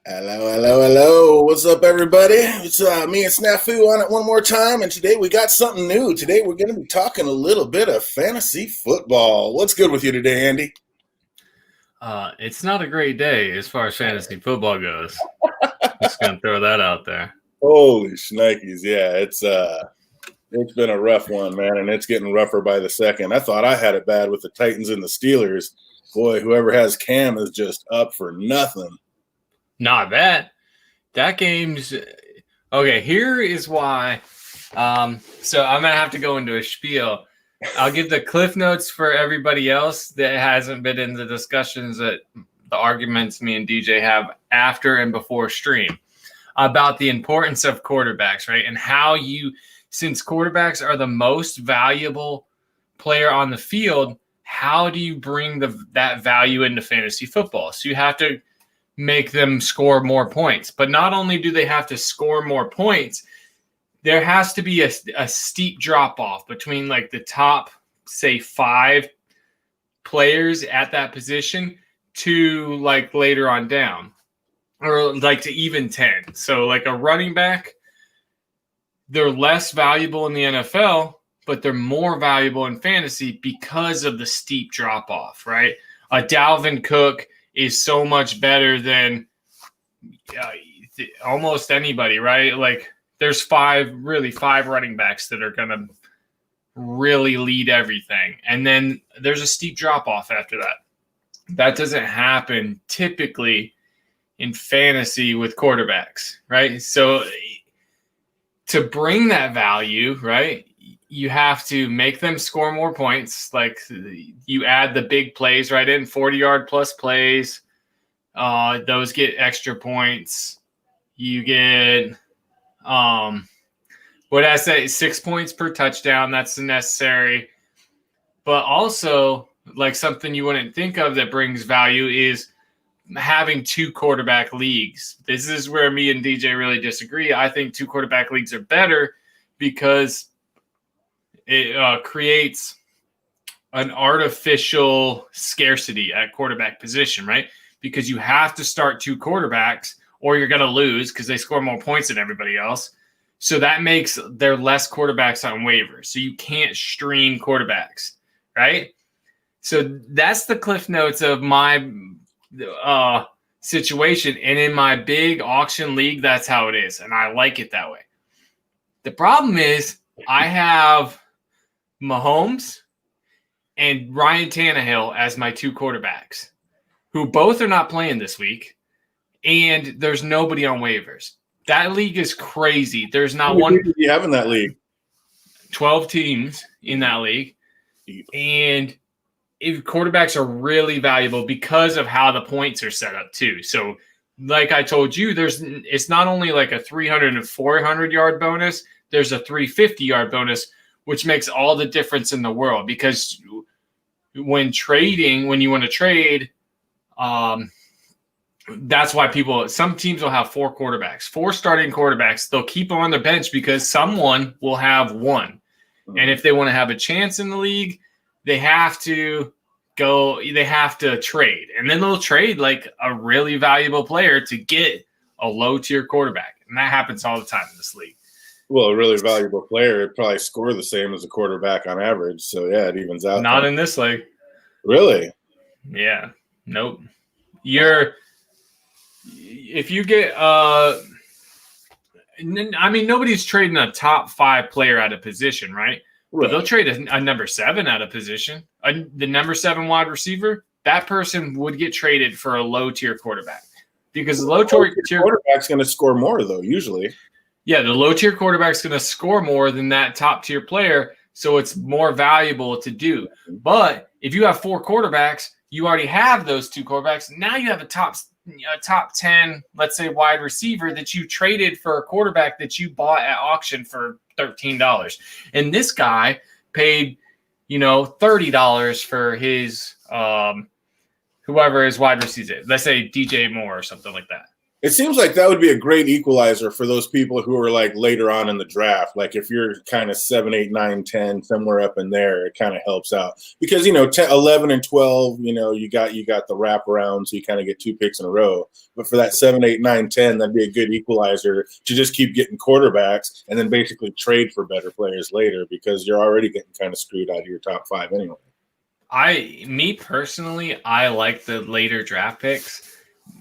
Hello, hello, hello. What's up, everybody? It's me and Snafu on it one more time, and today we got something new. Today we're going to be talking a little bit of fantasy football. What's good with you today, Andy? It's not a great day as far as fantasy football goes. Just going to throw that out there. Holy shnikes, yeah, it's been a rough one, man, and it's getting rougher by the second. I thought I had it bad with the Titans and the Steelers. Boy, whoever has Cam is just up for nothing. Not that game's okay. Here is why. So I'm gonna have to go into a spiel. I'll give the cliff notes for everybody else that hasn't been in the discussions, that the arguments me and DJ have after and before stream about the importance of quarterbacks, right? And how since quarterbacks are the most valuable player on the field, how do you bring that value into fantasy football? So you have to make them score more points. But not only do they have to score more points, there has to be a steep drop-off between like the top, say, 5 players at that position to like later on down, or like to even 10. So like a running back, they're less valuable in the NFL, but they're more valuable in fantasy because of the steep drop-off, right? A Dalvin Cook is so much better than almost anybody, right? Like there's 5 running backs that are going to really lead everything. And then there's a steep drop off after that. That doesn't happen typically in fantasy with quarterbacks, right? So to bring that value, right, you have to make them score more points. Like you add the big plays right in, 40-yard plus plays. Those get extra points. You get, what did I say? 6 points per touchdown. That's necessary. But also, like something you wouldn't think of that brings value is having 2 quarterback leagues. This is where me and DJ really disagree. I think 2 quarterback leagues are better because it creates an artificial scarcity at quarterback position, right? Because you have to start 2 quarterbacks or you're going to lose because they score more points than everybody else. So that makes there less quarterbacks on waivers. So you can't stream quarterbacks, right? So that's the cliff notes of my situation. And in my big auction league, that's how it is. And I like it that way. The problem is I have Mahomes and Ryan Tannehill as my 2 quarterbacks, who both are not playing this week, and there's nobody on waivers. That league is crazy. There's not one. Who do you have in that league? 12 teams in that league, and quarterbacks are really valuable because of how the points are set up too. So, like I told you, it's not only like a 300 and 400-yard bonus. There's a 350-yard bonus, which makes all the difference in the world, because when you want to trade, that's why some teams will have 4 quarterbacks, 4 starting quarterbacks. They'll keep them on their bench because someone will have 1. Mm-hmm. And if they want to have a chance in the league, they have to trade. And then they'll trade like a really valuable player to get a low tier quarterback. And that happens all the time in this league. Well, a really valuable player would probably score the same as a quarterback on average. So, yeah, it evens out. Not in this league. Really? Yeah. Nope. If you get nobody's trading a top 5 player out of position, right? But they'll trade a number 7 out of position. The number 7 wide receiver, that person would get traded for a low-tier quarterback. Because the low-tier quarterback's going to score more, though, usually. Yeah, the low-tier quarterback's going to score more than that top-tier player, so it's more valuable to do. But if you have 4 quarterbacks, you already have those 2 quarterbacks. Now you have a top 10, let's say, wide receiver that you traded for a quarterback that you bought at auction for $13. And this guy paid, $30 for his whoever his wide receiver is. Let's say DJ Moore or something like that. It seems like that would be a great equalizer for those people who are like later on in the draft. Like if you're kind of 7, 8, 9, 10, somewhere up in there, it kind of helps out because 10, 11 and 12, you got the wraparound, so you kind of get 2 picks in a row. But for that 7, 8, 9, 10, that'd be a good equalizer to just keep getting quarterbacks and then basically trade for better players later because you're already getting kind of screwed out of your top 5 anyway. Me personally, I like the later draft picks.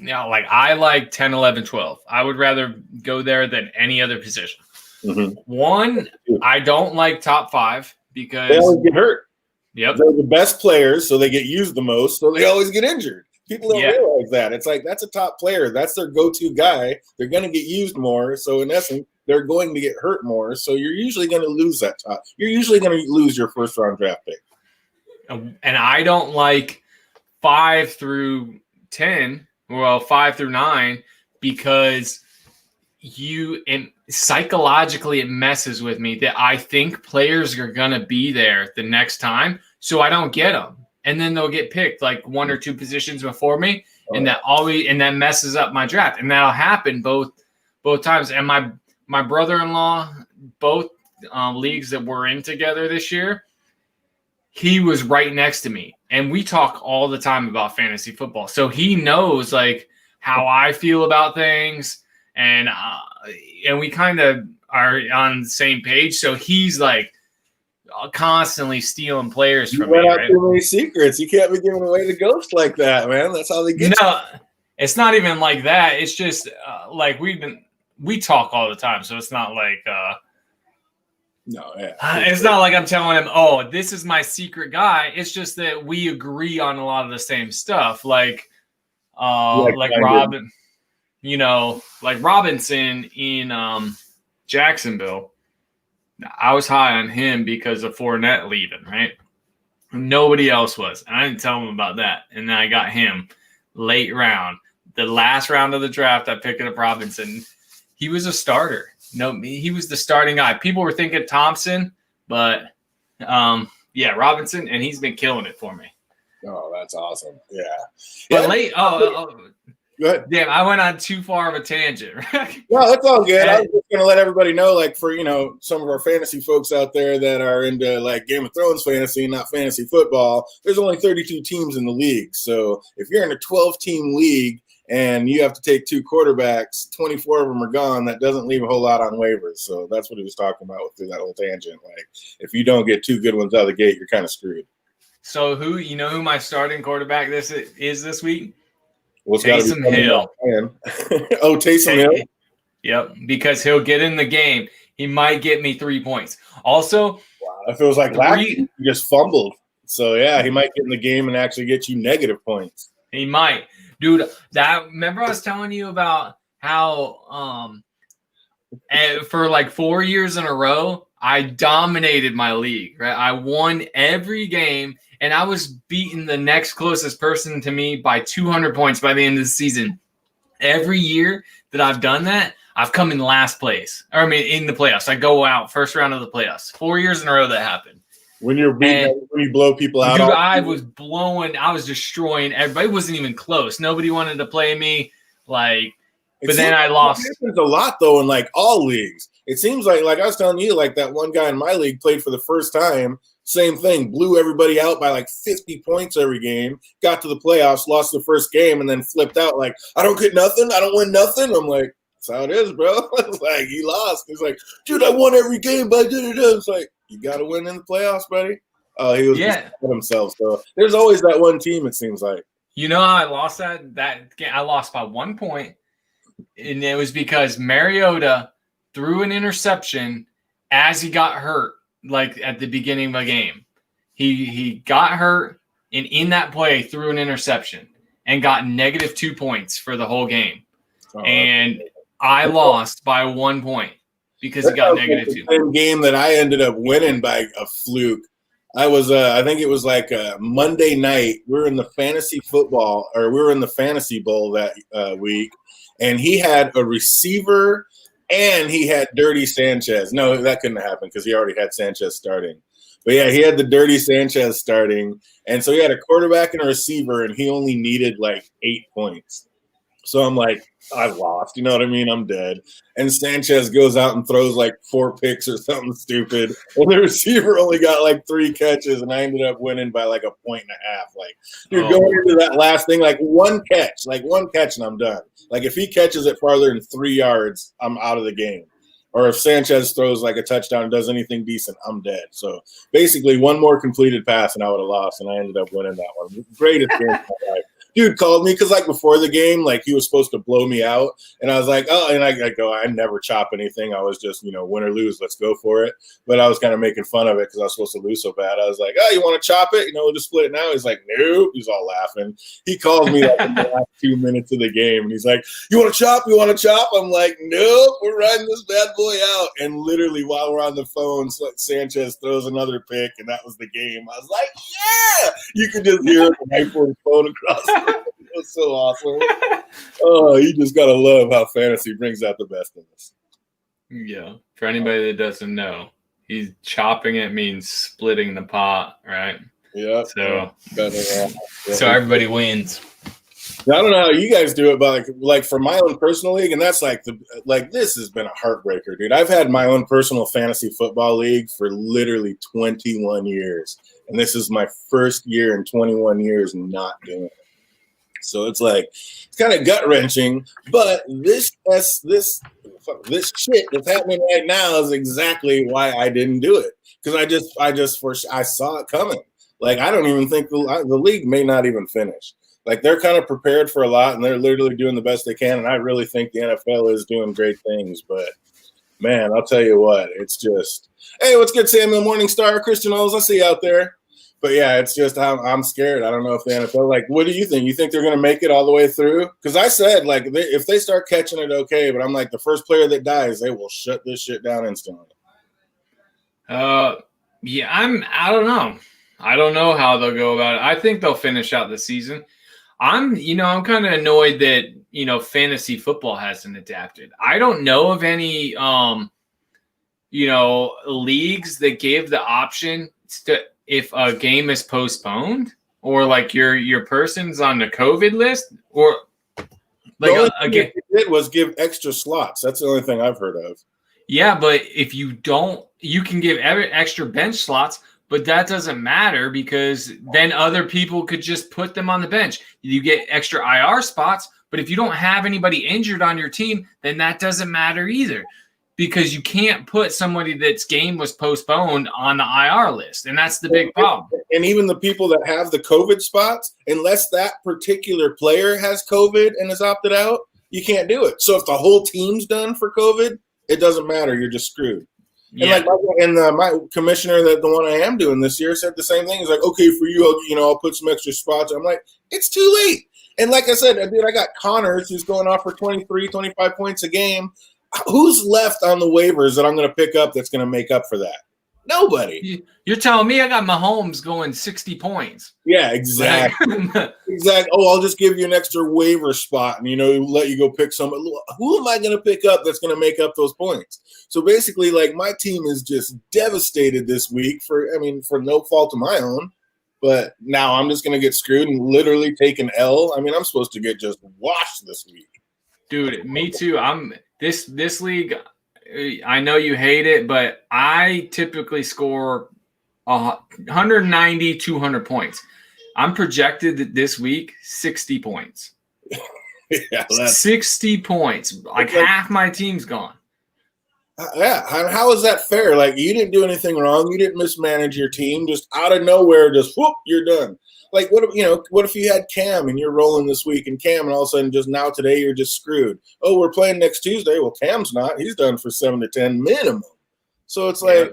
Like I like 10, 11, 12. I would rather go there than any other position. Mm-hmm. One, I don't like top 5 because they always get hurt. Yep. They're the best players, so they get used the most, so they always get injured. People don't realize that. It's like that's a top player. That's their go-to guy. They're going to get used more, so in essence, they're going to get hurt more, so you're usually going to lose that top. You're usually going to lose your first-round draft pick. And I don't like 5 through 10. Well, 5 through 9, because psychologically it messes with me that I think players are going to be there the next time, so I don't get them. And then they'll get picked like 1 or 2 positions before me, and that messes up my draft. And that'll happen both times. And my brother-in-law, both leagues that we're in together this year, he was right next to me. And we talk all the time about fantasy football. So he knows like how I feel about things. And we kind of are on the same page. So he's like constantly stealing players from me. You got too many secrets. You can't be giving away the ghost like that, man. That's how they get you. It's not even like that. It's just like we talk all the time. So it's not like it's not like I'm telling him, oh, this is my secret guy. It's just that we agree on a lot of the same stuff. Like Robin, like Robinson in Jacksonville. I was high on him because of Fournette leaving, right? Nobody else was. And I didn't tell him about that. And then I got him late round. The last round of the draft, I picked up Robinson. He was a starter. No, he was the starting guy. People were thinking Thompson, but Robinson, and he's been killing it for me. Oh, that's awesome. Yeah. But go ahead. Damn, I went on too far of a tangent. No, that's all good. I was just going to let everybody know, like, for, some of our fantasy folks out there that are into, like, Game of Thrones fantasy, not fantasy football, there's only 32 teams in the league. So if you're in a 12-team league, and you have to take 2 quarterbacks, 24 of them are gone. That doesn't leave a whole lot on waivers. So that's what he was talking about through that whole tangent. Like, if you don't get 2 good ones out of the gate, you're kind of screwed. So who my starting quarterback this week? Well, Taysom Hill. Taysom Hill? Yep, because he'll get in the game. He might get me 3 points. Also, if it was like last week, he just fumbled. So, he might get in the game and actually get you negative points. He might. Dude, remember I was telling you about how for like 4 years in a row, I dominated my league, right? I won every game, and I was beating the next closest person to me by 200 points by the end of the season. Every year that I've done that, I've come in last place. In the playoffs. I go out first round of the playoffs. 4 years in a row that happened. When you're beating, when you blow people out, dude, I was destroying everybody. It wasn't even close. Nobody wanted to play me. But then I lost. It happens a lot though in like all leagues. It seems like I was telling you, like that one guy in my league played for the first time. Same thing, blew everybody out by like 50 points every game. Got to the playoffs, lost the first game, and then flipped out like, I don't get nothing. I don't win nothing. I'm like, that's how it is, bro. It's like he lost. He's like, dude, I won every game, but it's like, you got to win in the playoffs, buddy. He was just himself. So there's always that one team, it seems like. You know how I lost that game? I lost by 1 point, and it was because Mariota threw an interception as he got hurt, like at the beginning of a game. He got hurt, and in that play threw an interception and got negative 2 points for the whole game. And I lost by 1 point. Because he got negative 2. Same game that I ended up winning by a fluke. I was, I think it was like a Monday night. We were in the fantasy football, or we were in the fantasy bowl that week, and he had a receiver and he had Dirty Sanchez. No, that couldn't happen because he already had Sanchez starting. But he had the Dirty Sanchez starting, and so he had a quarterback and a receiver, and he only needed like 8 points. So I'm like, I've lost. You know what I mean? I'm dead. And Sanchez goes out and throws like 4 picks or something stupid. And the receiver only got like 3 catches, and I ended up winning by like 1.5 points. Like, dude, going into that last thing, like one catch, and I'm done. Like, if he catches it farther than 3 yards, I'm out of the game. Or if Sanchez throws like a touchdown and does anything decent, I'm dead. So basically, one more completed pass and I would have lost, and I ended up winning that one. Greatest game of my life. Dude called me because like before the game, like he was supposed to blow me out, and I was like, oh, and I go, I never chop anything. I was just, win or lose, let's go for it. But I was kind of making fun of it because I was supposed to lose so bad. I was like, oh, you want to chop it? We'll just split it now. He's like, nope. He's all laughing. He called me like in the last 2 minutes of the game, and he's like, you want to chop? You want to chop? I'm like, nope. We're riding this bad boy out. And literally while we're on the phone, Sanchez throws another pick, and that was the game. I was like, yeah. You could just hear the whiteboard phone across. It was so awesome. Oh, you just gotta love how fantasy brings out the best in us. Yeah. For anybody that doesn't know, he's chopping it means splitting the pot, right? Yeah. So everybody wins. Now, I don't know how you guys do it, but like for my own personal league, and that's like this has been a heartbreaker, dude. I've had my own personal fantasy football league for literally 21 years, and this is my first year in 21 years not doing it. So it's kind of gut wrenching, but this shit that's happening right now is exactly why I didn't do it, because I saw it coming. Like, I don't even think the league may not even finish. Like, they're kind of prepared for a lot, and they're literally doing the best they can. And I really think the NFL is doing great things. But man, I'll tell you what, it's just, hey, what's good, Samael Morningstar, Christian Oles? I see you out there. But yeah, it's just I'm scared. I don't know if the NFL, like, what do you think? You think they're going to make it all the way through? Because I said, like, if they start catching it, okay. But I'm like, the first player that dies, they will shut this shit down instantly. Yeah, I don't know. I don't know how they'll go about it. I think they'll finish out the season. I'm kind of annoyed that, fantasy football hasn't adapted. I don't know of any, leagues that gave the option to, if a game is postponed, or like your person's on the COVID list, or like again, it did was give extra slots. That's the only thing I've heard of. Yeah, but if you don't, you can give extra bench slots, but that doesn't matter because then other people could just put them on the bench. You get extra IR spots, but if you don't have anybody injured on your team, then that doesn't matter either. Because you can't put somebody that's game was postponed on the IR list, and that's the big problem. And even the people that have the COVID spots, unless that particular player has COVID and is opted out, you can't do it. So if the whole team's done for COVID, it doesn't matter. You're just screwed. Yeah. And my commissioner, the one I am doing this year, said the same thing. He's like, okay, for you, I'll put some extra spots. I'm like, it's too late. And like I said, dude, I got Connors who's going off for 23, 25 points a game. Who's left on the waivers that I'm going to pick up that's going to make up for that? Nobody. You're telling me I got Mahomes going 60 points. Yeah, exactly. Exactly. Oh, I'll just give you an extra waiver spot and, let you go pick someone. Who am I going to pick up that's going to make up those points? So basically, like, my team is just devastated this week for no fault of my own. But now I'm just going to get screwed and literally take an L. I'm supposed to get just washed this week. Dude, me too. This league, I know you hate it, but I typically score 190, 200 points. I'm projected this week 60 points. Yeah, 60 points. Like half my team's gone. Yeah, how is that fair? Like, you didn't do anything wrong. You didn't mismanage your team. Just out of nowhere, just whoop, you're done. Like, what if you had Cam and you're rolling this week, and Cam, and all of a sudden just now today you're just screwed. Oh, we're playing next Tuesday. Well, Cam's not. He's done for 7 to 10 minimum. So it's like,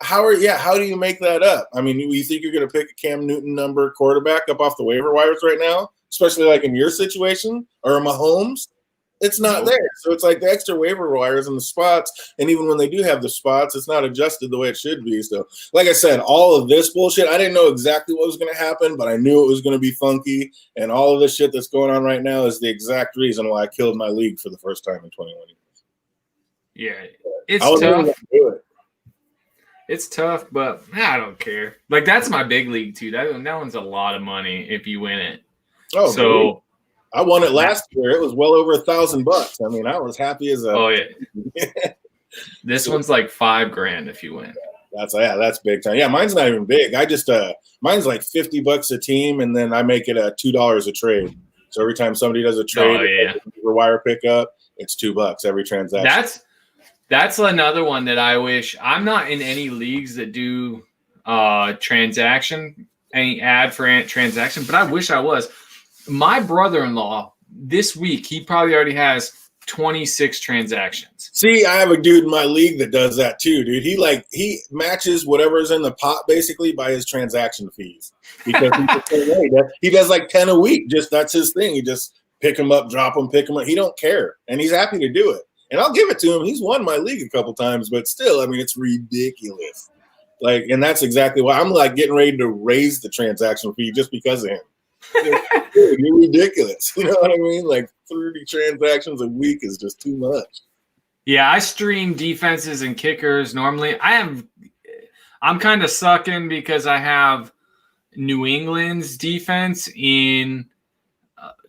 how do you make that up? You think you're going to pick a Cam Newton number quarterback up off the waiver wires right now, especially like in your situation, or a Mahomes? It's not there. So it's like the extra waiver wires and the spots. And even when they do have the spots, it's not adjusted the way it should be. So like I said, all of this bullshit, I didn't know exactly what was going to happen, but I knew it was going to be funky. And all of this shit that's going on right now is the exact reason why I killed my league for the first time in 21 years. Yeah. It's tough. It's tough, but I don't care. Like, that's my big league too. That one's a lot of money if you win it. Oh, so. I won it last year. It was well over $1,000. I mean, I was happy as a. Oh yeah. This one's like $5,000 if you win. That's big time. Yeah, mine's not even big. I just mine's like $50 a team, and then I make it $2 a trade. So every time somebody does a trade, wire pickup, it's $2 every transaction. That's another one that I wish. I'm not in any leagues that do any ad for transaction, but I wish I was. My brother-in-law this week, he probably already has 26 transactions. See, I have a dude in my league that does that too, dude. He matches whatever's in the pot basically by his transaction fees, because he does like 10 a week. Just that's his thing. He just pick them up, drop them, pick them up. He don't care, and he's happy to do it. And I'll give it to him. He's won my league a couple times, but still, I mean, it's ridiculous. Like, and that's exactly why I'm like getting ready to raise the transaction fee just because of him. You're ridiculous. You know what I mean? Like 30 transactions a week is just too much. Yeah, I stream defenses and kickers normally. I'm kind of sucking because I have New England's defense in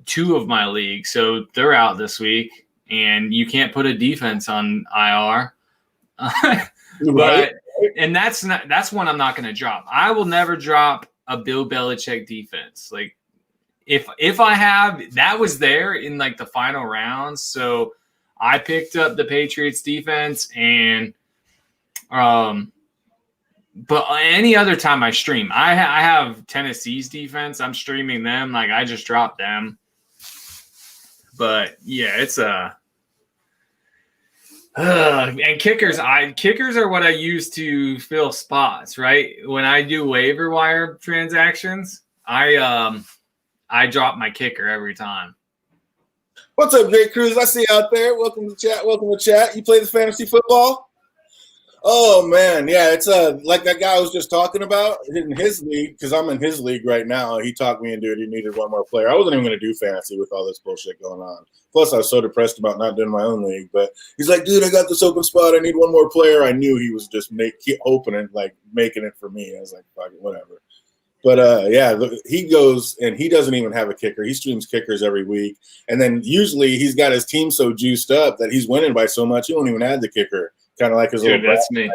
2 of my leagues, so they're out this week, and you can't put a defense on IR. But and that's one I'm not going to drop. I will never drop a Bill Belichick defense. Like if I have, that was there in like the final rounds, so I picked up the Patriots defense, and but any other time I stream, I have Tennessee's defense. I'm streaming them. Like I just dropped them. But yeah, it's and kickers are what I use to fill spots, right? When I do waiver wire transactions, I drop my kicker every time. What's up, Jay Cruz? I see you out there. Welcome to chat. Welcome to chat. You play the fantasy football? Oh man, yeah, it's like that guy I was just talking about in his league, because I'm in his league right now. He talked me into it. He needed one more player. I wasn't even going to do fantasy with all this bullshit going on. Plus, I was so depressed about not doing my own league. But he's like, dude, I got this open spot. I need one more player. I knew he was just keep opening, like making it for me. I was like, fuck it, whatever. But yeah, he goes and he doesn't even have a kicker. He streams kickers every week, and then usually he's got his team so juiced up that he's winning by so much he won't even add the kicker. Kind of like his little. That's me.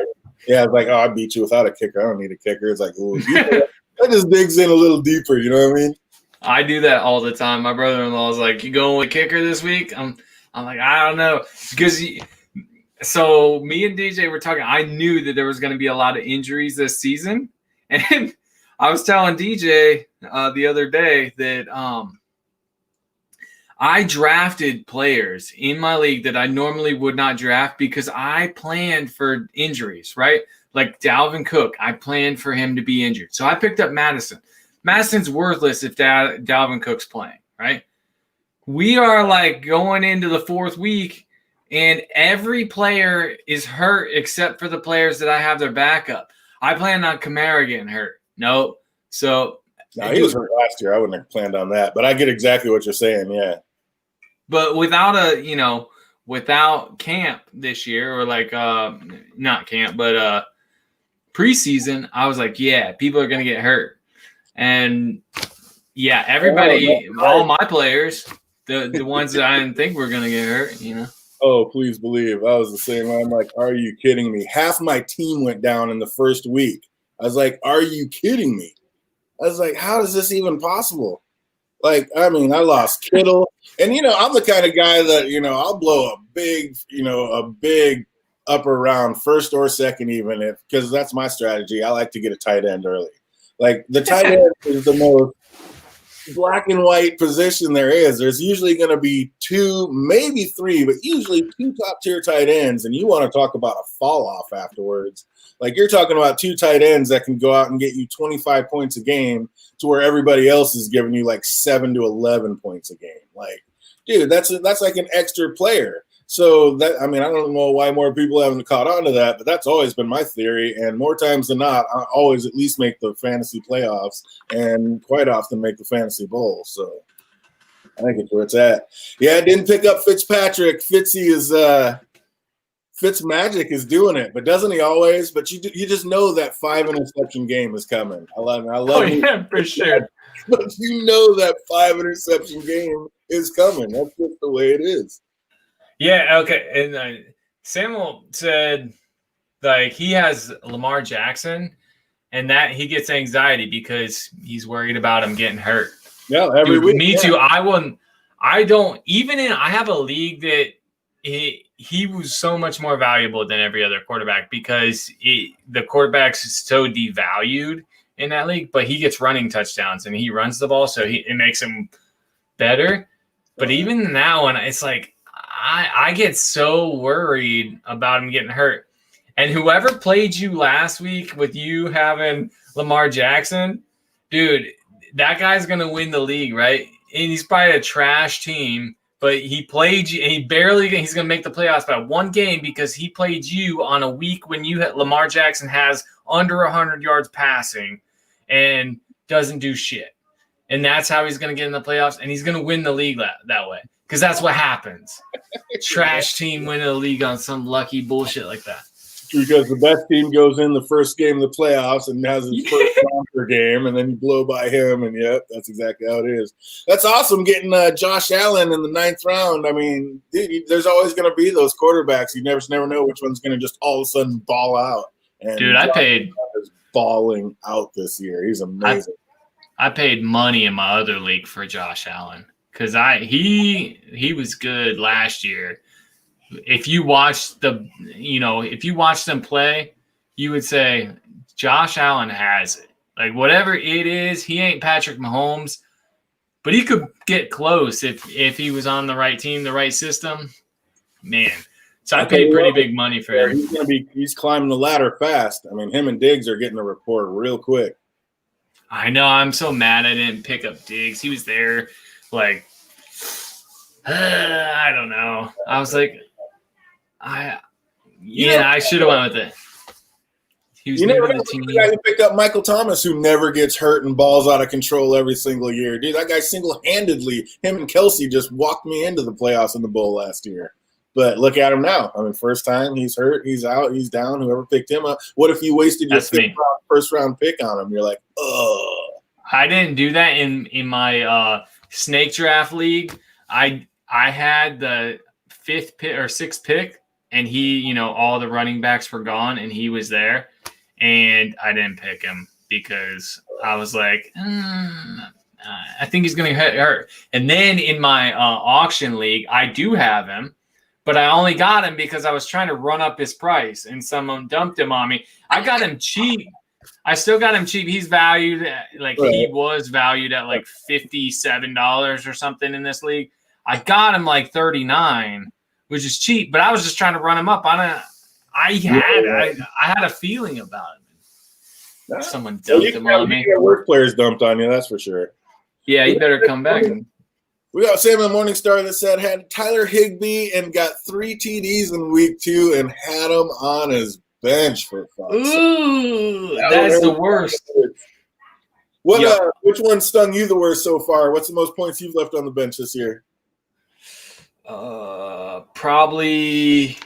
Yeah, it's like, oh, I beat you without a kicker. I don't need a kicker. It's like, ooh, that just digs in a little deeper. You know what I mean? I do that all the time. My brother-in-law is like, "You going with kicker this week?" I'm like, I don't know, because so me and DJ were talking. I knew that there was going to be a lot of injuries this season, and I was telling DJ the other day that I drafted players in my league that I normally would not draft because I planned for injuries, right? Like Dalvin Cook, I planned for him to be injured. So I picked up Madison. Madison's worthless if Dalvin Cook's playing, right? We are like going into the 4th week, and every player is hurt except for the players that I have their backup. I planned on Kamara getting hurt. Nope. So no, he was hurt last year. I wouldn't have planned on that, but I get exactly what you're saying. Yeah. But without camp this year, or like not camp, but preseason, I was like, yeah, people are gonna get hurt. And yeah, everybody, all my players, the ones that I didn't think were gonna get hurt, you know. Oh, please believe. I was the same. I'm like, are you kidding me? Half my team went down in the first week. I was like, are you kidding me? I was like, how is this even possible? Like, I mean, I lost Kittle. And, I'm the kind of guy that, I'll blow a big upper round, first or second even, because that's my strategy. I like to get a tight end early. Like, the tight end is the most black and white position there is. There's usually going to be 2, maybe 3, but usually 2 top-tier tight ends, and you want to talk about a fall-off afterwards. Like, you're talking about 2 tight ends that can go out and get you 25 points a game to where everybody else is giving you like 7 to 11 points a game. Like, dude, that's like an extra player. So that, I mean, I don't know why more people haven't caught on to that, but that's always been my theory. And more times than not, I always at least make the fantasy playoffs and quite often make the fantasy bowl. So I think it's where it's at. Yeah, I didn't pick up Fitzpatrick. Fitzmagic is doing it, but doesn't he always? But you just know that 5 interception game is coming. I love yeah, for sure. But you know that 5 interception game is coming. That's just the way it is. Yeah, okay. And Samuel said, like, he has Lamar Jackson, and that he gets anxiety because he's worried about him getting hurt. Yeah, every week. Me too. I have a league that he was so much more valuable than every other quarterback because the quarterback's so devalued in that league, but he gets running touchdowns and he runs the ball, so it makes him better. But even now, and it's like I get so worried about him getting hurt. And whoever played you last week with you having Lamar Jackson, dude, that guy's gonna win the league, right? And he's probably a trash team, but he played you, and he's gonna make the playoffs by one game because he played you on a week when Lamar Jackson has under 100 yards passing and doesn't do shit. And that's how he's gonna get in the playoffs, and he's gonna win the league that way. Because that's what happens. Trash team winning the league on some lucky bullshit like that. Because the best team goes in the first game of the playoffs and has his first conference game, and then you blow by him, and yep, that's exactly how it is. That's awesome getting Josh Allen in the 9th round. I mean, dude, there's always going to be those quarterbacks. You never know which one's going to just all of a sudden ball out. And dude, I paid is balling out this year. He's amazing. I paid money in my other league for Josh Allen because he was good last year. If you watch them play, you would say Josh Allen has it. Like whatever it is, he ain't Patrick Mahomes, but he could get close if he was on the right team, the right system. Man, so I paid pretty big money for him. He's climbing the ladder fast. I mean, him and Diggs are getting a report real quick. I know. I'm so mad I didn't pick up Diggs. He was there, like I don't know. I was like. I should have went with it. He was never the team. The guy who picked up Michael Thomas, who never gets hurt and balls out of control every single year. Dude, that guy single-handedly, him and Kelsey just walked me into the playoffs in the bowl last year. But look at him now. I mean, first time he's hurt, he's out, he's down. Whoever picked him up. What if you wasted your first-round pick on him? You're like, oh. I didn't do that in my snake draft league. I had the 5th pick or 6th pick. And he, all the running backs were gone, and he was there, and I didn't pick him because I was like, I think he's going to get hurt. And then in my auction league, I do have him, but I only got him because I was trying to run up his price, and someone dumped him on me. I got him cheap. I still got him cheap. He's valued he was valued at like $57 or something in this league. I got him like $39. Which is cheap, but I was just trying to run him up. I had a feeling about him. Someone dumped him on me. Work players dumped on you, that's for sure. Yeah, you better come back. We got Samael Morningstar that said had Tyler Higbee and got 3 TDs in week 2 and had him on his bench for fun. Ooh, that's the worst. Which one stung you the worst so far? What's the most points you've left on the bench this year? Probably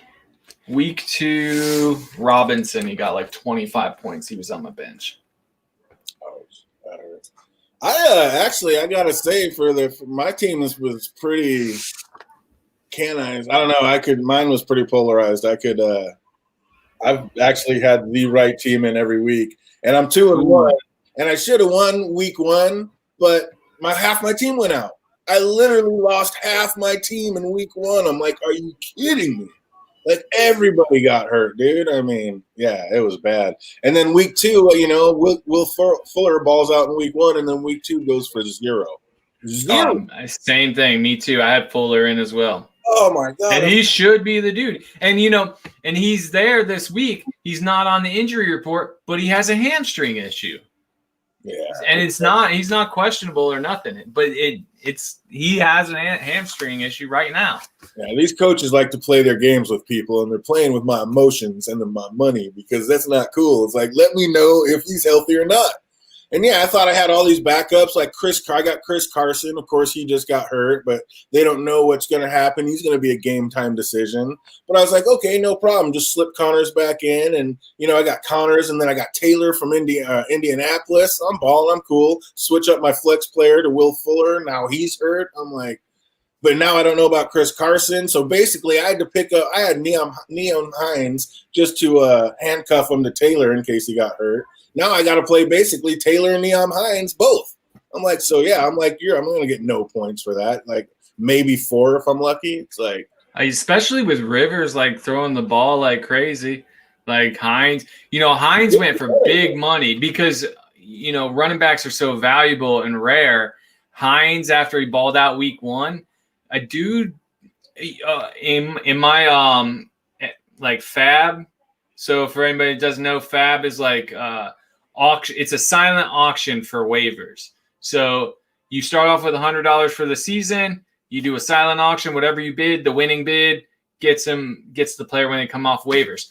week 2, Robinson. He got like 25 points. He was on my bench. Ouch, that hurts. I gotta say for my team was pretty canine. I don't know. Mine was pretty polarized. I've actually had the right team in every week, and I'm 2-1, and I should have won week 1, but half my team went out. I literally lost half my team in week 1. I'm like, are you kidding me? Like, everybody got hurt, dude. I mean, yeah, it was bad. And then week 2, Will Fuller balls out in week 1, and then week 2 goes for 0. Same thing. Me too. I had Fuller in as well. Oh, my God. And he should be the dude. And, and he's there this week. He's not on the injury report, but he has a hamstring issue. Yeah. And he's not questionable or nothing, but he has a hamstring issue right now. Yeah, these coaches like to play their games with people, and they're playing with my emotions and my money because that's not cool. It's like, let me know if he's healthy or not. And yeah, I thought I had all these backups like I got Chris Carson. Of course, he just got hurt, but they don't know what's going to happen. He's going to be a game time decision. But I was like, okay, no problem. Just slip Connors back in. And, I got Connors, and then I got Taylor from Indianapolis. I'm balling. I'm cool. Switch up my flex player to Will Fuller. Now he's hurt. I'm like, but now I don't know about Chris Carson. So basically, I had Neon Hines just to handcuff him to Taylor in case he got hurt. Now I got to play basically Taylor and Neon Hines both. I'm like, so yeah, I'm going to get no points for that. Like maybe 4 if I'm lucky. It's like, especially with Rivers, like throwing the ball like crazy, like Hines. Hines went for big money because running backs are so valuable and rare. Hines, after he balled out week 1, a dude in my like Fab. So for anybody that doesn't know, Fab is like auction. It's a silent auction for waivers. So you start off with $100 for the season. You do a silent auction. Whatever you bid, the winning bid gets the player when they come off waivers.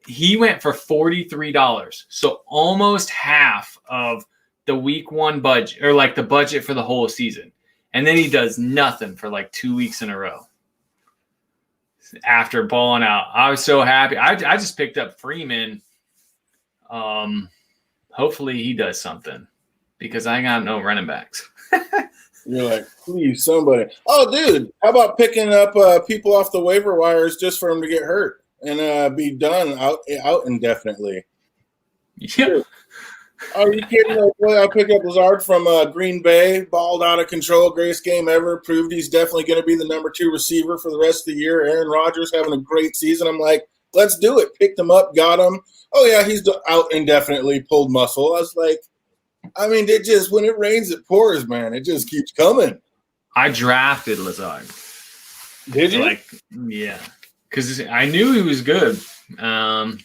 He went for $43, so almost half of the week 1 budget, or like the budget for the whole season. And then he does nothing for like 2 weeks in a row after balling out. I was so happy. I just picked up Freeman. Hopefully he does something because I got no running backs. You're like, please, somebody. Oh, dude, how about picking up people off the waiver wires just for them to get hurt and be done out indefinitely? Yeah. Are you kidding? I picked up Lazard from Green Bay, balled out of control, greatest game ever, proved he's definitely going to be the number 2 receiver for the rest of the year. Aaron Rodgers having a great season. I'm like, let's do it. Picked him up, got him. Oh, yeah, he's out indefinitely, pulled muscle. I was like, it just, when it rains, it pours, man. It just keeps coming. I drafted Lazard. Did you? Yeah, because I knew he was good. That's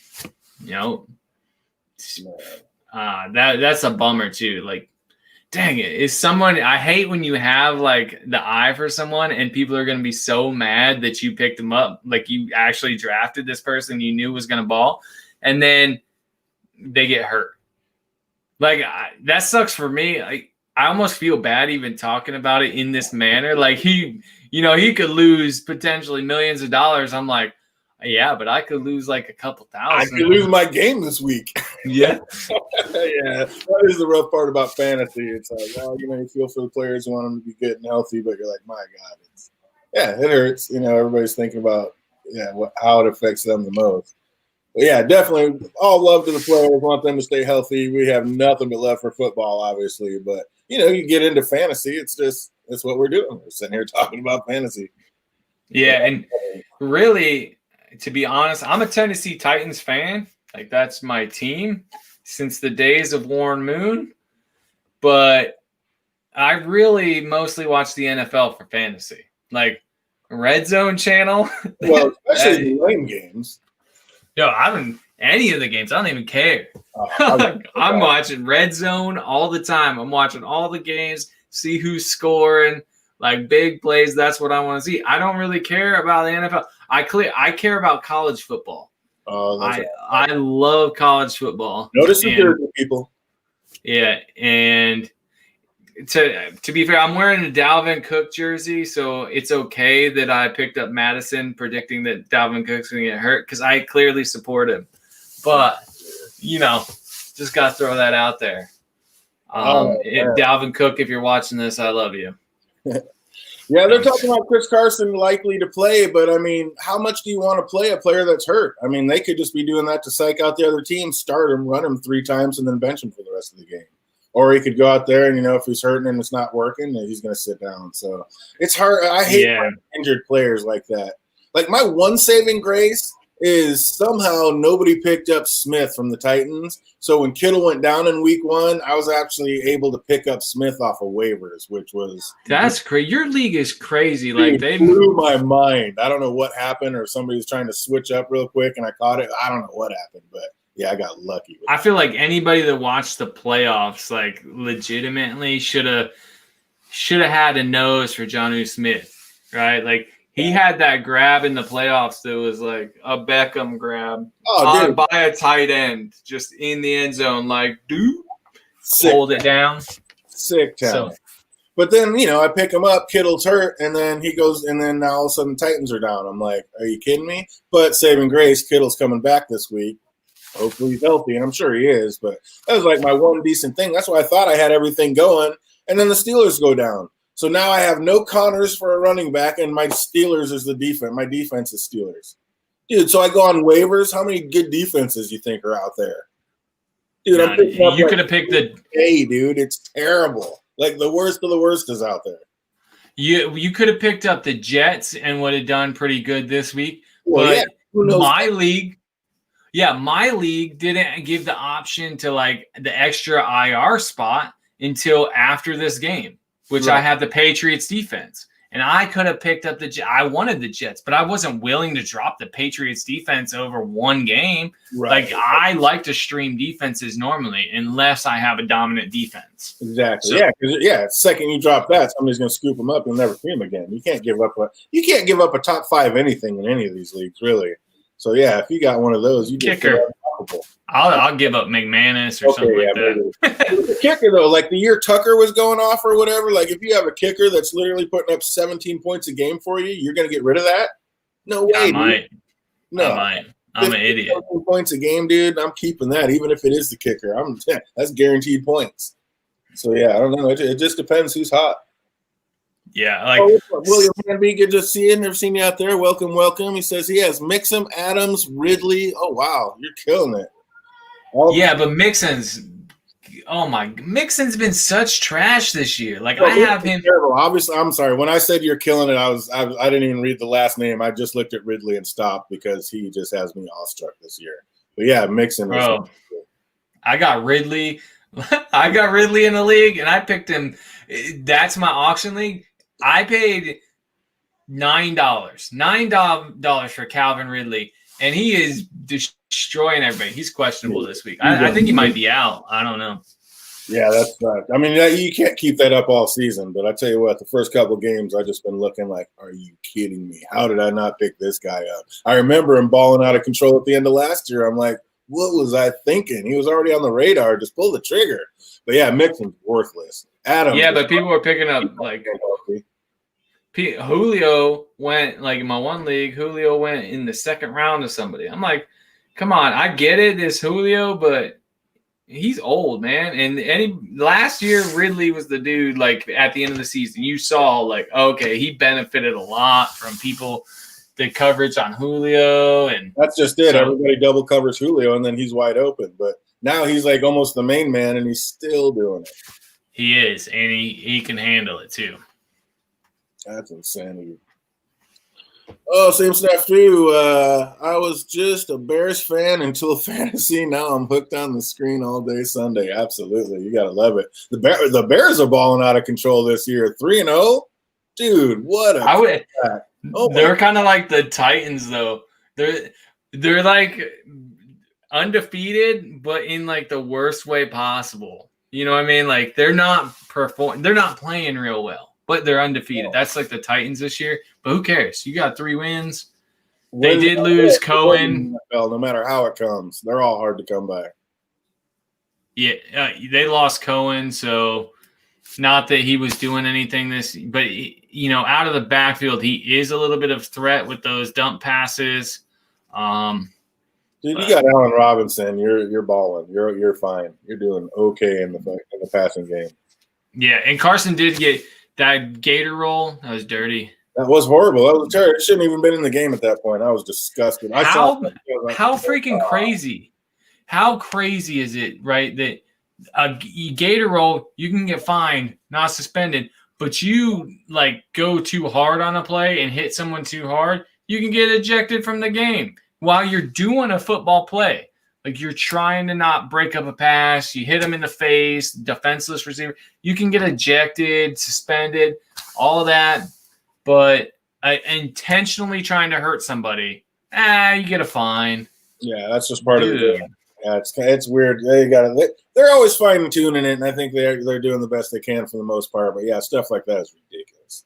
a bummer too. Like, dang it. Is someone, I hate when you have like the eye for someone and people are going to be so mad that you picked them up. Like you actually drafted this person you knew was going to ball and then they get hurt. Like that sucks for me. I almost feel bad even talking about it in this manner. Like he could lose potentially millions of dollars. I'm like, yeah, but I could lose like a couple thousand. I could lose my game this week. Yeah. Yeah. That is the rough part about fantasy. It's like, well, you feel for the players, you want them to be good and healthy, but you're like, my God, it hurts. Everybody's thinking about how it affects them the most. But yeah, definitely all love to the players, want them to stay healthy. We have nothing but love for football, obviously. But, you get into fantasy, it's what we're doing. We're sitting here talking about fantasy. Yeah, and really, to be honest, I'm a Tennessee Titans fan. Like, that's my team since the days of Warren Moon. But I really mostly watch the NFL for fantasy. Like, Red Zone channel. Well, especially the lane games. No, I don't any of the games. I don't even care. I'm watching Red Zone all the time. I'm watching all the games, see who's scoring, like big plays. That's what I want to see. I don't really care about the NFL. I care about college football. Oh, I love college football. Notice the Jersey people. Yeah, and to be fair, I'm wearing a Dalvin Cook jersey, so it's okay that I picked up Madison, predicting that Dalvin Cook's going to get hurt because I clearly support him. But just got to throw that out there. Dalvin Cook, if you're watching this, I love you. Yeah, they're talking about Chris Carson likely to play, but how much do you want to play a player that's hurt? They could just be doing that to psych out the other team, start him, run him 3 times, and then bench him for the rest of the game. Or he could go out there and, if he's hurting and it's not working, then he's going to sit down. So it's hard. I hate injured players like that. Like my one saving grace is somehow nobody picked up Smith from the Titans. So when Kittle went down in week 1, I was actually able to pick up Smith off of waivers, which was – That's crazy. Your league is crazy. Like they blew my mind. I don't know what happened, or somebody was trying to switch up real quick and I caught it. I don't know what happened, but – yeah, I got lucky. I feel like anybody that watched the playoffs, like, legitimately should have had a nose for Jonnu Smith, right? Like, he had that grab in the playoffs that was like a Beckham grab by a tight end, just in the end zone. Like, dude, hold it down. Sick talent. But then, I pick him up, Kittle's hurt, and then he goes, and then now all of a sudden Titans are down. I'm like, are you kidding me? But saving grace, Kittle's coming back this week. Hopefully he's healthy, and I'm sure he is. But that was like my one decent thing. That's why I thought I had everything going. And then the Steelers go down. So now I have no Connors for a running back, and my Steelers is the defense. My defense is Steelers. Dude, so I go on waivers. How many good defenses you think are out there? Dude, I'm picking up. You could have picked the. Hey, dude, it's terrible. Like the worst of the worst is out there. You could have picked up the Jets and would have done pretty good this week. Well, but my league didn't give the option to like the extra IR spot until after this game, which I have the Patriots defense. And I could have picked up I wanted the Jets, but I wasn't willing to drop the Patriots defense over one game. Right. Like I like to stream defenses normally unless I have a dominant defense. Exactly. So, second you drop that, somebody's going to scoop them up and never see them again. You can't give up a top 5 anything in any of these leagues, really. So yeah, if you got one of those, you get kicker. I'll give up McManus or something like that. The kicker though, like the year Tucker was going off or whatever, like if you have a kicker that's literally putting up 17 points a game for you, you're going to get rid of that? No way. I might. No. I might. I'm an idiot. 17 points a game, dude. I'm keeping that, even if it is the kicker. That's guaranteed points. So yeah, I don't know. It just depends who's hot. Yeah, like William Hanby, good to see you. Never seen you out there. Welcome. He says he has Mixon, Adams, Ridley. Oh wow, you're killing it. But Mixon's been such trash this year. Like I have him. Terrible. Obviously, I'm sorry. When I said you're killing it, I didn't even read the last name. I just looked at Ridley and stopped because he just has me awestruck this year. But yeah, Mixon. Bro, I got Ridley. I got Ridley in the league, and I picked him. That's my auction league. I paid $9 for Calvin Ridley, and he is destroying everybody. He's questionable this week. I think he might be out. I don't know. Yeah, that's right. I mean, you can't keep that up all season, but I tell you what, the first couple of games, I just been looking like, are you kidding me? How did I not pick this guy up? I remember him balling out of control at the end of last year. I'm like, what was I thinking? He was already on the radar. Just pull the trigger. But yeah, Mixon's worthless. Adams. Yeah, but people were picking up like Julio went like in my one league. Julio went in the second round to somebody. I'm like, come on, I get it, this Julio, but he's old, man. And last year Ridley was the dude. Like at the end of the season, you saw like, okay, he benefited a lot from people. The coverage on Julio, and that's just it. Everybody double covers Julio, and then he's wide open. But now he's like almost the main man, and he's still doing it. He is, and he can handle it too. That's insanity. Oh, same stuff too. I was just a Bears fan until fantasy. Now I'm hooked on the screen all day Sunday. Absolutely, you gotta love it. The Bears are balling out of control this year. 3-0, dude. What a they're kind of like the Titans, though. They're like undefeated, but in like the worst way possible. You know what I mean? Like they're not playing real well, but they're undefeated. That's like the Titans this year. But who cares? You got 3 wins. They did lose Cohen. No matter how it comes, they're all hard to come back. Yeah, they lost Cohen, so not that he was doing anything but out of the backfield, he is a little bit of threat with those dump passes. Dude, you got Allen Robinson. You're balling. You're fine. You're doing okay in the passing game. Yeah, and Carson did get that gator roll. That was dirty. That was horrible. That was terrible. It shouldn't even been in the game at that point. I was disgusted. How freaking crazy? How crazy is it, right? That a gator roll, you can get fined, not suspended, but you like go too hard on a play and hit someone too hard, you can get ejected from the game while you're doing a football play. Like you're trying to not break up a pass, you hit them in the face, defenseless receiver, you can get ejected, suspended, all of that. But intentionally trying to hurt somebody, you get a fine. Yeah, that's just part of the game. Yeah, it's weird. They're always fine tuning it, and I think they're doing the best they can for the most part. But yeah, stuff like that is ridiculous.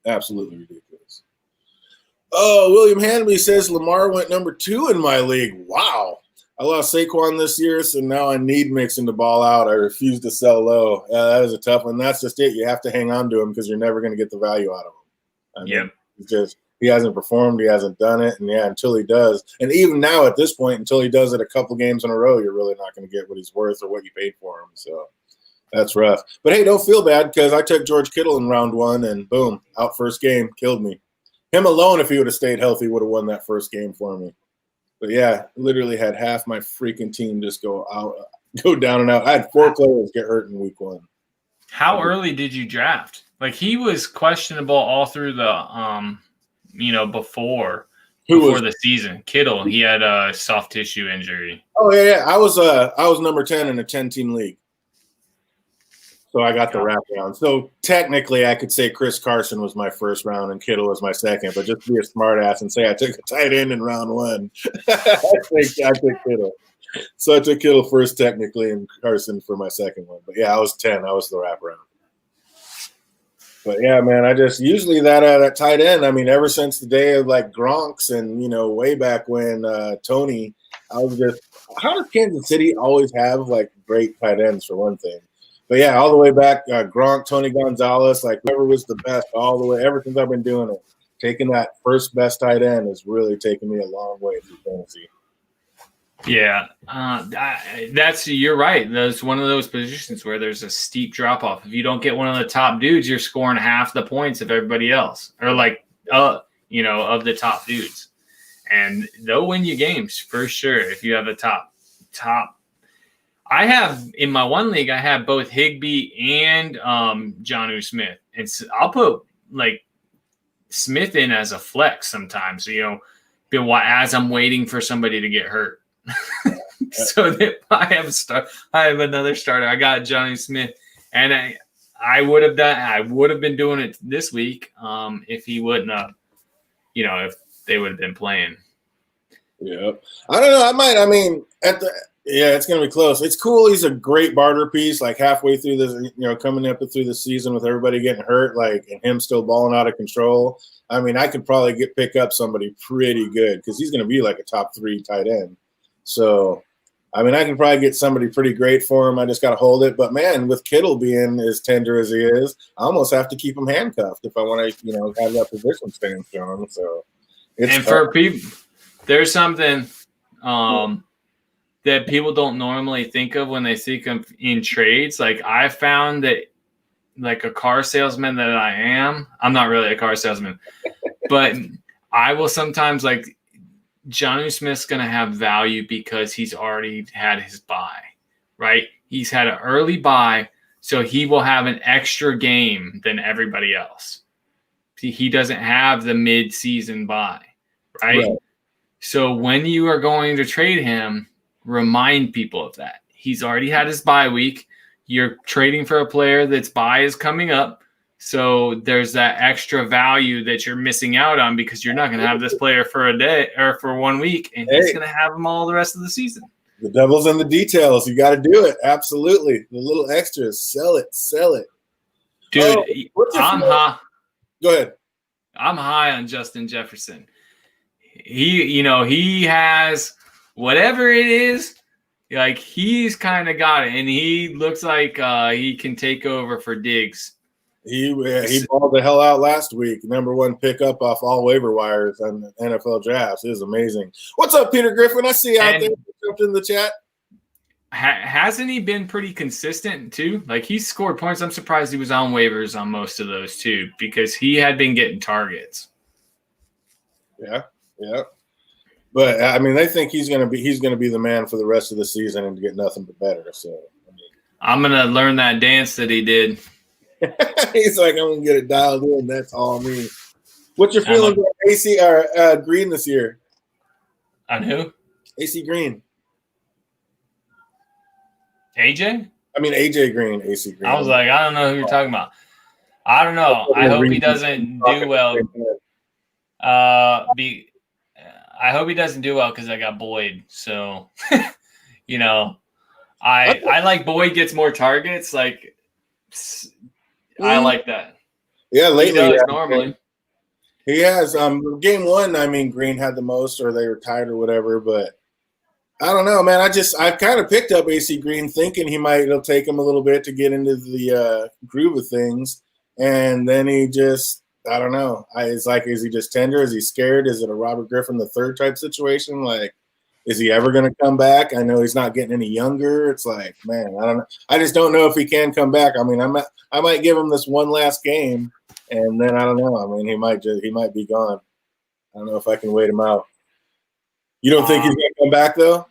Absolutely ridiculous. Oh, William Hanby says Lamar went number 2 in my league. Wow. I lost Saquon this year, so now I need Mixon to ball out. I refuse to sell low. That is a tough one. That's just it. You have to hang on to him because you're never going to get the value out of him. I mean, he hasn't performed. He hasn't done it. And, until he does. And even now at this point, until he does it a couple games in a row, you're really not going to get what he's worth or what you paid for him. So that's rough. But, hey, don't feel bad because I took George Kittle in round 1, and, boom, out first game, killed me. Him alone, if he would have stayed healthy, would have won that first game for me. But, yeah, literally had half my freaking team just go down and out. I had 4 players get hurt in week 1. How early did you draft? Like, he was questionable all through the before the season. Kittle, he had a soft tissue injury. Oh, yeah. I was number 10 in a 10-team league. So I got the wraparound. So technically, I could say Chris Carson was my first round and Kittle was my second. But just to be a smart ass and say I took a tight end in round 1, I took Kittle. So I took Kittle first technically and Carson for my second one. But yeah, I was 10. I was the wraparound. But yeah, man, I just usually that tight end. I mean, ever since the day of like Gronk's and way back when Tony, I was just, how does Kansas City always have like great tight ends for one thing? But yeah, all the way back, Gronk, Tony Gonzalez, like whoever was the best all the way, ever since I've been doing it, taking that first best tight end has really taken me a long way through fantasy. Yeah, you're right. That's one of those positions where there's a steep drop off. If you don't get one of the top dudes, you're scoring half the points of everybody else, or of the top dudes, and they'll win you games for sure if you have a top. I have in my one league, I have both Higbee and Jonnu Smith, and so I'll put like Smith in as a flex sometimes. As I'm waiting for somebody to get hurt. So that I have another starter. I got Jonnu Smith, and I would have been doing it this week if he wouldn't have, if they would have been playing. Yeah, I don't know. It's going to be close. It's cool. He's a great barter piece, like halfway through this, coming up through the season with everybody getting hurt, and him still balling out of control. I mean, I could probably pick up somebody pretty good because he's going to be like a top 3 tight end. So, I mean, I can probably get somebody pretty great for him. I just got to hold it. But, man, with Kittle being as tender as he is, I almost have to keep him handcuffed if I want to, have that position staying strong. So, for people, there's something that people don't normally think of when they think of in trades. Like, I found that, like a car salesman that I am, I'm not really a car salesman, but I will sometimes Jonnu Smith's going to have value because he's already had his bye, right? He's had an early bye, so he will have an extra game than everybody else. He doesn't have the mid-season bye, right? So when you are going to trade him, remind people of that. He's already had his bye week. You're trading for a player that's bye is coming up. So there's that extra value that you're missing out on because you're not going to have this player for a day or for 1 week, and he's going to have them all the rest of the season. The devil's in the details. You got to do it. Absolutely. The little extras. Sell it. Dude, I'm high. Go ahead. I'm high on Justin Jefferson. He has whatever it is, he's kind of got it, and he looks like he can take over for Diggs. He balled the hell out last week. Number 1 pickup off all waiver wires on the NFL drafts. It was amazing. What's up, Peter Griffin? I see you out there. Jumped in the chat. Hasn't he been pretty consistent too? Like, he scored points. I'm surprised he was on waivers on most of those too, because he had been getting targets. Yeah. But I mean, they think he's gonna be the man for the rest of the season and to get nothing but better. So I'm gonna learn that dance that he did. He's like, I'm gonna get it dialed in. That's all me. What's your feelings on AC or Green this year? On who? AC Green. AJ? I mean AJ Green, AC Green. I was like, I don't know who you're talking about. I don't know. I hope he doesn't do well. I hope he doesn't do well because I got Boyd. So, I like Boyd gets more targets. Like, I like that. Yeah, lately he does, normally. He has. Game 1, I mean, Green had the most, or they were tied, or whatever. But I don't know, man. I've kind of picked up AC Green thinking it'll take him a little bit to get into the groove of things. And then I don't know. It's like, is he just tender? Is he scared? Is it a Robert Griffin III type situation? Like, is he ever going to come back? I know he's not getting any younger. It's like, man, I don't know. I just don't know if he can come back. I mean, I might give him this one last game, and then I don't know. I mean, he might be gone. I don't know if I can wait him out. You don't think he's going to come back though?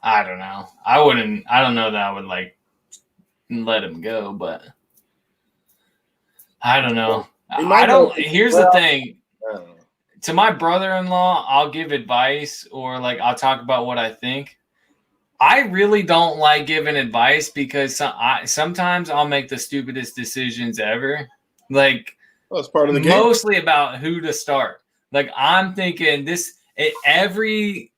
I don't know. I don't know that I would like let him go, but I don't know. Here's the thing. To my brother-in-law, I'll give advice or like I'll talk about what I think. I really don't like giving advice because sometimes I'll make the stupidest decisions ever. Like, it's part of the game. Mostly about who to start. Like, I'm thinking every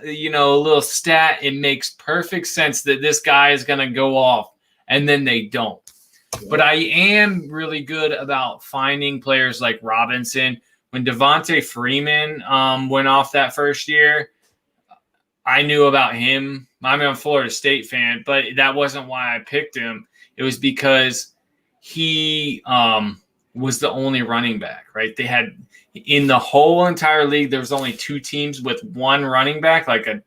little stat, it makes perfect sense that this guy is going to go off, and then they don't. Yeah. But I am really good about finding players like Robinson. When Devontae Freeman went off that first year, I knew about him. I'm a Florida State fan, but that wasn't why I picked him. It was because he was the only running back, right? They had – in the whole entire league, there was only 2 teams with one running back, like a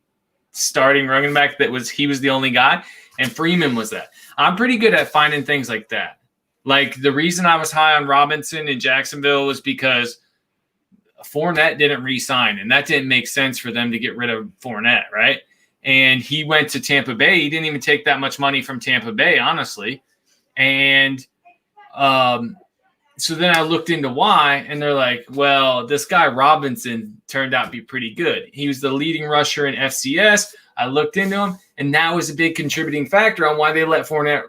starting running back he was the only guy, and Freeman was that. I'm pretty good at finding things like that. Like, the reason I was high on Robinson in Jacksonville was because Fournette didn't re-sign, and that didn't make sense for them to get rid of Fournette, right? And he went to Tampa Bay. He didn't even take that much money from Tampa Bay, honestly. And so then I looked into why, and they're like, well, this guy Robinson turned out to be pretty good. He was the leading rusher in FCS. I looked into him, and that was a big contributing factor on why they let Fournette,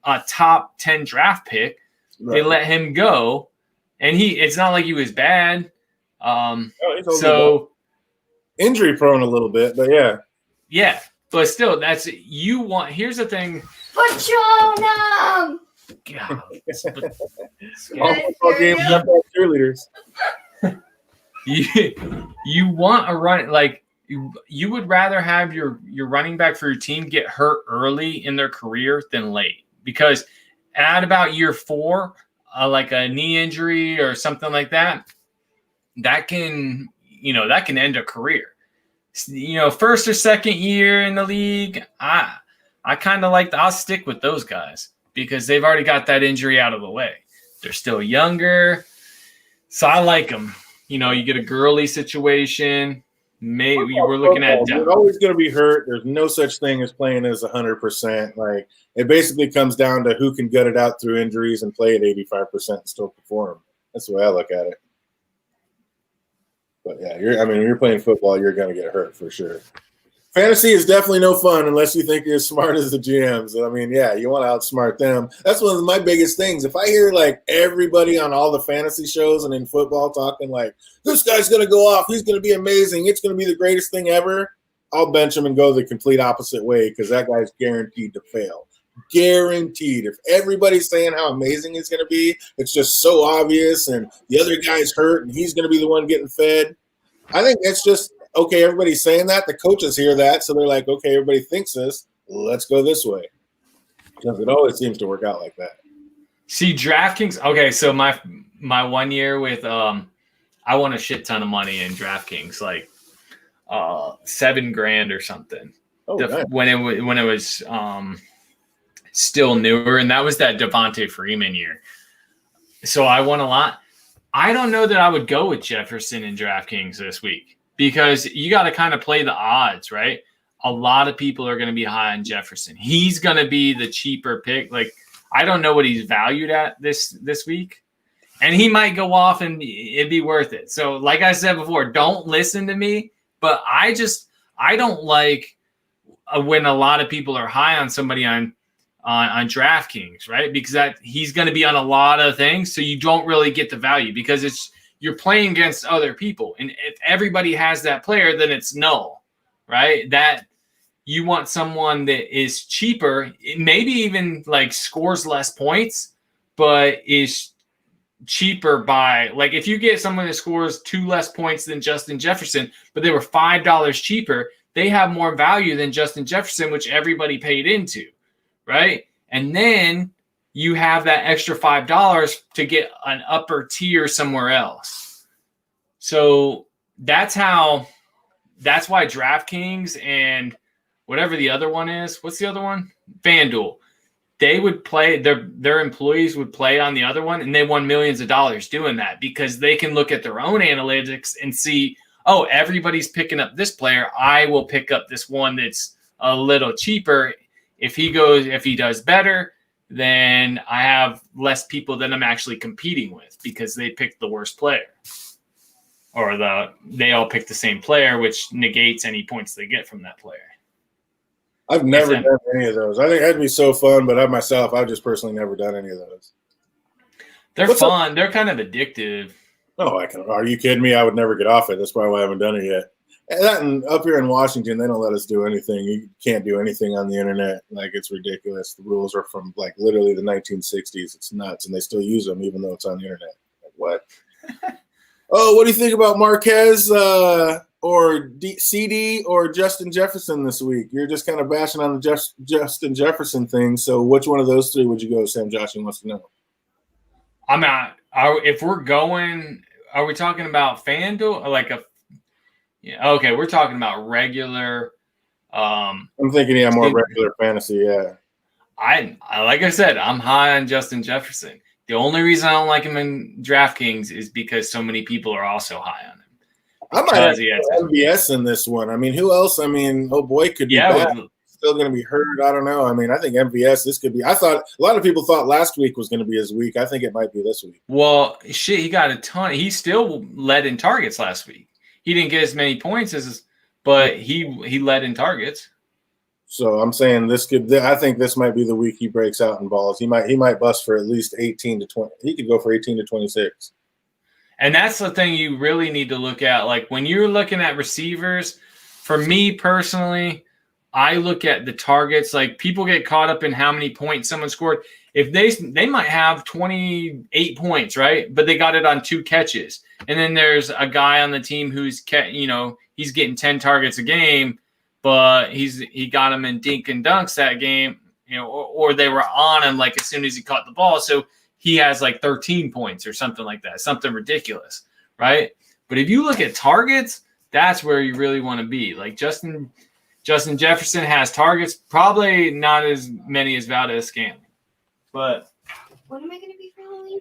a top 10 draft pick, They let him go, and it's not like he was bad. So injury prone a little bit, but yeah, but still, here's the thing. Patronum! God, all games have cheerleaders. You want a run, like you would rather have your running back for your team get hurt early in their career than late, because at about year 4, like a knee injury or something like that, that can end a career. First or second year in the league, I kind of I'll stick with those guys because they've already got that injury out of the way. They're still younger, so I like them. You get a girly situation. Maybe we're looking at. You're always going to be hurt. There's no such thing as playing as 100%. Like, it basically comes down to who can gut it out through injuries and play at 85% and still perform. That's the way I look at it. But yeah, when you're playing football, you're going to get hurt for sure. Fantasy is definitely no fun unless you think you're as smart as the GMs. You want to outsmart them. That's one of my biggest things. If I hear everybody on all the fantasy shows and in football talking this guy's going to go off, he's going to be amazing, it's going to be the greatest thing ever, I'll bench him and go the complete opposite way because that guy's guaranteed to fail. Guaranteed. If everybody's saying how amazing he's going to be, it's just so obvious, and the other guy's hurt and he's going to be the one getting fed. I think it's just – okay, everybody's saying that. The coaches hear that, so they're like, okay, everybody thinks this. Let's go this way. Because it always seems to work out like that. See, DraftKings. Okay, so my 1 year with I won a shit ton of money in DraftKings, $7,000 or something. Oh, nice. When it was still newer, and that was that Devontae Freeman year. So I won a lot. I don't know that I would go with Jefferson in DraftKings this week, because you got to kind of play the odds, right? A lot of people are going to be high on Jefferson. He's going to be the cheaper pick. I don't know what he's valued at this week, and he might go off and it'd be worth it. So like I said before, don't listen to me, but I don't like when a lot of people are high on somebody on DraftKings, right? Because he's going to be on a lot of things, so you don't really get the value because you're playing against other people. And if everybody has that player, then it's null, right? That you want someone that is cheaper, maybe even scores less points, but is cheaper by, like, if you get someone that scores 2 less points than Justin Jefferson, but they were $5 cheaper, they have more value than Justin Jefferson, which everybody paid into, right? And then you have that extra $5 to get an upper tier somewhere else. So that's why DraftKings and whatever the other one is, what's the other one? FanDuel. They would play, their employees would play on the other one, and they won millions of dollars doing that because they can look at their own analytics and see, oh, everybody's picking up this player. I will pick up this one that's a little cheaper. If he does better, then I have less people that I'm actually competing with because they picked the worst player. Or they all pick the same player, which negates any points they get from that player. I've never done any of those. I think that'd be so fun, but I've just personally never done any of those. They're fun. They're kind of addictive. Oh, are you kidding me? I would never get off it. That's probably why I haven't done it yet. And up here in Washington, they don't let us do anything. You can't do anything on the internet. Like, it's ridiculous. The rules are from like literally the 1960s. It's nuts, and they still use them even though it's on the internet. Like, what? Oh, what do you think about Marquez or CD or Justin Jefferson this week? You're just kind of bashing on the Justin Jefferson thing. So which one of those three would you go? Sam Joshing wants to know. I'm not. If we're going, are we talking about FanDuel or like a? Yeah, okay, we're talking about regular. I'm thinking, more regular fantasy. Yeah. I like I said, I'm high on Justin Jefferson. The only reason I don't like him in DraftKings is because so many people are also high on him. I might have MVS in this one. I mean, who else? I mean, oh boy, could be still going to be hurt. I don't know. I mean, I think MVS, this could be. I thought a lot of people thought last week was going to be his week. I think it might be this week. Well, shit, he got a ton. He still led in targets last week. He didn't get as many points but he led in targets. So I'm saying I think this might be the week he breaks out in balls. He might bust for at least 18 to 20. He could go for 18 to 26. And that's the thing you really need to look at. Like, when you're looking at receivers, for me personally, I look at the targets. Like, people get caught up in how many points someone scored. If they might have 28 points, right? But they got it on 2 catches. And then there's a guy on the team who's he's getting 10 targets a game, but he got him in dink and dunks that game, or they were on him like as soon as he caught the ball. So he has like 13 points or something like that, something ridiculous, right? But if you look at targets, that's where you really want to be. Like Justin Jefferson has targets, probably not as many as Valdez-Scantling. But what am I going to be for Halloween?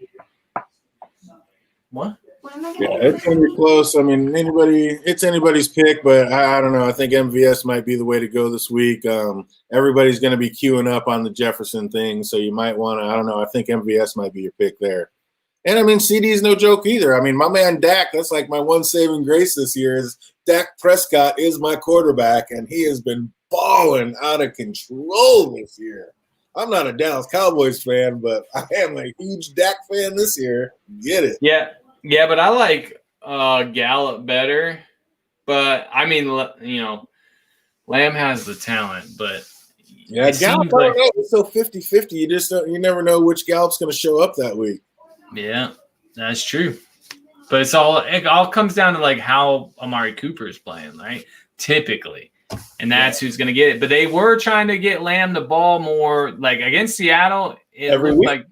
What? What am I going to be? It's going to be close. I mean, it's anybody's pick, but I don't know. I think MVS might be the way to go this week. Everybody's going to be queuing up on the Jefferson thing, so you might want to. I don't know. I think MVS might be your pick there. And I mean, CD is no joke either. I mean, my man Dak. That's like my one saving grace this year. Is Dak Prescott is my quarterback, and he has been balling out of control this year. I'm not a Dallas Cowboys fan, but I am a huge Dak fan this year. Get it? Yeah, but I like Gallup better. But I mean, Lamb has the talent, but Gallup. It's so 50-50. You never know which Gallup's going to show up that week. Yeah, that's true. But it all comes down to like how Amari Cooper is playing, right? Typically. And that's who's going to get it. But they were trying to get Lamb the ball more, like against Seattle. Every week.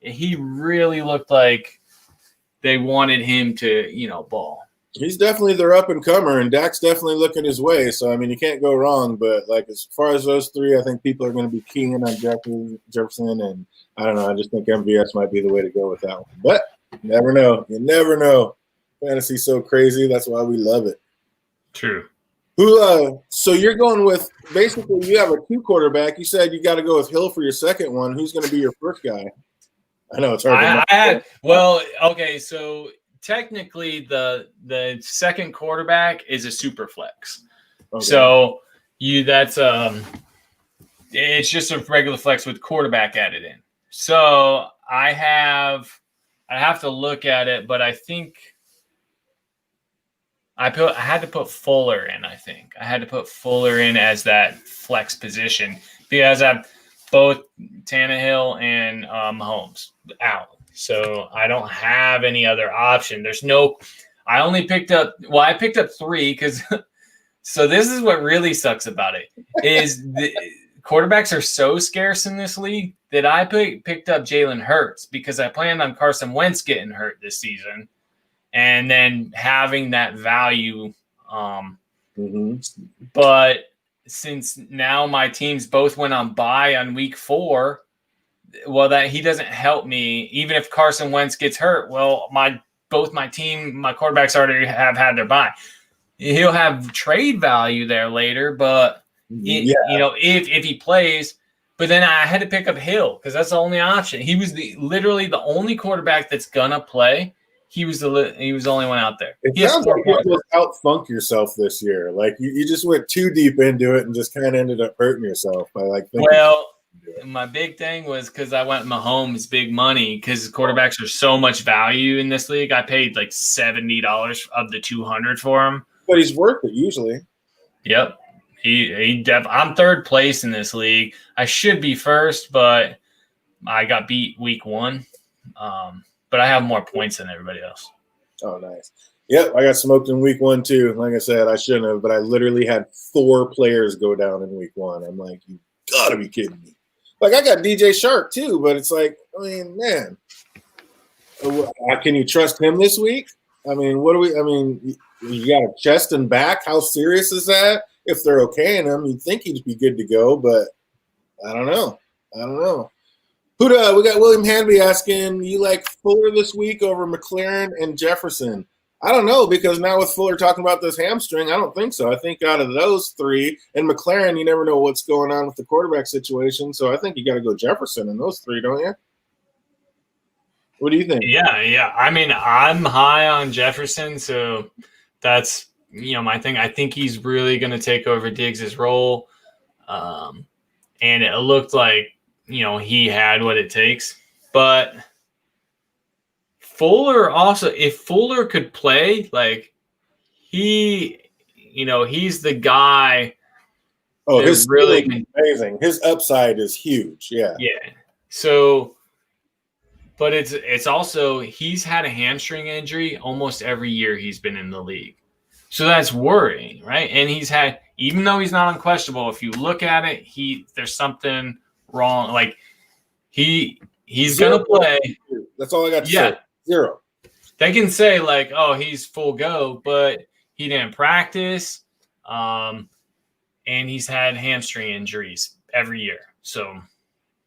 He really looked like they wanted him to, ball. He's definitely their up and comer, and Dak's definitely looking his way. So I mean, you can't go wrong. But like as far as those three, I think people are going to be keying on Jefferson, and I don't know. I just think MVS might be the way to go with that one. But you never know. You never know. Fantasy's so crazy. That's why we love it. True. So you're going with basically you have a 2 quarterback. You said you got to go with Hill for your second one. Who's going to be your first guy? I know it's hard. So technically the second quarterback is a super flex. Okay. So it's just a regular flex with quarterback added in. So I have to look at it, but I think I had to put Fuller in. I think I had to put Fuller in as that flex position because I have both Tannehill and Mahomes out. So I don't have any other option. I only picked up, I picked up 3 because, so this is what really sucks about it is the quarterbacks are so scarce in this league that I picked up Jalen Hurts because I planned on Carson Wentz getting hurt this season and then having that value. But since now my teams both went on bye on week 4, well, that he doesn't help me. Even if Carson Wentz gets hurt, well, my quarterbacks already have had their bye. He'll have trade value there later, but if he plays. But then I had to pick up Hill because that's the only option. He was literally the only quarterback that's gonna play. He was the only one out there. It sounds like you just outfunk yourself this year. Like you just went too deep into it and just kind of ended up hurting yourself by like. My big thing was because I went Mahomes big money because quarterbacks are so much value in this league. I paid like $70 of the $200 for him. But he's worth it usually. Yep. I'm 3rd place in this league. I should be 1st, but I got beat week 1. But I have more points than everybody else. Oh, nice. Yep, I got smoked in week 1 too. Like I said, I shouldn't have, but I literally had 4 players go down in week 1. I'm like, you gotta be kidding me. Like I got DJ Shark too, but it's like, I mean, man, can you trust him this week? I mean, you got a chest and back. How serious is that? If they're okaying him, you'd think he'd be good to go, but I don't know. We got William Hanby asking, you like Fuller this week over McLaren and Jefferson? I don't know, because now with Fuller talking about this hamstring, I don't think so. I think out of those 3, and McLaren, you never know what's going on with the quarterback situation, so I think you got to go Jefferson in those 3, don't you? What do you think? Yeah. I mean, I'm high on Jefferson, so that's my thing. I think he's really going to take over Diggs' role, and it looked like he had what it takes, but Fuller also, if Fuller could play, like he's the guy. Oh, his really amazing. His upside is huge. Yeah. Yeah. So, but it's also, he's had a hamstring injury almost every year he's been in the league. So that's worrying, right? And he's had, even though he's not unquestionable, if you look at it, there's something wrong. Like he's going to play. That's all I got to say. 0. They can say like, oh, he's full go, but he didn't practice. And he's had hamstring injuries every year. So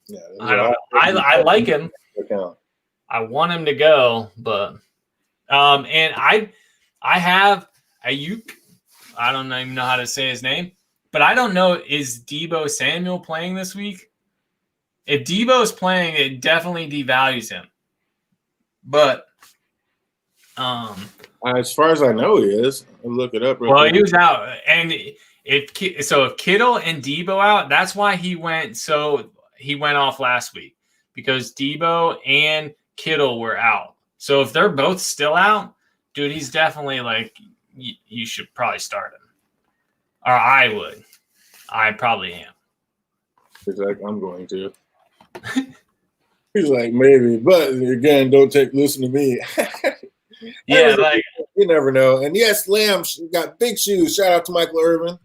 yeah, I don't know. I like him. I want him to go, but and I have Alyuk. I don't even know how to say his name, but I don't know, is Deebo Samuel playing this week? If Deebo's playing, it definitely devalues him. But as far as I know, he is. I'll look it up. He was out, and if Kittle and Deebo out, that's why he went off last week, because Deebo and Kittle were out. So if they're both still out, dude, he's definitely like, you should probably start him, or I would. I probably am. He's like, I'm going to. He's like, maybe, but again, listen to me. Yeah, like you never know. And yes, Lamb got big shoes. Shout out to Michael Irvin.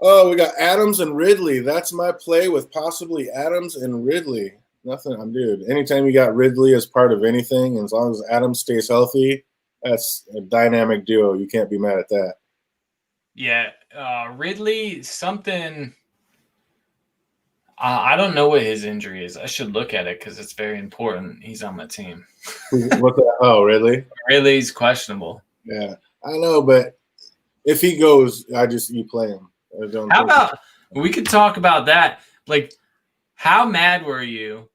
Oh, we got Adams and Ridley. That's my play with possibly Adams and Ridley. Nothing, dude. Anytime you got Ridley as part of anything, and as long as Adams stays healthy, that's a dynamic duo. You can't be mad at that. Yeah, Ridley, something. I don't know what his injury is. I should look at it because it's very important. He's on my team. What's that? Oh, Ridley? Ridley's questionable. Yeah, I know, but if he goes, you play him. How about we could talk about that? Like, how mad were you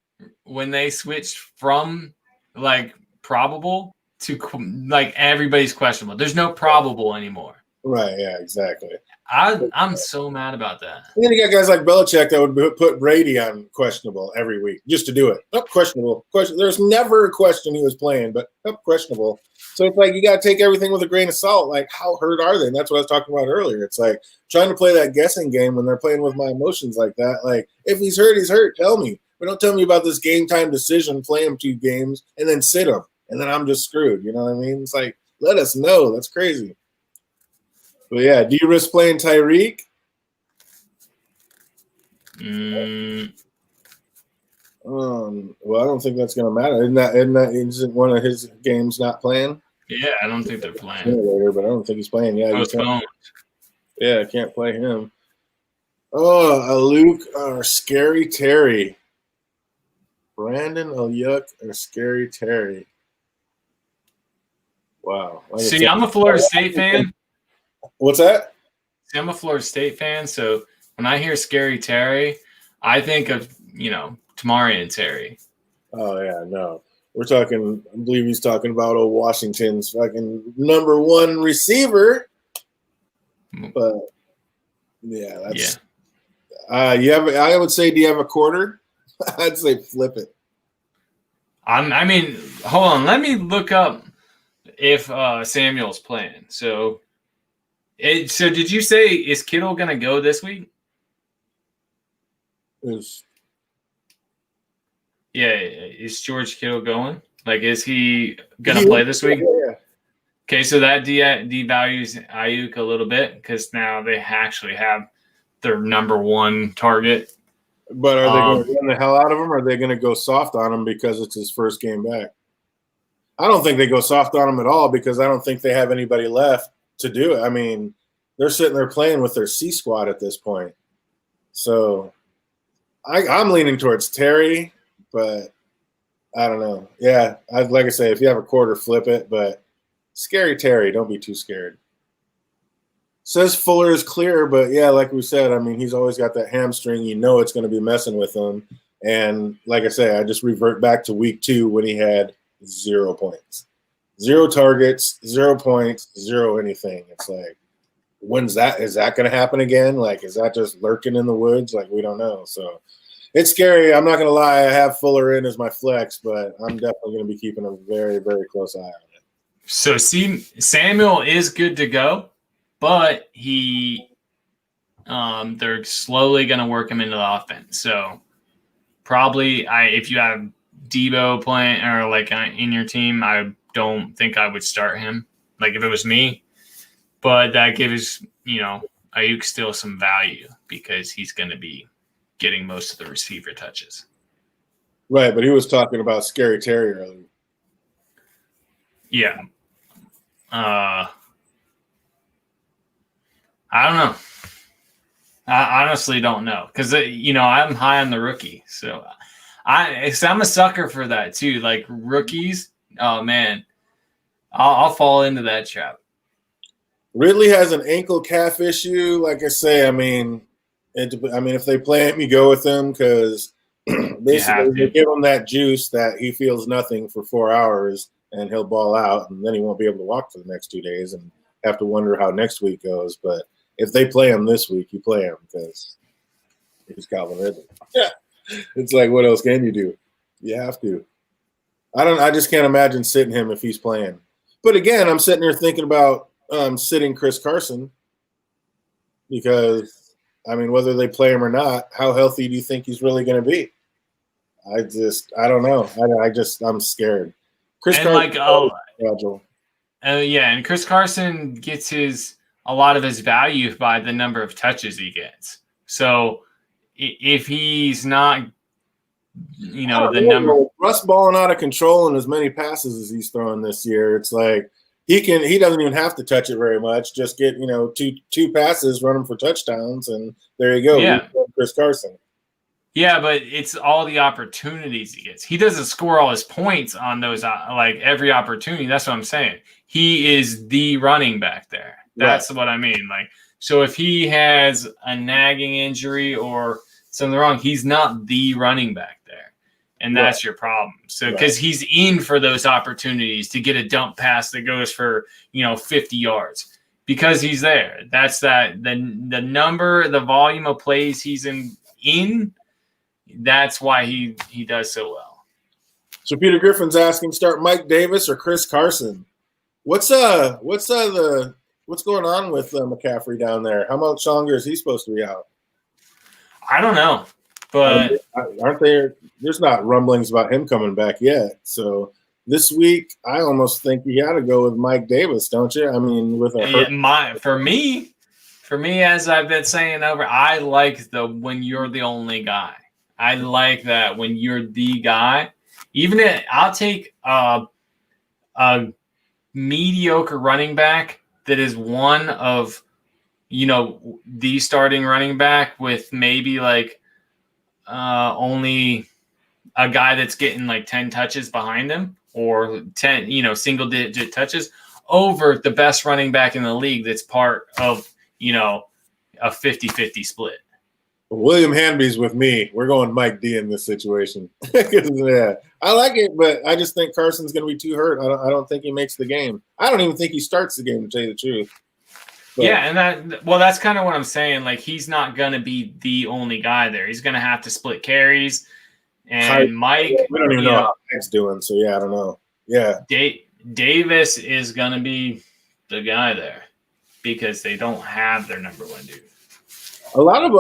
when they switched from like probable to like everybody's questionable? There's no probable anymore. Right. Yeah. Exactly. I'm so mad about that. And then you got guys like Belichick that would put Brady on questionable every week just to do it. Oh, questionable. There's never a question he was playing, but questionable. So it's like you got to take everything with a grain of salt. Like, how hurt are they? And that's what I was talking about earlier. It's like trying to play that guessing game when they're playing with my emotions like that. Like, if he's hurt, he's hurt. Tell me. But don't tell me about this game time decision, play him 2 games, and then sit him. And then I'm just screwed. You know what I mean? It's like, let us know. That's crazy. But, yeah, do you risk playing Tyreek? Well, I don't think that's going to matter. Isn't one of his games not playing? Yeah, I don't think they're playing. Later, but I don't think he's playing. Yeah, I can't play him. Oh, alyuk or Scary Terry. Brandon, alyuk, or Scary Terry. Wow. See, I'm a Florida State fan. What's that? See, I'm a Florida State fan, so when I hear Scary Terry, I think of, Tamari and Terry. Oh, yeah, no. We're talking, I believe he's talking about old Washington's fucking number 1 receiver. But, yeah, that's. Yeah. I would say, do you have a quarter? I'd say flip it. Hold on. Let me look up if Samuel's playing. So did you say, is Kittle going to go this week? Is George Kittle going? Like, is he going to play this week? Yeah. Okay, so that devalues Aiyuk a little bit because now they actually have their number 1 target. But are they going to run the hell out of him, or are they going to go soft on him because it's his first game back? I don't think they go soft on him at all because I don't think they have anybody left to do it. I mean, they're sitting there playing with their C squad at this point. So I'm leaning towards Terry, but I don't know. Yeah, like I say, if you have a quarter, flip it. But Scary Terry, don't be too scared. Says Fuller is clear, but yeah, like we said, I mean, he's always got that hamstring. You know it's going to be messing with him. And like I say, I just revert back to week 2 when he had 0 points. 0 targets, 0 points, 0 anything. It's like, is that going to happen again? Like, is that just lurking in the woods? Like, we don't know. So it's scary. I'm not going to lie. I have Fuller in as my flex, but I'm definitely going to be keeping a very, very close eye on it. So Samuel is good to go. But they're slowly going to work him into the offense. So probably if you have Debo playing or like in your team, I don't think I would start him. Like if it was me, but that gives, Aiyuk still some value because he's going to be getting most of the receiver touches. Right. But he was talking about Scary Terry earlier. Yeah. I don't know. I honestly don't know because I'm high on the rookie, so I'm a sucker for that too. Like rookies, oh man, I'll fall into that trap. Ridley has an ankle calf issue. Like I say, I mean, if they play him, you go with him because basically they give him that juice that he feels nothing for 4 hours and he'll ball out, and then he won't be able to walk for the next 2 days and have to wonder how next week goes, but. If they play him this week, you play him because he's Calvin Ridley. Yeah, it's like, what else can you do? You have to. I just can't imagine sitting him if he's playing. But again, I'm sitting there thinking about sitting Chris Carson because, I mean, whether they play him or not, how healthy do you think he's really going to be? I don't know. I'm scared. Chris Carson fragile. And Chris Carson gets a lot of his value by the number of touches he gets. So if he's not, the number. Russ balling out of control in as many passes as he's throwing this year, it's like he doesn't even have to touch it very much. Just get, two passes, run them for touchdowns, and there you go. Yeah. Chris Carson. Yeah, but it's all the opportunities he gets. He doesn't score all his points on those, like every opportunity. That's what I'm saying. He is the running back there. That's what I mean. Like, so if he has a nagging injury or something wrong, he's not the running back there. And that's your problem. So, because he's in for those opportunities to get a dump pass that goes for, 50 yards because he's there. That's the number, the volume of plays he's in. That's why he does so well. So Peter Griffin's asking, start Mike Davis or Chris Carson? What's going on with McCaffrey down there? How much longer is he supposed to be out? I don't know. But aren't there? There's not rumblings about him coming back yet. So this week, I almost think you got to go with Mike Davis, don't you? I mean, with a hurt. for me, as I've been saying over, I like when you're the only guy. I like that when you're the guy. I'll take a mediocre running back that is one of, the starting running back with maybe like only a guy that's getting like 10 touches behind him or 10, single digit touches over the best running back in the league that's part of, a 50-50 split. William Hanby's with me. We're going Mike D in this situation. Yeah, I like it, but I just think Carson's going to be too hurt. I don't think he makes the game. I don't even think he starts the game, to tell you the truth. But, yeah, and that's kind of what I'm saying. Like, he's not going to be the only guy there. He's going to have to split carries. And Mike, we don't even know how Mike's doing. So yeah, I don't know. Yeah, Davis is going to be the guy there because they don't have their number one dude. A lot of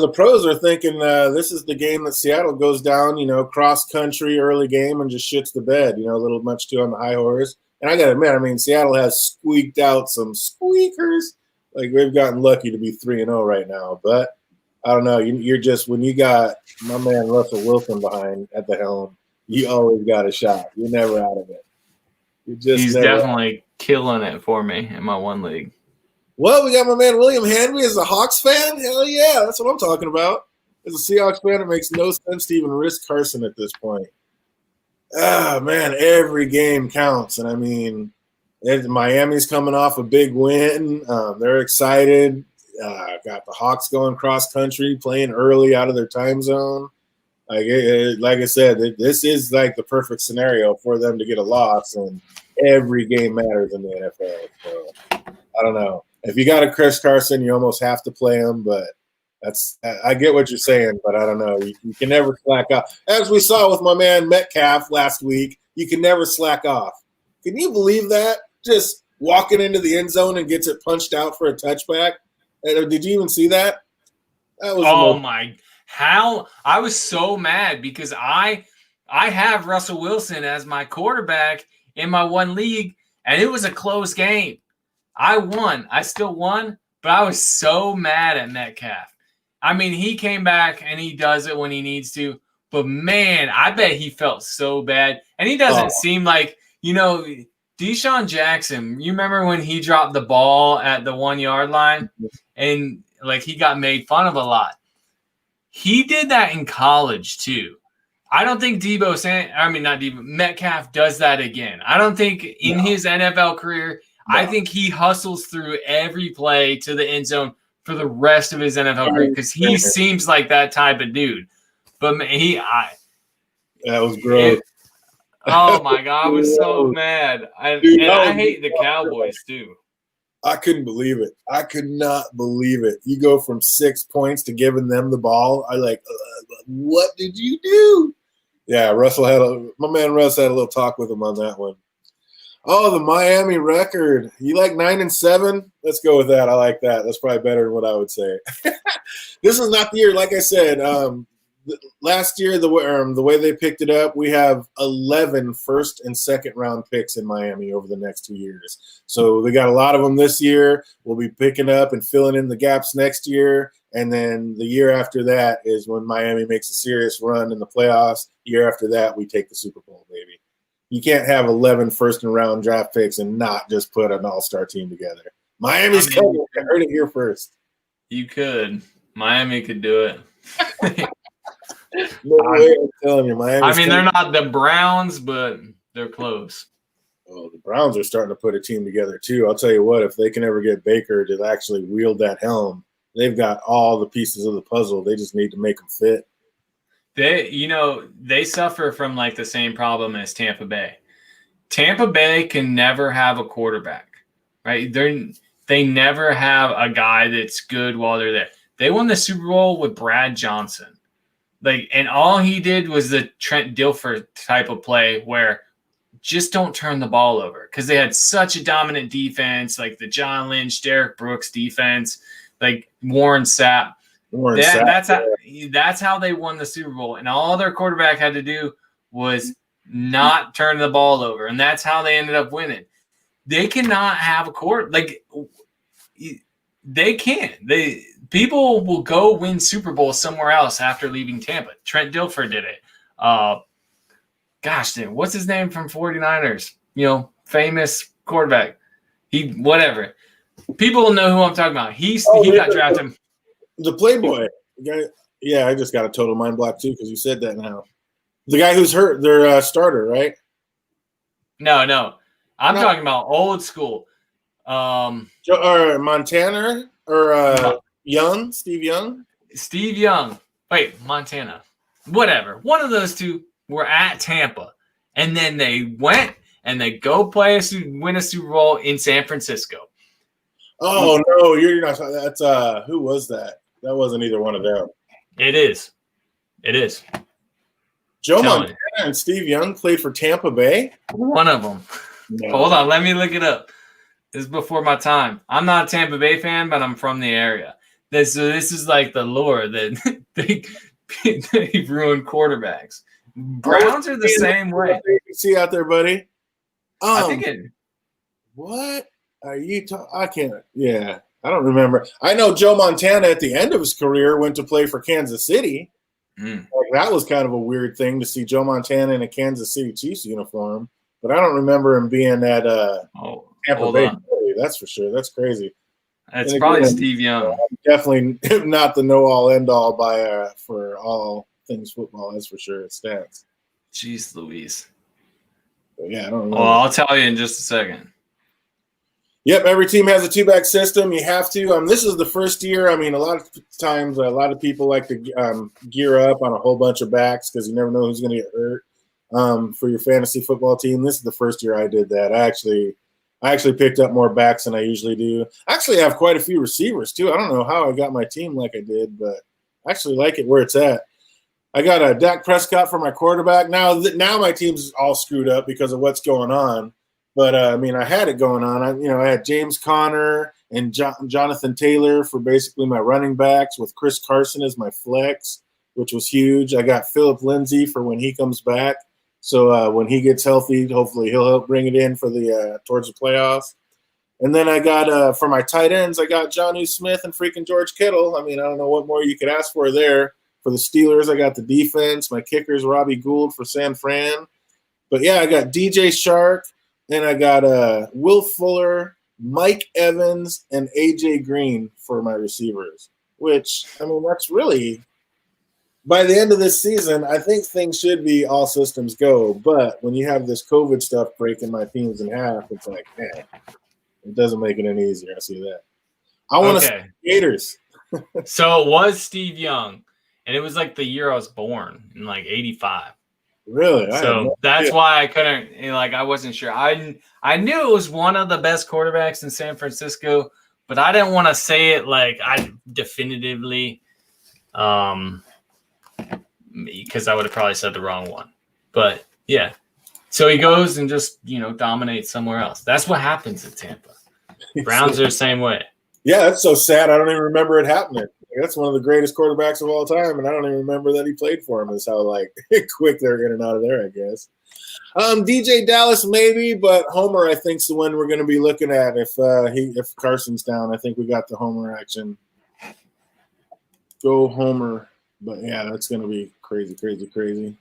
the pros are thinking this is the game that Seattle goes down, cross country early game and just shits the bed, a little much too on the high horse. And I got to admit, I mean, Seattle has squeaked out some squeakers. Like, we've gotten lucky to be 3-0 right now. But I don't know. You're just, when you got my man Russell Wilson behind at the helm, you always got a shot. You're never out of it. He's definitely killing it for me in my one league. Well, we got my man William Hanby as a Hawks fan. Hell yeah, that's what I'm talking about. As a Seahawks fan, it makes no sense to even risk Carson at this point. Man, every game counts. And I mean, Miami's coming off a big win. They're excited. Got the Hawks going cross country, playing early out of their time zone. Like I said, this is like the perfect scenario for them to get a loss, and every game matters in the NFL. So I don't know. If you got a Chris Carson, you almost have to play him, but I get what you're saying, but I don't know. You can never slack off. As we saw with my man Metcalf last week, you can never slack off. Can you believe that? Just walking into the end zone and gets it punched out for a touchback. Did you even see that? That was how I was so mad because I have Russell Wilson as my quarterback in my one league, and it was a close game. I won. I still won, but I was so mad at Metcalf. I mean, he came back and he does it when he needs to, but man, I bet he felt so bad. And he doesn't seem like, Deshaun Jackson, you remember when he dropped the ball at the 1 yard line and like he got made fun of a lot? He did that in college too. I don't think Metcalf does that again. I don't think in his NFL career, I think he hustles through every play to the end zone for the rest of his NFL career because he seems like that type of dude. But that was gross. Oh my God, I was so mad. I hate the Cowboys too. I couldn't believe it. I could not believe it. You go from 6 points to giving them the ball. What did you do? Yeah, my man Russ had a little talk with him on that one. Oh, the Miami record. You like 9-7? Let's go with that. I like that. That's probably better than what I would say. This is not the year. Like I said, last year, the way they picked it up, we have 11 first and second round picks in Miami over the next 2 years. So they got a lot of them this year. We'll be picking up and filling in the gaps next year. And then the year after that is when Miami makes a serious run in the playoffs. Year after that, we take the Super Bowl, baby. You can't have 11 first and round draft picks and not just put an all-star team together. Miami's coming. I heard it here first. You could. Miami could do it. No way, I'm telling you, Miami's they're not the Browns, but they're close. Oh, the Browns are starting to put a team together too. I'll tell you what, if they can ever get Baker to actually wield that helm, they've got all the pieces of the puzzle. They just need to make them fit. They suffer from like the same problem as Tampa Bay. Tampa Bay can never have a quarterback, right? They never have a guy that's good while they're there. They won the Super Bowl with Brad Johnson. And all he did was the Trent Dilfer type of play where just don't turn the ball over because they had such a dominant defense, like the John Lynch, Derek Brooks defense, like Warren Sapp. Warren Sapp, That's how they won the Super Bowl. And all their quarterback had to do was not turn the ball over. And that's how they ended up winning. They cannot have a court like they can't. People will go win Super Bowl somewhere else after leaving Tampa. Trent Dilfer did it. Gosh, dude, what's his name from 49ers? Famous quarterback. Whatever. People know who I'm talking about. He got drafted. The Playboy guy. Yeah, I just got a total mind block too because you said that now. The guy who's hurt, their starter, right? No. I'm talking about old school. Or Montana or Young, Steve Young. Steve Young. Wait, Montana. Whatever. One of those two were at Tampa, and then they went and they go win a Super Bowl in San Francisco. Oh no, you're not. That's who was that? That wasn't either one of them. It is. Joe Montana and Steve Young played for Tampa Bay. One of them. No. Hold on, let me look it up. This is before my time. I'm not a Tampa Bay fan, but I'm from the area. This is like the lore that they ruined quarterbacks. Browns are the same way. See out there, buddy. I think it. What are you talking? I can't. Yeah, I don't remember. I know Joe Montana at the end of his career went to play for Kansas City. Like, that was kind of a weird thing to see Joe Montana in a Kansas City Chiefs uniform, but I don't remember him being at Tampa Bay. That's for sure. That's crazy. It's probably Steve Young. Definitely not the know-all, end-all for all things football. That's for sure. It stats. Jeez Louise. But yeah, I don't know. Well, I'll tell you in just a second. Yep, every team has a two-back system. You have to. This is the first year. I mean, a lot of times, a lot of people like to gear up on a whole bunch of backs because you never know who's going to get hurt for your fantasy football team. This is the first year I did that. I actually picked up more backs than I usually do. I actually have quite a few receivers, too. I don't know how I got my team like I did, but I actually like it where it's at. I got a Dak Prescott for my quarterback. Now my team's all screwed up because of what's going on. But, I had it going on. I had James Conner and Jonathan Taylor for basically my running backs with Chris Carson as my flex, which was huge. I got Phillip Lindsay for when he comes back. So when he gets healthy, hopefully he'll help bring it in for towards the playoffs. And then I got for my tight ends, I got Jonnu Smith and freaking George Kittle. I don't know what more you could ask for there. For the Steelers, I got the defense. My kickers, Robbie Gould for San Fran. But yeah, I got DJ Shark, and I got Will Fuller, Mike Evans, and AJ Green for my receivers. Which that's really. By the end of this season, I think things should be all systems go. But when you have this COVID stuff breaking my teams in half, it's like, man, it doesn't make it any easier. I see that. I want to see Gators. So it was Steve Young, and it was like the year I was born in like 85. Really? So that's why I couldn't, I wasn't sure. I knew it was one of the best quarterbacks in San Francisco, but I didn't want to say it like I definitively because I would have probably said the wrong one. But yeah. So he goes and just, dominates somewhere else. That's what happens at Tampa. Browns are the same way. Yeah, that's so sad. I don't even remember it happening. That's one of the greatest quarterbacks of all time, and I don't even remember that he played for him. That's how quick they're in and out of there, I guess. DJ Dallas maybe, but Homer I think is the one we're going to be looking at if Carson's down. I think we got the Homer action. Go Homer. But yeah, that's going to be crazy, crazy, crazy.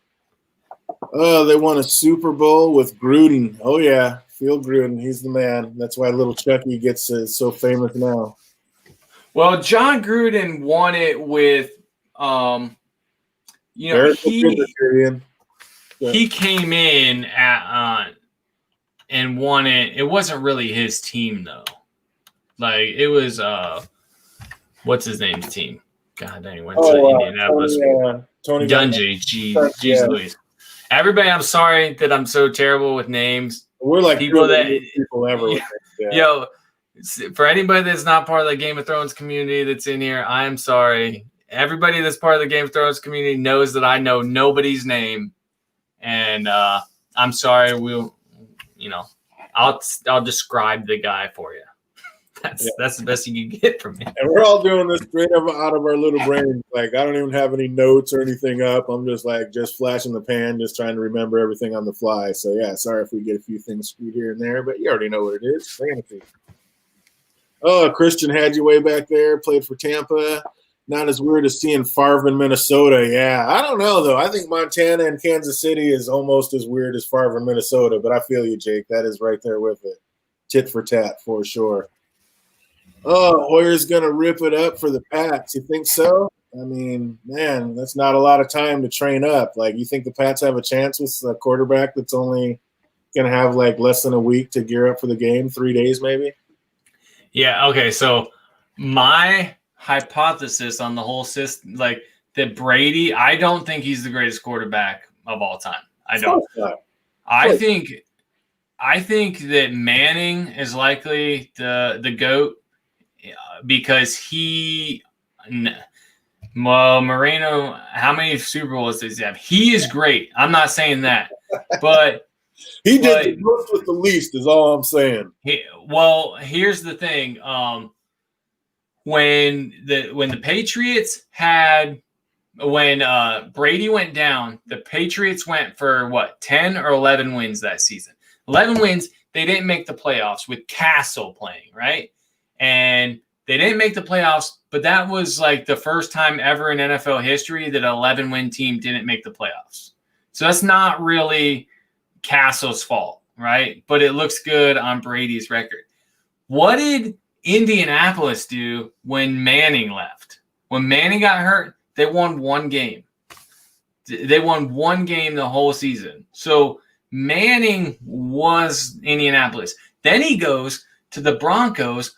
Oh, they won a Super Bowl with Gruden. Oh yeah, Phil Gruden. He's the man. That's why little Chucky gets so famous now. Well, John Gruden won it with, he came in and won it. It wasn't really his team though. Like it was, what's his name's team? God dang, went to Indianapolis. Tony Dungy. Jeez Louise. Everybody, I'm sorry that I'm so terrible with names. We're like people ever. Yo, for anybody that's not part of the Game of Thrones community that's in here, I am sorry. Everybody that's part of the Game of Thrones community knows that I know nobody's name, and I'm sorry. I'll describe the guy for you. That's the best you can get from me. And we're all doing this straight up out of our little brains. Like, I don't even have any notes or anything up. I'm just flashing the pan, just trying to remember everything on the fly. So, yeah, sorry if we get a few things screwed here and there, but you already know what it is. Fantasy. Oh, Christian had you way back there, played for Tampa. Not as weird as seeing Favre in Minnesota. Yeah, I don't know, though. I think Montana and Kansas City is almost as weird as Favre in Minnesota, but I feel you, Jake. That is right there with it. Tit for tat, for sure. Oh, Hoyer's going to rip it up for the Pats. You think so? I mean, man, that's not a lot of time to train up. Like, you think the Pats have a chance with a quarterback that's only going to have, like, less than a week to gear up for the game, 3 days maybe? Yeah, okay, so my hypothesis on the whole system, like that Brady, I don't think he's the greatest quarterback of all time. I don't. I think that Manning is likely the GOAT because Moreno, how many Super Bowls does he have? He is great. I'm not saying that, but he did the most with the least is all I'm saying. Here's the thing. When the Patriots when Brady went down, the Patriots went for 10 or 11 wins that season. 11 wins. They didn't make the playoffs with Castle playing, right? And they didn't make the playoffs, but that was like the first time ever in NFL history that an 11-win team didn't make the playoffs. So that's not really Castle's fault, right? But it looks good on Brady's record. What did Indianapolis do when Manning left? When Manning got hurt, they won one game. They won one game the whole season. So Manning was Indianapolis. Then he goes to the Broncos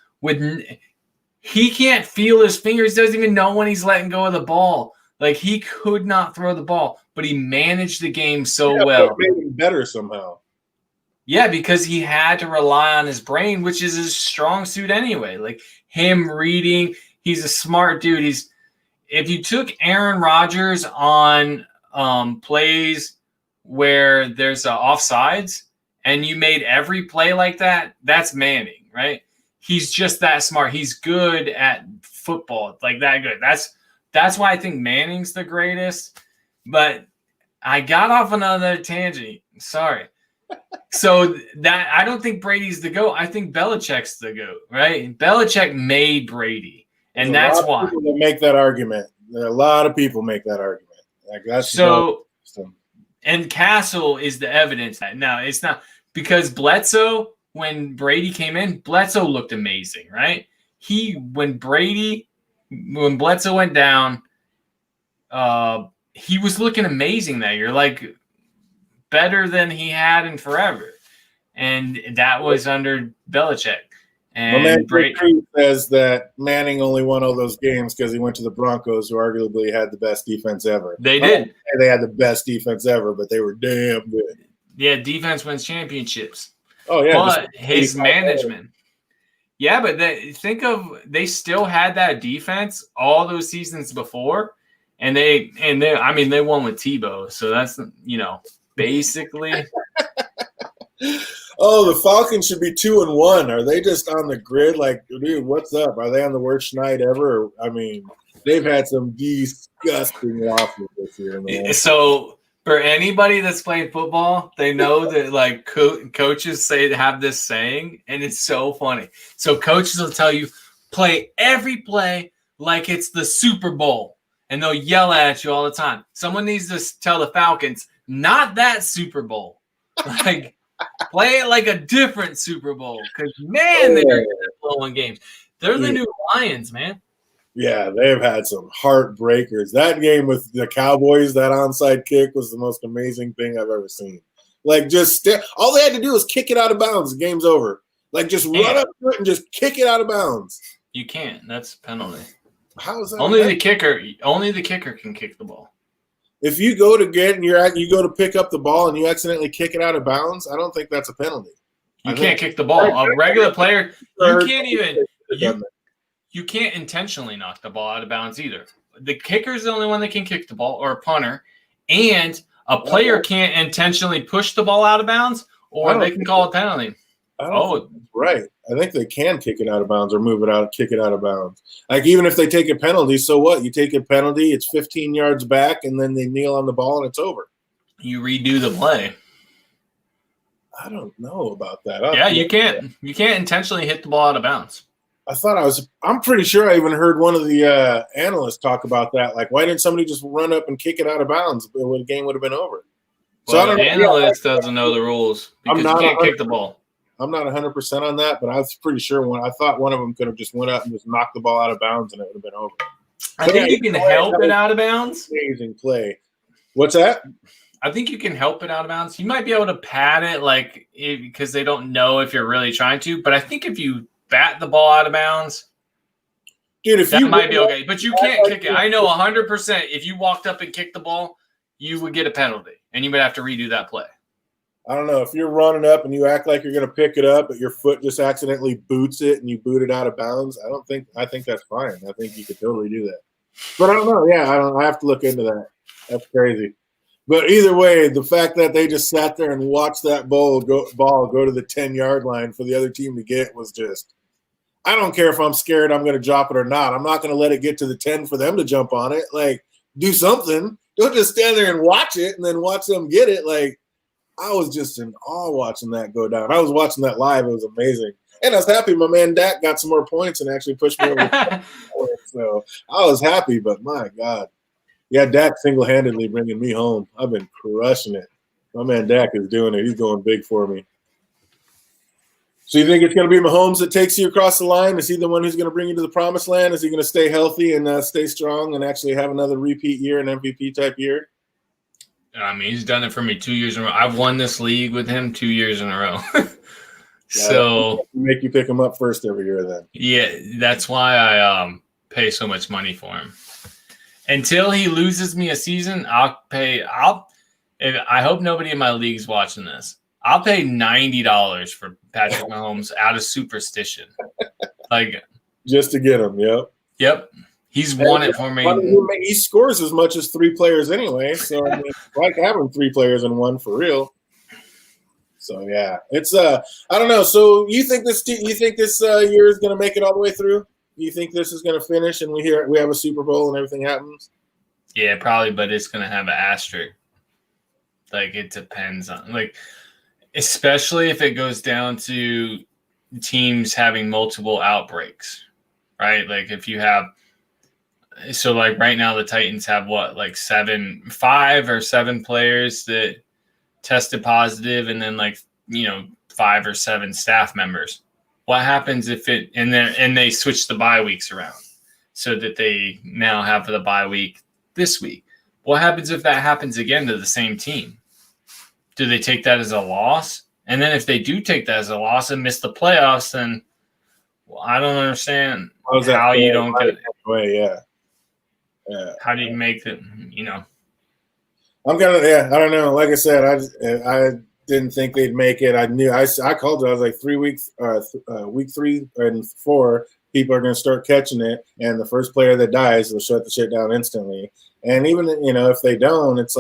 he can't feel his fingers, doesn't even know when he's letting go of the ball. Like, he could not throw the ball, but he managed the game so well. But it made him better somehow. Yeah, because he had to rely on his brain, which is his strong suit anyway. Like, him reading, he's a smart dude. If you took Aaron Rodgers on plays where there's offsides and you made every play like that, that's Manning, right? He's just that smart. He's good at football, like that good. That's why I think Manning's the greatest. But I got off another tangent. Sorry. So that I don't think Brady's the GOAT. I think Belichick's the GOAT, right? Belichick made Brady, and that's why. People that make that argument. There are a lot of people make that argument. Like, that's so. And Castle is the evidence. Now it's not because Bledsoe. When Brady came in, Bledsoe looked amazing, right? When Bledsoe went down, he was looking amazing that year, like better than he had in forever. And that was under Belichick. And my man Brady says that Manning only won all those games because he went to the Broncos, who arguably had the best defense ever. They did. They had the best defense ever, but they were damn good. Yeah, defense wins championships. Oh, yeah. But his management. Yeah, but they still had that defense all those seasons before. And they won with Tebow. So that's, basically. Oh, the Falcons should be 2-1. Are they just on the grid? Like, dude, what's up? Are they on the worst night ever? I mean, they've had some disgusting losses this year. So for anybody that's played football, they know that like coaches have this saying, and it's so funny. So coaches will tell you, play every play like it's the Super Bowl, and they'll yell at you all the time. Someone needs to tell the Falcons, not that Super Bowl. Like, play it like a different Super Bowl, because man, they're blowing games. They're the new Lions, man. Yeah, they've had some heartbreakers. That game with the Cowboys, that onside kick was the most amazing thing I've ever seen. Like, all they had to do was kick it out of bounds. The game's over. Like, just run up to it and just kick it out of bounds. You can't. That's a penalty. How is that? Only the kicker can kick the ball. If you go to you go to pick up the ball and you accidentally kick it out of bounds, I don't think that's a penalty. You can't kick the ball. A regular player, you can't even. You can't intentionally knock the ball out of bounds either. The kicker's the only one that can kick the ball, or a punter, and a player can't intentionally push the ball out of bounds, or they can call a penalty. I don't think that's right. I think they can kick it out of bounds or move it out, kick it out of bounds. Like even if they take a penalty, so what? You take a penalty, it's 15 yards back, and then they kneel on the ball and it's over. You redo the play. I don't know about that. Yeah, you can't intentionally hit the ball out of bounds. I'm pretty sure I even heard one of the analysts talk about that. Like, why didn't somebody just run up and kick it out of bounds? The game would have been over. So well, the analyst doesn't know the rules because you can't kick the ball. I'm not 100% on that, but I was pretty sure I thought one of them could have just went up and just knocked the ball out of bounds and it would have been over. I think you can help it out of bounds. Amazing play. What's that? I think you can help it out of bounds. You might be able to pad it because they don't know if you're really trying to. But I think if you bat the ball out of bounds, dude, that might be okay. But you can't kick it. I know 100% if you walked up and kicked the ball, you would get a penalty. And you would have to redo that play. I don't know. If you're running up and you act like you're going to pick it up, but your foot just accidentally boots it and you boot it out of bounds, I think that's fine. I think you could totally do that. But I don't know. Yeah, I have to look into that. That's crazy. But either way, the fact that they just sat there and watched that ball go to the 10-yard line for the other team to get was just – I don't care if I'm scared I'm going to drop it or not. I'm not going to let it get to the 10 for them to jump on it. Like, do something. Don't just stand there and watch it and then watch them get it. Like, I was just in awe watching that go down. I was watching that live. It was amazing. And I was happy my man Dak got some more points and actually pushed me over. So I was happy, but my God. Yeah, Dak single-handedly bringing me home. I've been crushing it. My man Dak is doing it. He's going big for me. So you think it's going to be Mahomes that takes you across the line? Is he the one who's going to bring you to the promised land? Is he going to stay healthy and stay strong and actually have another repeat year, an MVP-type year? I mean, he's done it for me 2 years in a row. I've won this league with him 2 years in a row. So make you pick him up first every year then. Yeah, that's why I pay so much money for him. Until he loses me a season, I hope nobody in my league's watching this. I'll pay $90 for Patrick Mahomes out of superstition. Just to get him, Yep. He's won it for me. He scores as much as three players anyway, so I mean, it's like having three players in one for real. So yeah, it's I don't know. So you think this year is going to make it all the way through? Do you think this is going to finish and we have a Super Bowl and everything happens? Yeah, probably, but it's going to have an asterisk. It depends on especially if it goes down to teams having multiple outbreaks, right? If you have. So right now the Titans have 5 or 7 players that tested positive and then 5 or 7 staff members. What happens if and they switch the bye weeks around so that they now have the bye week this week? What happens if that happens again to the same team? Do they take that as a loss? And then if they do take that as a loss and miss the playoffs, then I don't understand how you don't get it. Yeah. How do you make it, I don't know. Like I said, I didn't think they'd make it. I knew I called it. I was like 3 weeks, week 3 and 4, people are going to start catching it. And the first player that dies will shut the shit down instantly. And even, if they don't, it's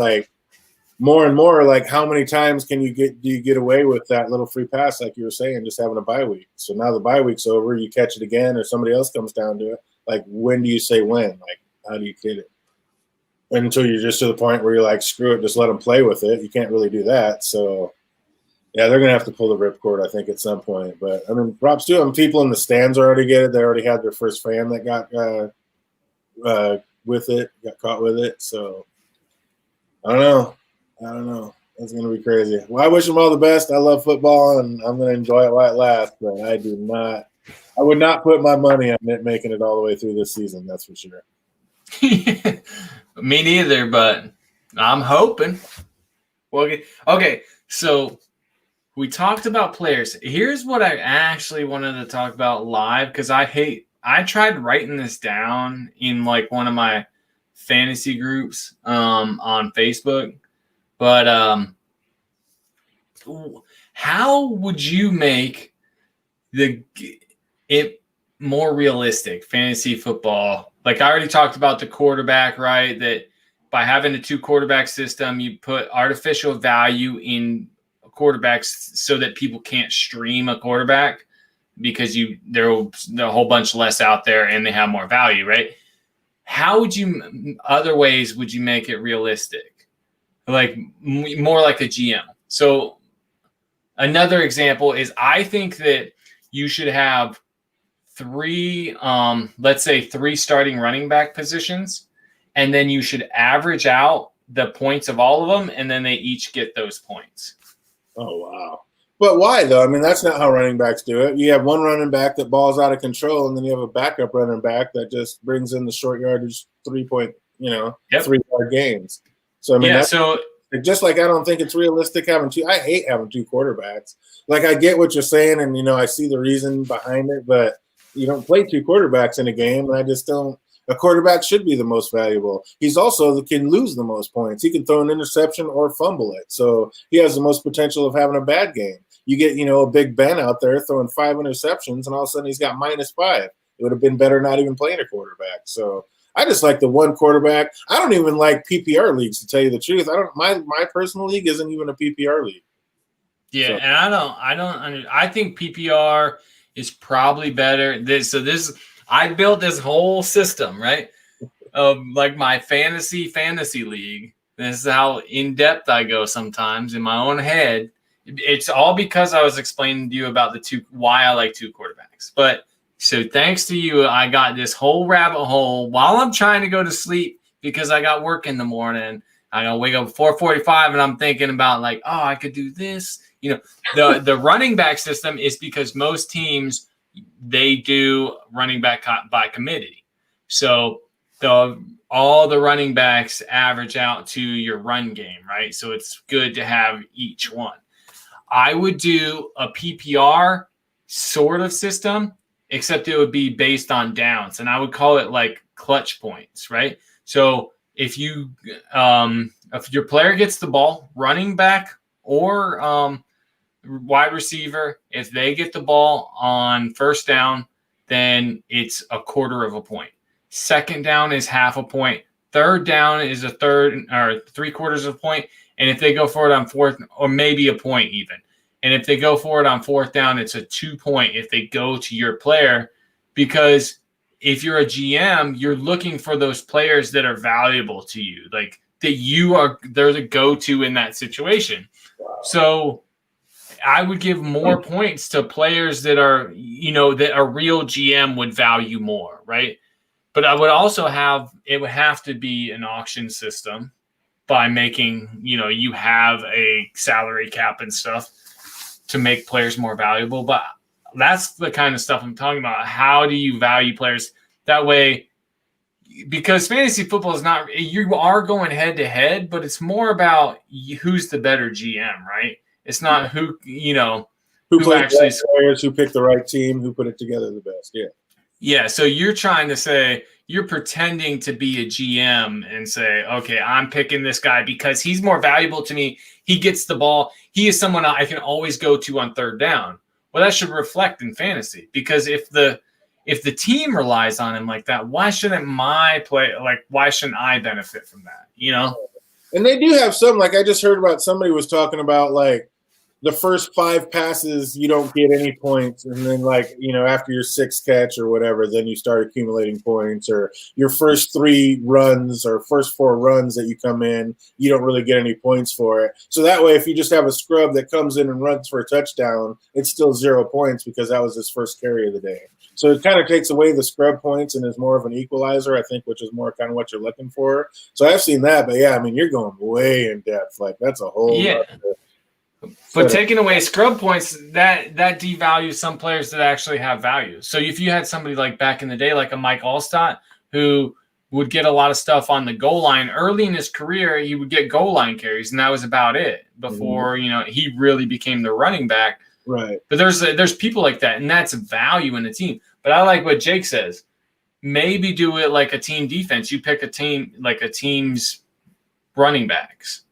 more and more, how many times do you get away with that little free pass, like you were saying, just having a bye week? So now the bye week's over, you catch it again or somebody else comes down to it. When do you say when? How do you get it? Until you're just to the point where you're screw it, just let them play with it. You can't really do that. So, yeah, they're going to have to pull the ripcord, I think, at some point. But, I mean, props to them. People in the stands already get it. They already had their first fan that got got caught with it. So, I don't know. It's going to be crazy. Well, I wish them all the best. I love football, and I'm going to enjoy it while it lasts. But I would not put my money on it making it all the way through this season. That's for sure. Me neither, but I'm hoping. Well, okay, so we talked about players. Here's what I actually wanted to talk about live because I tried writing this down in one of my fantasy groups on Facebook, but how would you make it more realistic fantasy football? I already talked about the quarterback, right? That by having a 2 quarterback system, you put artificial value in quarterbacks so that people can't stream a quarterback because there are a whole bunch less out there and they have more value, right? How would you other ways would you make it realistic? Like more like a GM. So another example is I think that you should have let's say three starting running back positions, and then you should average out the points of all of them, and then they each get those points. Oh, wow. But why, though? I mean, that's not how running backs do it. You have one running back that balls out of control, and then you have a backup running back that just brings in the short yardage 3-point, 3-yard gains. So, I mean, just like I don't think it's realistic having two. I hate having two quarterbacks. Like, I get what you're saying, and, I see the reason behind it, but you don't play two quarterbacks in a game, and I just don't. A quarterback should be the most valuable. He's also can lose the most points. He can throw an interception or fumble it. So he has the most potential of having a bad game. You get, a Big Ben out there throwing 5 interceptions, and all of a sudden he's got -5. It would have been better not even playing a quarterback. So I just like the one quarterback. I don't even like PPR leagues, to tell you the truth. My personal league isn't even a PPR league. Yeah, so. And I think PPR is probably better. I built this whole system, right? Of like my fantasy league. This is how in depth I go sometimes in my own head. It's all because I was explaining to you about why I like two quarterbacks. But so thanks to you, I got this whole rabbit hole while I'm trying to go to sleep because I got work in the morning. I gotta wake up at 4:45 and I'm thinking about like, oh, I could do this. The running back system is because most teams they do running back by committee. So all the running backs average out to your run game, right? So it's good to have each one. I would do a PPR sort of system, except it would be based on downs. And I would call it like clutch points, right? So if your player gets the ball, running back or wide receiver, if they get the ball on first down, then it's a quarter of a point. Second down is half a point. Third down is a third or 3/4 of a point. And if they go for it on fourth, or maybe a point even. And if they go for it on fourth down, it's a 2-point if they go to your player. Because if you're a GM, you're looking for those players that are valuable to you, like that they're the go-to in that situation. Wow. So I would give more points to players that are, that a real GM would value more, right? But I would also it would have to be an auction system by making, you have a salary cap and stuff to make players more valuable. But that's the kind of stuff I'm talking about. How do you value players that way? Because fantasy football is not, you are going head to head, but it's more about who's the better GM, right? It's not who actually players, who picked the right team, who put it together the best. Yeah. Yeah. So you're trying to say you're pretending to be a GM and say, okay, I'm picking this guy because he's more valuable to me. He gets the ball. He is someone I can always go to on third down. Well, that should reflect in fantasy, because if the team relies on him like that, why shouldn't why shouldn't I benefit from that? And they do have some, like I just heard about, somebody was talking about like the first 5 passes, you don't get any points. And then after your 6th catch or whatever, then you start accumulating points, or your first 3 runs or first 4 runs that you come in, you don't really get any points for it. So that way, if you just have a scrub that comes in and runs for a touchdown, it's still 0 points because that was his first carry of the day. So it kind of takes away the scrub points and is more of an equalizer, I think, which is more kind of what you're looking for. So I've seen that, but yeah, I mean, you're going way in depth. Like that's a whole lot. But taking away scrub points, that devalues some players that actually have value. So if you had somebody like back in the day, like a Mike Allstott, who would get a lot of stuff on the goal line early in his career, he would get goal line carries, and that was about it before he really became the running back. Right. But there's people like that, and that's value in the team. But I like what Jake says. Maybe do it like a team defense. You pick a team, like a team's running backs.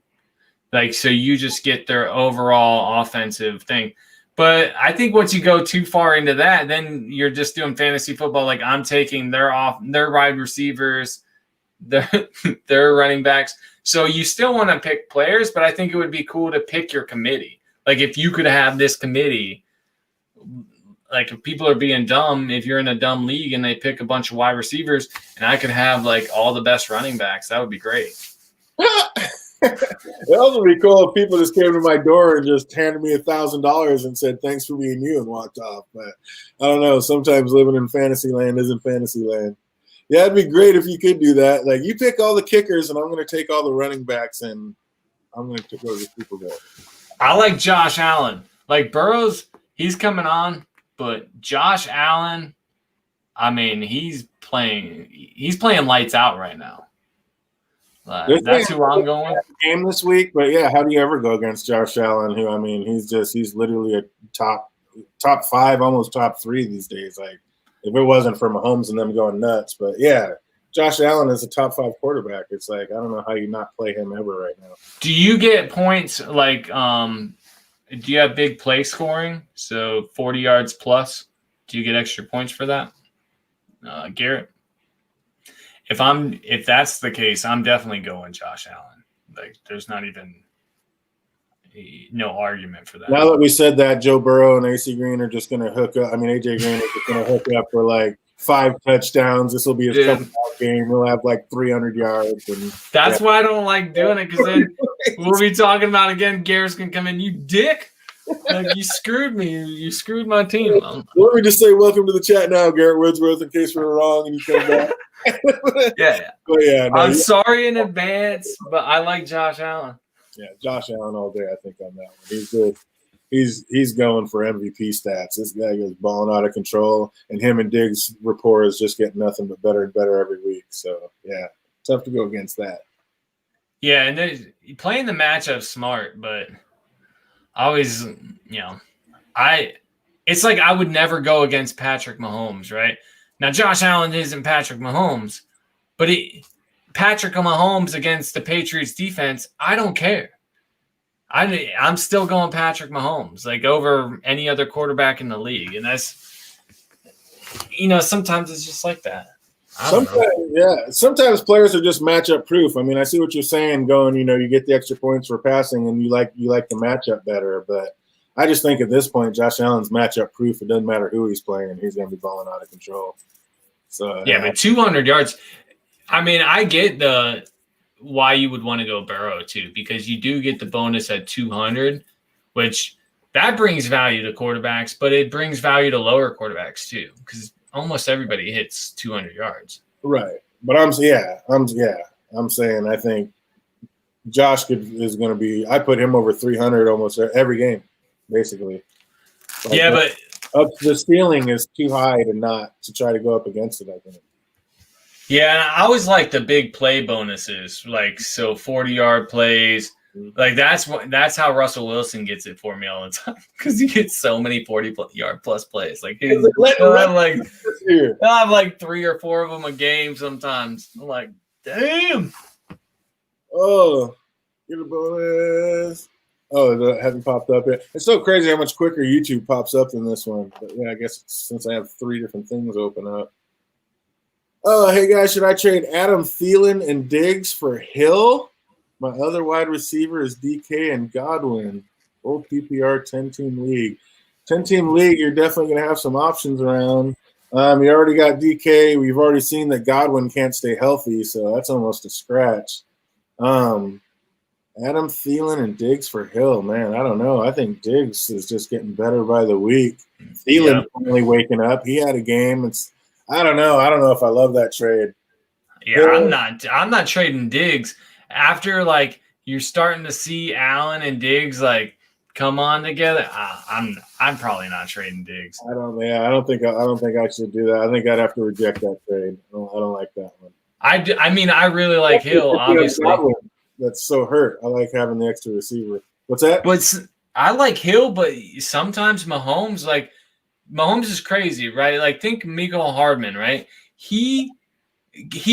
Like, so you just get their overall offensive thing. But I think once you go too far into that, then you're just doing fantasy football. Like I'm taking their wide receivers, their running backs. So you still want to pick players, but I think it would be cool to pick your committee. Like if you could have this committee, like if people are being dumb, if you're in a dumb league and they pick a bunch of wide receivers and I could have like all the best running backs, that would be great. It also would be cool if people just came to my door and just handed me $1,000 and said, thanks for being you, and walked off. But I don't know. Sometimes living in fantasy land isn't fantasy land. Yeah, it'd be great if you could do that. Like, you pick all the kickers, and I'm going to take all the running backs, and I'm going to go to the Super Bowl. I like Josh Allen. Like, Burrows, he's coming on, but Josh Allen, I mean, he's playing lights out right now. That's who I'm going with. Game this week, but yeah, how do you ever go against Josh Allen? Who, I mean, he's literally a top 5, almost top 3 these days. Like, if it wasn't for Mahomes and them going nuts, but yeah, Josh Allen is a top 5 quarterback. It's like, I don't know how you not play him ever right now. Do you get points like? Do you have big play scoring? So 40 yards plus. Do you get extra points for that, Garrett? If that's the case, I'm definitely going Josh Allen. Like, there's not even no argument for that. Now that we said that, Joe Burrow and AC Green are just going to hook up. I mean, AJ Green is just going to hook up for like 5 touchdowns. This will be his coming-out game. We'll have like 300 yards. And that's why I don't like doing it, because then we'll be talking about again. Garrett's going to come in. You dick. Like, you screwed me. You screwed my team. Let me just say welcome to the chat now, Garrett Woodsworth, in case we were wrong and you come back. Yeah. But yeah, I'm sorry in advance, but I like Josh Allen. Yeah, Josh Allen all day, I think, on that one. He's good. He's going for MVP stats. This guy goes balling out of control, and him and Diggs' rapport is just getting nothing but better and better every week. So, yeah, tough to go against that. Yeah, and playing the matchup smart, but I always, it's like I would never go against Patrick Mahomes, right? Now, Josh Allen isn't Patrick Mahomes, but Patrick Mahomes against the Patriots defense, I don't care. I'm still going Patrick Mahomes, like, over any other quarterback in the league. And that's, sometimes it's just like that. Sometimes players are just matchup proof. I mean, I see what you're saying going, you get the extra points for passing and you like the matchup better. But I just think at this point, Josh Allen's matchup proof. It doesn't matter who he's playing. He's going to be balling out of control. So yeah, but 200 yards. I mean, I get why you would want to go Burrow too, because you do get the bonus at 200, which that brings value to quarterbacks, but it brings value to lower quarterbacks too, because almost everybody hits 200 yards. Right. But I'm saying I think Josh is going to be. I put him over 300 almost every game, basically. But the ceiling is too high to try to go up against it, I think. Yeah, and I always like the big play bonuses, like 40-yard plays. Like that's how Russell Wilson gets it for me all the time, because he gets so many 40-yard plus plays. Like he'll have like 3 or 4 of them a game sometimes. I'm like, damn. Oh, get a bonus. Oh, it hasn't popped up yet. It's so crazy how much quicker YouTube pops up than this one. But yeah, I guess since I have 3 different things open up. Oh, hey guys, should I trade Adam Thielen and Diggs for Hill? My other wide receiver is DK and Godwin. Old PPR 10-team league. 10-team league, you're definitely going to have some options around. You already got DK. We've already seen that Godwin can't stay healthy, so that's almost a scratch. Adam Thielen and Diggs for Hill, man, I don't know. I think Diggs is just getting better by the week. Thielen finally waking up. He had a game. I don't know. I don't know if I love that trade. Yeah, I'm not trading Diggs. After like you're starting to see Allen and Diggs like come on together, I'm probably not trading Diggs. I don't think I should do that. I think I'd have to reject that trade. I don't like that one. I mean, I really like Hill, obviously. That's so hurt. I like having the extra receiver. What's that? But I like Hill, but sometimes Mahomes is crazy, right? Like, think Mecole Hardman, right? He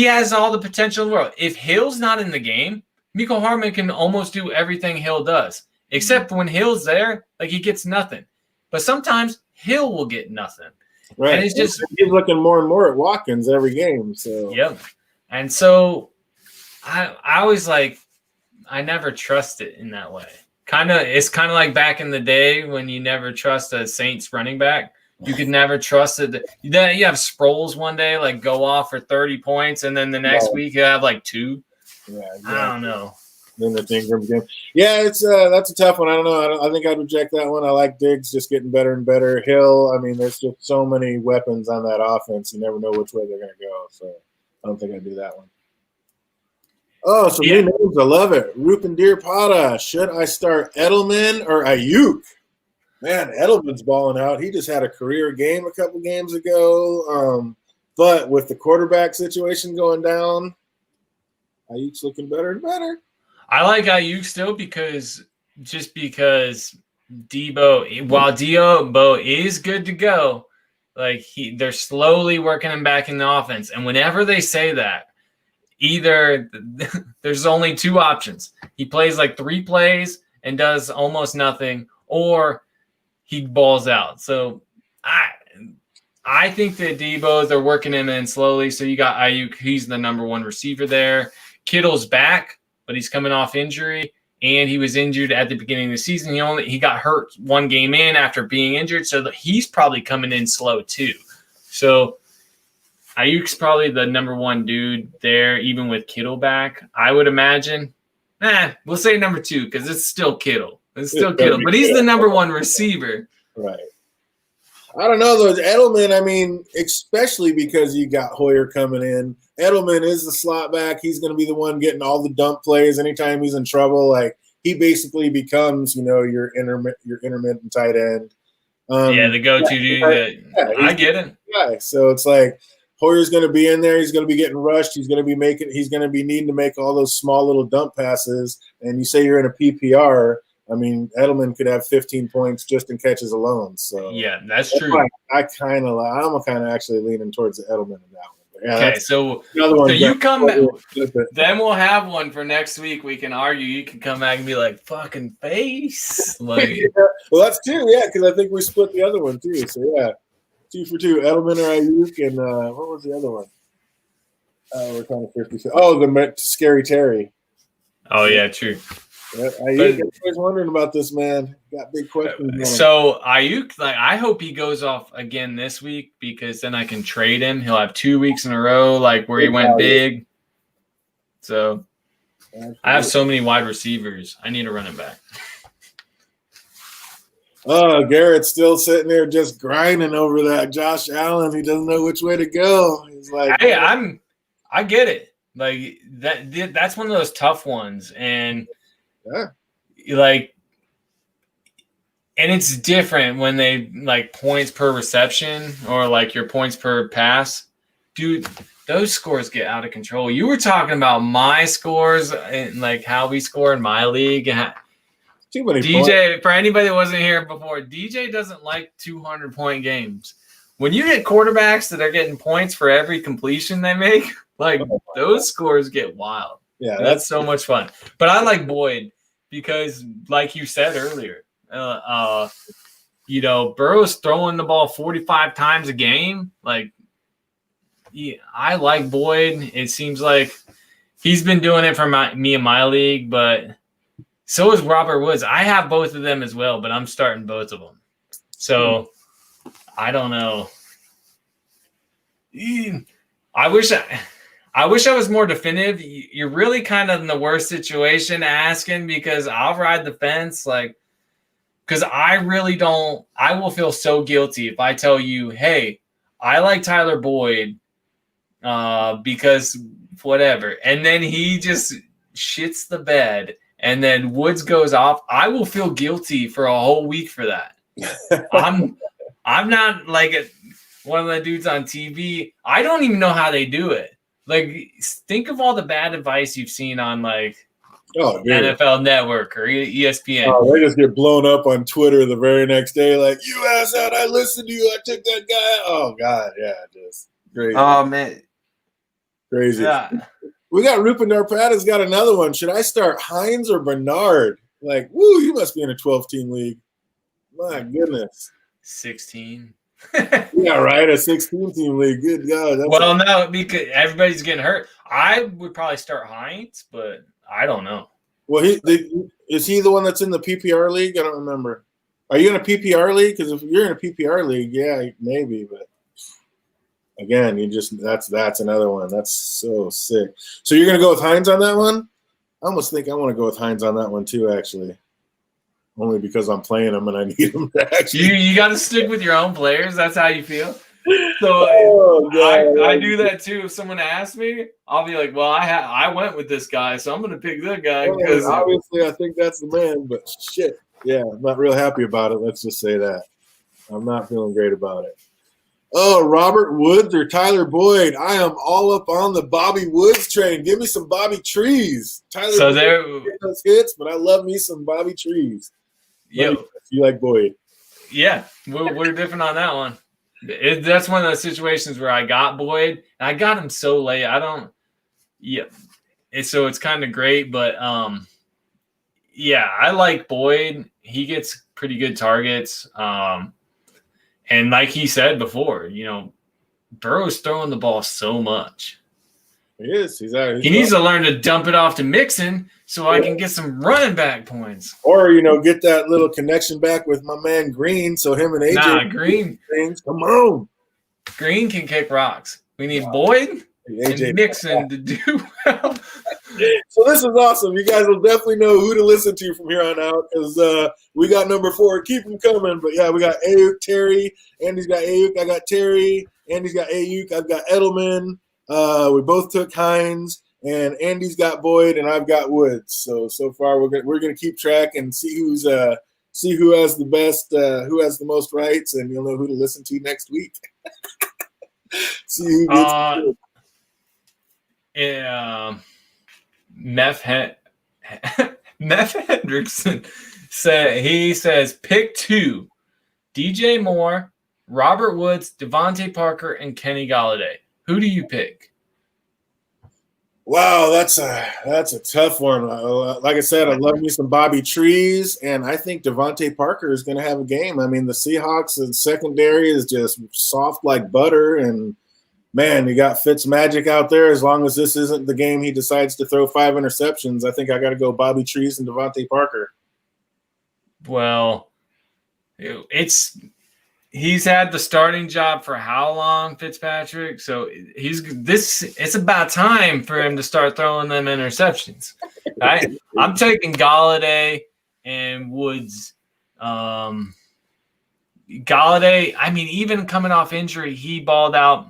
has all the potential in the world. If Hill's not in the game, Mecole Hardman can almost do everything Hill does, except when Hill's there, like, he gets nothing. But sometimes Hill will get nothing. Right. And it's just he's looking more and more at Watkins every game. So yep. And so I always I never trust it in that way. It's kind of like back in the day when you never trust a Saints running back. You could never trust it. Then you have Sproles one day like go off for 30 points, and then the next week you have like 2. Yeah, exactly. I don't know. Then the Ingram game. Yeah, it's that's a tough one. I don't know. I think I'd reject that one. I like Diggs just getting better and better. Hill, I mean, there's just so many weapons on that offense. You never know which way they're going to go. So I don't think I'd do that one. Oh, so new names. I love it. Rupendir Pata. Should I start Edelman or Aiyuk? Man, Edelman's balling out. He just had a career game a couple games ago. But with the quarterback situation going down, Aiyuk's looking better and better. I like Aiyuk still because Debo, while Debo is good to go, like they're slowly working him back in the offense. And whenever they say that, either there's only 2 options. He plays like 3 plays and does almost nothing, or he balls out. So I think that Debo, they're working him in slowly. So you got Aiyuk, he's the number 1 receiver there. Kittle's back, but he's coming off injury, and he was injured at the beginning of the season. He got hurt 1 game in after being injured, so he's probably coming in slow too. So Ayuk's probably the number 1 dude there, even with Kittle back. I would imagine. We'll say number 2 because it's still Kittle. It's still Kittle, but he's the number 1 receiver. Right. I don't know, though. Edelman, I mean, especially because you got Hoyer coming in. Edelman is the slot back. He's going to be the one getting all the dump plays anytime he's in trouble. Like, he basically becomes, your intermittent tight end. The go-to dude. I get it. Yeah, so it's like Hoyer's going to be in there. He's going to be getting rushed. He's going to be needing to make all those small little dump passes. And you say you're in a PPR. I mean, Edelman could have 15 points just in catches alone. So yeah, that's true. I'm kind of actually leaning towards the Edelman in that one. Yeah, okay, so you come back. Then we'll have one for next week. We can argue. You can come back and be like, "Fucking face." Like, yeah. Well, that's 2. Yeah, because I think we split the other one too. So yeah, 2 for 2. Edelman or Aiyuk, and what was the other one? We're kind of 50. Oh, the Scary Terry. Oh yeah, true. Yeah, Aiyuk, everybody's wondering about this man. Got big questions. So Aiyuk, I hope he goes off again this week because then I can trade him. He'll have 2 weeks in a row, where he went big. So I have so many wide receivers. I need a running back. Oh, Garrett's still sitting there just grinding over that Josh Allen. He doesn't know which way to go. He's like, hey, I get it. Like that's one of those tough ones, and and it's different when they points per reception or your points per pass. Dude, those scores get out of control. You were talking about my scores and how we score in my league. Too many DJ, points. For anybody that wasn't here before, DJ doesn't like 200-point games. When you get quarterbacks that are getting points for every completion they make, those scores get wild. Yeah, that's so much fun. But I like Boyd because, like you said earlier, Burrow's throwing the ball 45 times a game. I like Boyd. It seems like he's been doing it for me in my league, but so is Robert Woods. I have both of them as well, but I'm starting both of them. So I don't know. I wish I was more definitive. You're really kind of in the worst situation asking because I'll ride the fence. Because I really don't. I will feel so guilty if I tell you, hey, I like Tyler Boyd because whatever. And then he just shits the bed. And then Woods goes off. I will feel guilty for a whole week for that. I'm not one of the dudes on TV. I don't even know how they do it. Think of all the bad advice you've seen on NFL Network or ESPN. Oh, they just get blown up on Twitter the very next day. You ass out, I listened to you. I took that guy. Oh God, yeah, just crazy. Oh man, crazy. Yeah. We got Rupinder Pata's got another one. Should I start Hines or Bernard? You must be in a 12-team league. My goodness. 16. Yeah, right. A 16-team league. Good God. No, because everybody's getting hurt. I would probably start Hines, but I don't know. Well, is he the one that's in the PPR league? I don't remember. Are you in a PPR league? Because if you're in a PPR league, yeah, maybe. But again, that's another one. That's so sick. So you're gonna go with Hines on that one? I almost think I want to go with Hines on that one too, actually. Only because I'm playing him and I need him to actually. You got to stick with your own players. That's how you feel. So I do that too. If someone asks me, I'll be like, "Well, I went with this guy, so I'm going to pick that guy." Because obviously, I think that's the man. But shit, yeah, I'm not real happy about it. Let's just say that I'm not feeling great about it. Oh, Robert Woods or Tyler Boyd? I am all up on the Bobby Woods train. Give me some Bobby Trees. Tyler. So Boyd there, those hits, but I love me some Bobby Trees. You like Boyd? Yeah, we're different on that one. That's one of those situations where I got Boyd, and I got him so late. So it's kind of great, but yeah, I like Boyd. He gets pretty good targets. And like he said before, Burrow's throwing the ball so much. He is. He needs to learn to dump it off to Mixon so I can get some running back points. Or, get that little connection back with my man Green so him and AJ. Green. Come on. Green can kick rocks. We need Boyd and Mixon to do well. So this is awesome. You guys will definitely know who to listen to from here on out because we got number 4. Keep them coming. But, yeah, we got Alyuk, Terry. Andy's got Alyuk. I got Terry. Andy's got Alyuk. I've got Edelman. We both took Hines. And Andy's got Boyd, and I've got Woods. So far, we're gonna keep track and see who has the best, who has the most rights, and you'll know who to listen to next week. See who gets. Neff Hendrickson says pick 2: DJ Moore, Robert Woods, Devontae Parker, and Kenny Golladay. Who do you pick? Wow, that's a tough one. Like I said, I love me some Bobby Trees, and I think Devontae Parker is going to have a game. I mean, the Seahawks' secondary is just soft like butter, and man, you got Fitzmagic out there. As long as this isn't the game he decides to throw 5 interceptions, I think I got to go Bobby Trees and Devontae Parker. Well, he's had the starting job for how long, Fitzpatrick? So it's about time for him to start throwing them interceptions. Right? I'm taking Golladay and Woods. Golladay, I mean, even coming off injury, he balled out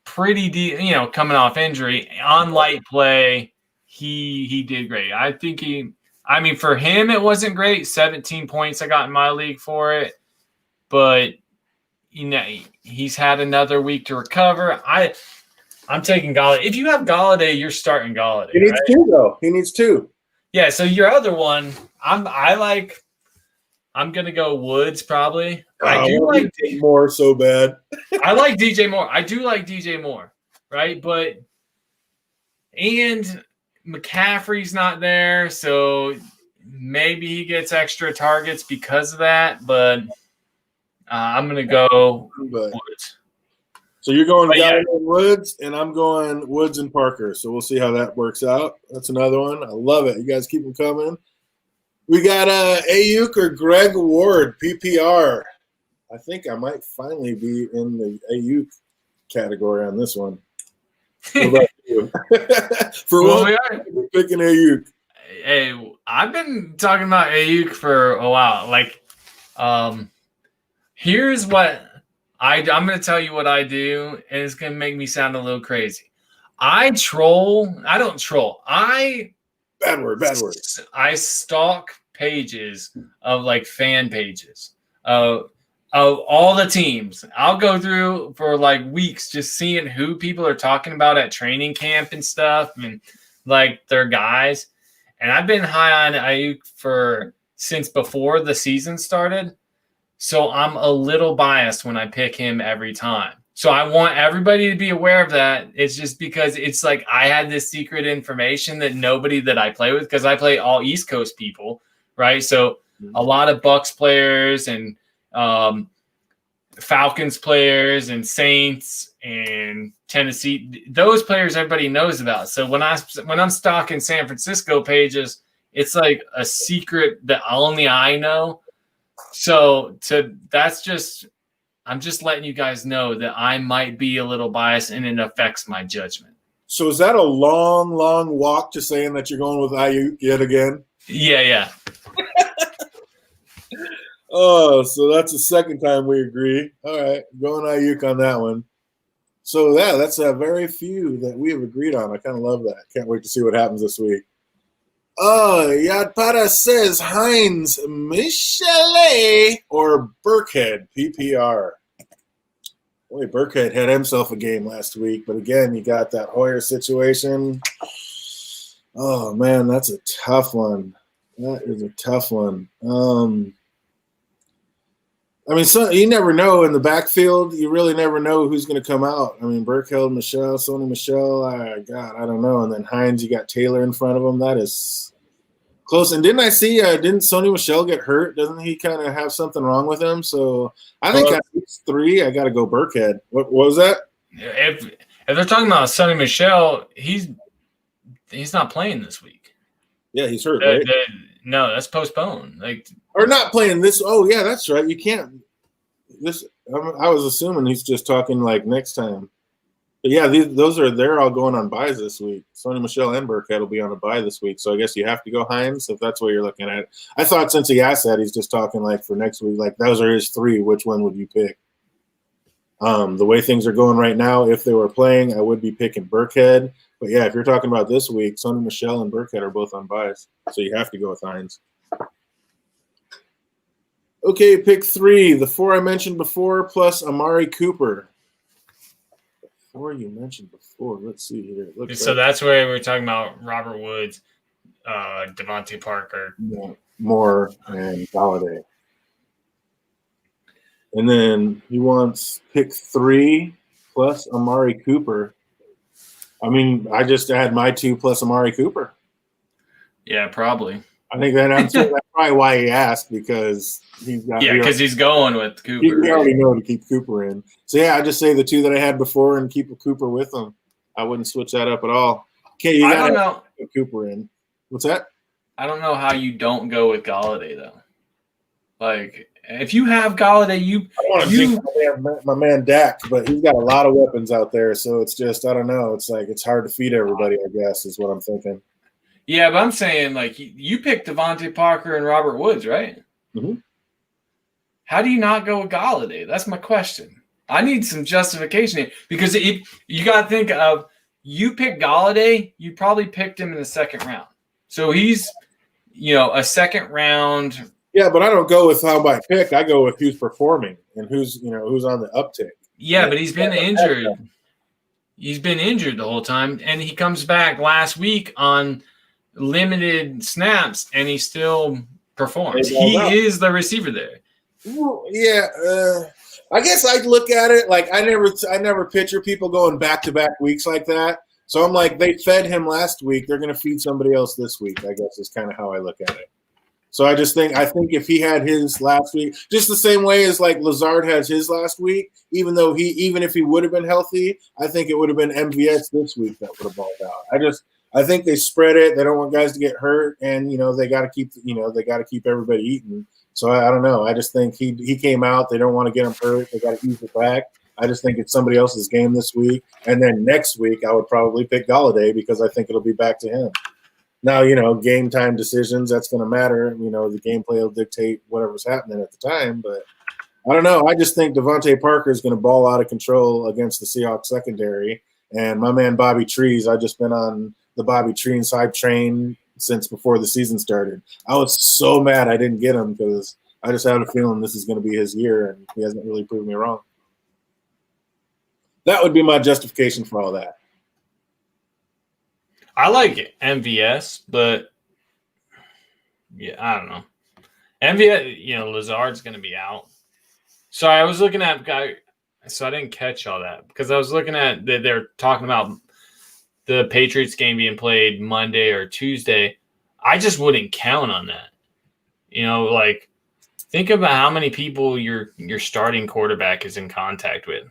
pretty deep, coming off injury. On light play, he did great. I think for him, it wasn't great. 17 points I got in my league for it. But, he's had another week to recover. I'm taking Golladay. If you have Golladay, you're starting Golladay. He needs 2, though. He needs 2. Yeah, so your other one, I'm going to go Woods probably. I do like DJ Moore so bad. I like DJ Moore. I do like DJ Moore, right? And McCaffrey's not there, so maybe he gets extra targets because of that, but I'm going to go Woods. So you're going Golladay and Woods, and I'm going Woods and Parker. So we'll see how that works out. That's another one. I love it. You guys keep them coming. We got Alyuk or Greg Ward, PPR. I think I might finally be in the Alyuk category on this one. What about you? We're picking Alyuk. Hey, I've been talking about Alyuk for a while. Here's what I'm going to tell you what I do, and it's going to make me sound a little crazy. I don't troll. Bad word. I stalk pages of fan pages of all the teams. I'll go through for weeks just seeing who people are talking about at training camp and stuff and their guys. And I've been high on Alyuk since before the season started. So I'm a little biased when I pick him every time. So I want everybody to be aware of that. It's just because it's I had this secret information that nobody that I play with, because I play all East Coast people, right? So a lot of Bucks players and Falcons players and Saints and Tennessee, those players everybody knows about. So when I'm stalking San Francisco pages, It's like a secret that only I know. So I'm just letting you guys know that I might be a little biased and it affects my judgment. So is that a long, long walk to saying that you're going with iuk yet again? Yeah. Oh, so that's the second time we agree. All right, going iuk on that one. So yeah, that's a very few that we have agreed on. I kind of love that. Can't wait to see what happens this week. Yadpada says Heinz Michelet or Burkhead PPR. Boy, Burkhead had himself a game last week, but again, you got that Hoyer situation. Oh man, that's a tough one. That is a tough one. I mean, you never know in the backfield. You really never know who's going to come out. I mean, Burkhead, Michelle, Sony Michelle. God, I don't know. And then Hines, you got Taylor in front of him. That is close. And didn't I see? Didn't Sony Michelle get hurt? Doesn't he kind of have something wrong with him? So I think at least 3, I got to go Burkhead. What was that? If they're talking about Sonny Michelle, he's not playing this week. Yeah, he's hurt, right? No, that's postponed. Or not playing this. Oh, yeah, that's right. You can't. I was assuming he's just talking like next time. But yeah, they're all going on buys this week. Sony Michelle and Burkhead will be on a buy this week. So I guess you have to go Hines if that's what you're looking at. I thought since he asked that, he's just talking like for next week. Like those are his 3. Which one would you pick? The way things are going right now, if they were playing, I would be picking Burkhead. But yeah, if you're talking about this week, Sony Michelle and Burkhead are both on buys. So you have to go with Hines. Okay, pick 3. The 4 I mentioned before plus Amari Cooper. The 4 you mentioned before. Let's see here. So that's where we're talking about Robert Woods, Devontae Parker. Moore, and Galladay. And then he wants pick 3 plus Amari Cooper. I mean, I just had my 2 plus Amari Cooper. Yeah, probably. I think that's probably why he asked, because he's got. Yeah, because he's going with Cooper. We already know to keep Cooper in. So yeah, I just say the 2 that I had before and keep Cooper with him. I wouldn't switch that up at all. Okay, you got to put Cooper in. What's that? I don't know how you don't go with Galladay though. Like, if you have Galladay, I want to jinx my man Dak, but he's got a lot of weapons out there, so it's just, I don't know. It's like it's hard to feed everybody, I guess, is what I'm thinking. Yeah, but I'm saying, like, you picked Devontae Parker and Robert Woods, right? Mm-hmm. How do you not go with Galladay? That's my question. I need some justification here, because you got to think of, you picked Galladay, you probably picked him in the 2nd round. So he's, a 2nd round. Yeah, but I don't go with how I pick. I go with who's performing and who's on the uptick. Yeah, but he's been injured. He's been injured the whole time, and he comes back last week on limited snaps, and he still performs. He is the receiver there. Yeah, I guess I look at it like I never picture people going back-to-back weeks like that. So I'm like, they fed him last week, they're going to feed somebody else this week, I guess is kind of how I look at it. So I think if he had his last week, just the same way as like Lazard has his last week, even if he would have been healthy, I think it would have been MVS this week that would have balled out. I think they spread it. They don't want guys to get hurt, and they got to keep everybody eating. So I don't know. I just think he came out. They don't want to get him hurt. They got to ease it back. I just think it's somebody else's game this week, and then next week I would probably pick Galladay because I think it'll be back to him. Now, game time decisions, that's going to matter. The gameplay will dictate whatever's happening at the time. But I don't know. I just think Devontae Parker is going to ball out of control against the Seahawks secondary. And my man Bobby Trees, I've just been on the Bobby Trees hype train since before the season started. I was so mad I didn't get him because I just had a feeling this is going to be his year, and he hasn't really proved me wrong. That would be my justification for all that. I like MVS, but yeah, I don't know. MVS, Lazard's going to be out. So I was looking at so I didn't catch all that because I was looking at they're talking about the Patriots game being played Monday or Tuesday. I just wouldn't count on that. Think about how many people your starting quarterback is in contact with.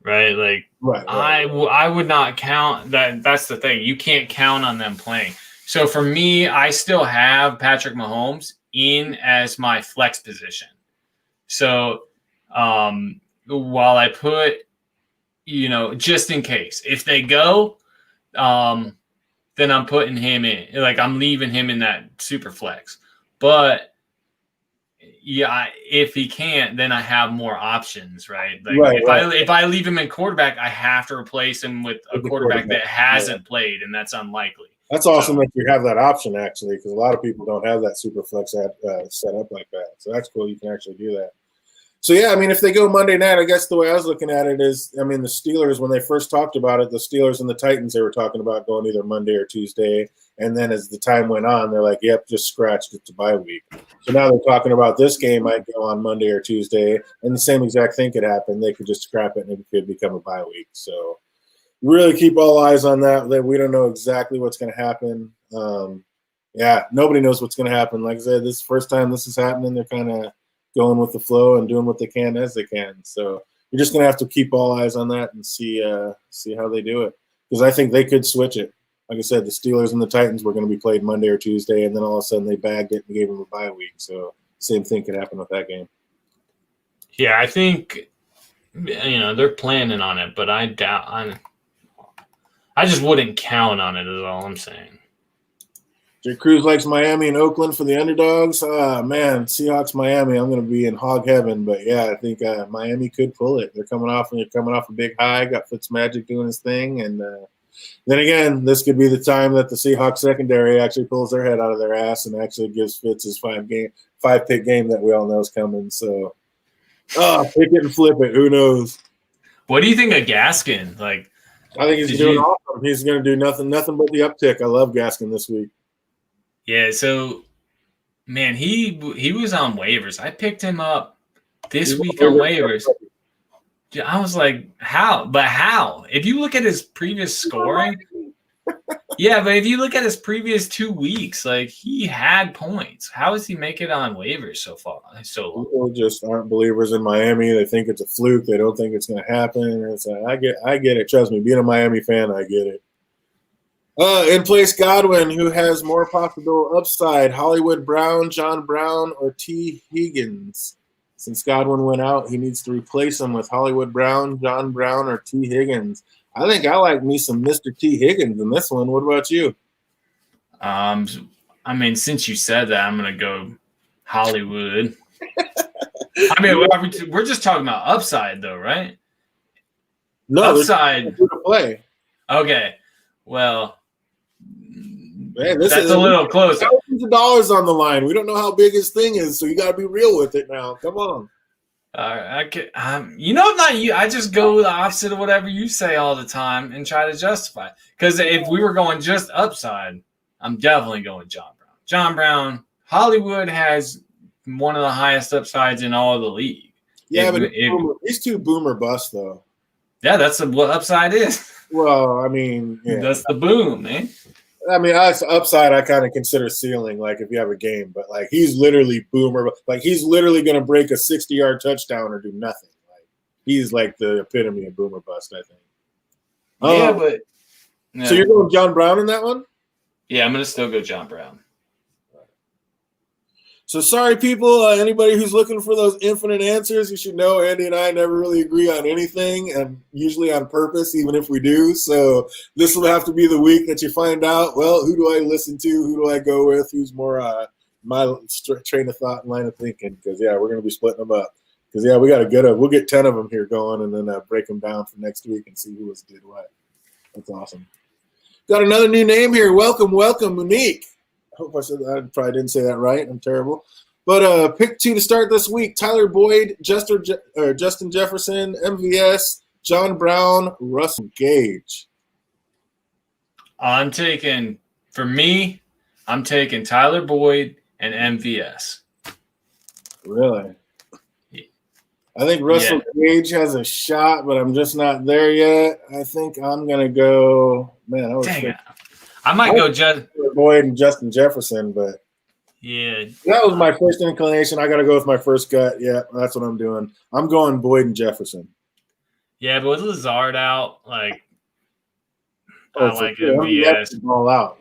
Right? Like, right. I would not count that. That's the thing. You can't count on them playing. So for me, I still have Patrick Mahomes in as my flex position. So while I put, just in case, if they go, then I'm putting him in. Like, I'm leaving him in that super flex. But yeah, if he can't, then I have more options, right? Like if I leave him in quarterback, I have to replace him with a quarterback that hasn't played, and that's unlikely. That's awesome that you have that option, actually, because a lot of people don't have that super flex set up like that. So that's cool. You can actually do that. So, yeah, I mean, if they go Monday night, I guess the way I was looking at it is, I mean, the Steelers, when they first talked about it, the Steelers and the Titans, they were talking about going either Monday or Tuesday. And then as the time went on, they're like, yep, just scratched it to bye week. So now they're talking about this game might go on Monday or Tuesday, and the same exact thing could happen. They could just scrap it, and it could become a bye week. So really keep all eyes on that. We don't know exactly what's going to happen. Nobody knows what's going to happen. Like I said, this is the first time this is happening. They're kind of going with the flow and doing what they can as they can. So you're just going to have to keep all eyes on that and see how they do it. Because I think they could switch it. Like I said, the Steelers and the Titans were going to be played Monday or Tuesday, and then all of a sudden they bagged it and gave them a bye week. So same thing could happen with that game. Yeah, I think, they're planning on it, but I doubt I just wouldn't count on it, is all I'm saying. Jay Cruz likes Miami and Oakland for the underdogs. Man, Seahawks, Miami, I'm going to be in hog heaven. But, yeah, I think Miami could pull it. They're coming off a big high, got Fitzmagic doing his thing. And then again, this could be the time that the Seahawks secondary actually pulls their head out of their ass and actually gives Fitz his 5-pick game that we all know is coming. So, pick it and flip it. Who knows? What do you think of Gaskin? Like, I think he's doing awesome. He's going to do nothing but the uptick. I love Gaskin this week. Yeah, so, man, he was on waivers. I picked him up this week on waivers. I was like, how? But how? If you look at his previous scoring, yeah, but if you look at his previous 2 weeks, like, he had points. How is he making it on waivers so far? So long? People just aren't believers in Miami. They think it's a fluke. They don't think it's going to happen. It's like, I get it. Trust me, being a Miami fan, I get it. In place, Godwin, who has more possible upside, Hollywood Brown, John Brown, or T. Higgins. Since Godwin went out, he needs to replace him with Hollywood Brown, John Brown, or T. Higgins. I think I like me some Mr. T. Higgins in this one. What about you? I mean, since you said that, I'm going to go Hollywood. I mean, we're just talking about upside, though, right? No, upside. To play. Okay, well, man, that's a little closer. Thousands of dollars on the line. We don't know how big his thing is, so you got to be real with it now. Come on. Not you. I just go the opposite of whatever you say all the time and try to justify. Because if we were going just upside, I'm definitely going John Brown. John Brown, Hollywood has one of the highest upsides in all of the league. Yeah, but he's too boomer bust, though. Yeah, that's what upside is. Well, I mean, yeah. That's the boom, man. I mean, upside I kind of consider ceiling, like if you have a game, but like he's literally boomer, like he's literally going to break a 60-yard touchdown or do nothing. Like he's like the epitome of boomer bust, I think. Yeah, but no. So you're going John Brown in that one? Yeah, I'm going to still go John Brown. So sorry, people. Anybody who's looking for those infinite answers, you should know Andy and I never really agree on anything, and usually on purpose, even if we do. So this will have to be the week that you find out, well, who do I listen to? Who do I go with? Who's more my train of thought and line of thinking? Because, yeah, we're going to be splitting them up. Because, yeah, we got to we'll get 10 of them here going and then break them down for next week and see who did what. That's awesome. Got another new name here. Welcome, Monique. I hope I probably didn't say that right. I'm terrible. But pick 2 to start this week. Tyler Boyd, Justin Jefferson, MVS, John Brown, Russell Gage. I'm taking Tyler Boyd and MVS. Really? I think Russell Gage has a shot, but I'm just not there yet. I think I'm going to go – man, I might go Boyd and Justin Jefferson, but yeah, that was my first inclination. I got to go with my first gut. Yeah, that's what I'm doing. I'm going Boyd and Jefferson. Yeah, but with Lazard out, like I like MVS all out.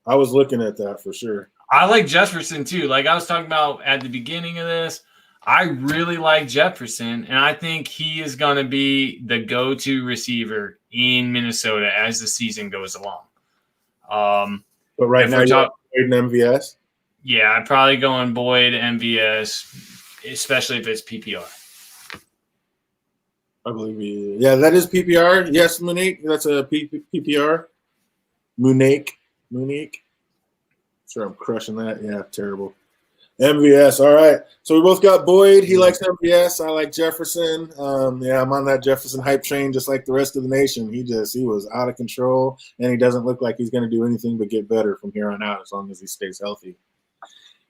I was looking at that for sure. I like Jefferson too. Like I was talking about at the beginning of this, I really like Jefferson, and I think he is going to be the go-to receiver in Minnesota as the season goes along. But right now, you're in MVS? Yeah, I'm probably going Boyd, MVS, especially if it's PPR. I believe yeah, that is PPR. Yes, Monique, that's a PPR. Monique. Sure, I'm crushing that. Yeah, terrible. MVS. All right. So we both got Boyd. He likes MVS. I like Jefferson. Yeah, I'm on that Jefferson hype train just like the rest of the nation. He was out of control, and he doesn't look like he's going to do anything but get better from here on out as long as he stays healthy.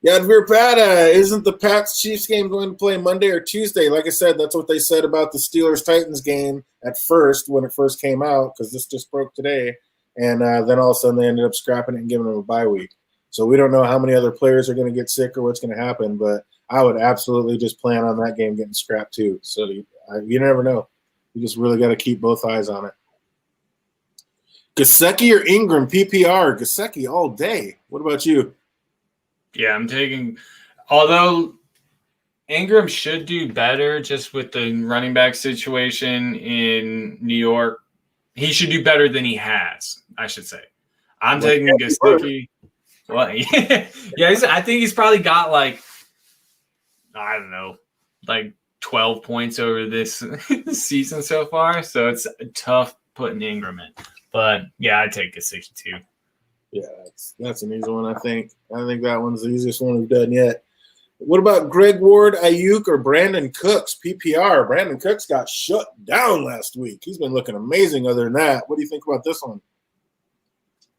Yadvir Pata, isn't the Pats-Chiefs game going to play Monday or Tuesday? Like I said, that's what they said about the Steelers-Titans game at first when it first came out because this just broke today. And then all of a sudden they ended up scrapping it and giving them a bye week. So we don't know how many other players are going to get sick or what's going to happen, but I would absolutely just plan on that game getting scrapped too. So you never know. You just really got to keep both eyes on it. Gesicki or Ingram, PPR? Gesicki all day. What about you? Yeah, I'm taking – although Ingram should do better just with the running back situation in New York. He should do better than he has, I should say. I'm taking Gesicki. Well, yeah, I think he's probably got like 12 points over this season so far. So it's tough putting Ingram in. But, yeah, I'd take Gesicki too. Yeah, that's an easy one, I think. I think that one's the easiest one we've done yet. What about Greg Ward, Aiyuk, or Brandon Cooks, PPR? Brandon Cooks got shut down last week. He's been looking amazing other than that. What do you think about this one?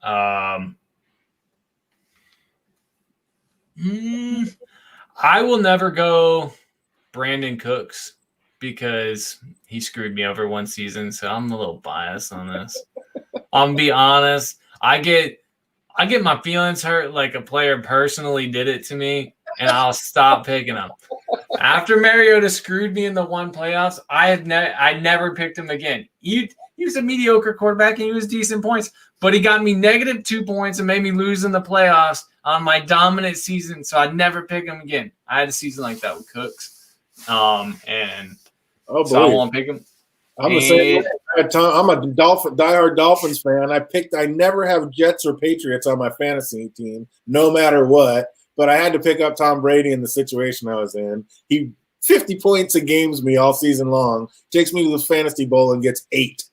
I will never go Brandon Cooks because he screwed me over one season, so I'm a little biased on this. I'm going to be honest. I get my feelings hurt like a player personally did it to me, and I'll stop picking him. After Mariota screwed me in the one playoffs, I never picked him again. He was a mediocre quarterback, and he was decent points, but he got me -2 points and made me lose in the playoffs on my dominant season, so I'd never pick him again. I had a season like that with Cooks, and so I won't pick him. I'm the same way. I'm a diehard Dolphins fan. I never have Jets or Patriots on my fantasy team, no matter what. But I had to pick up Tom Brady in the situation I was in. He 50 points a games me all season long. Takes me to the fantasy bowl and gets 8.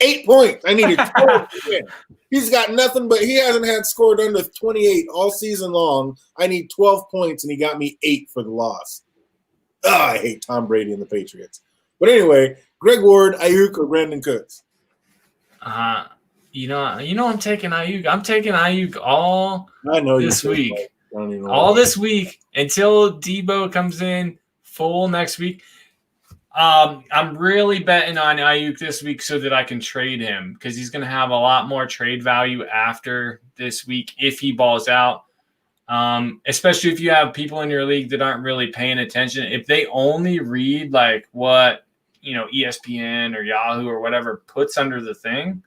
8 points. I needed 12 to win. He's got nothing, but he hasn't had scored under 28 all season long. I need 12 points, and he got me 8 for the loss. I hate Tom Brady and the Patriots. But anyway, Greg Ward, Aiyuk, or Brandon Cooks? I'm taking Aiyuk. I'm taking Aiyuk all this week. All this week until Debo comes in full next week. I'm really betting on Aiyuk this week so that I can trade him because he's going to have a lot more trade value after this week if he balls out. Especially if you have people in your league that aren't really paying attention. If they only read like what ESPN or Yahoo or whatever puts under the thing,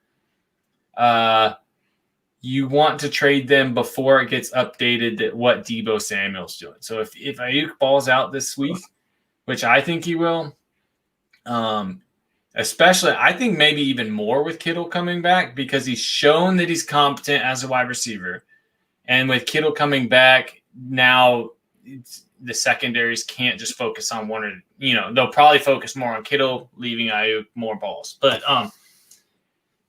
you want to trade them before it gets updated that what Deebo Samuel's doing. So if Aiyuk balls out this week, which I think he will, especially I think maybe even more with Kittle coming back because he's shown that he's competent as a wide receiver. And with Kittle coming back, now the secondaries can't just focus on one or, they'll probably focus more on Kittle, leaving Aiyuk more balls. But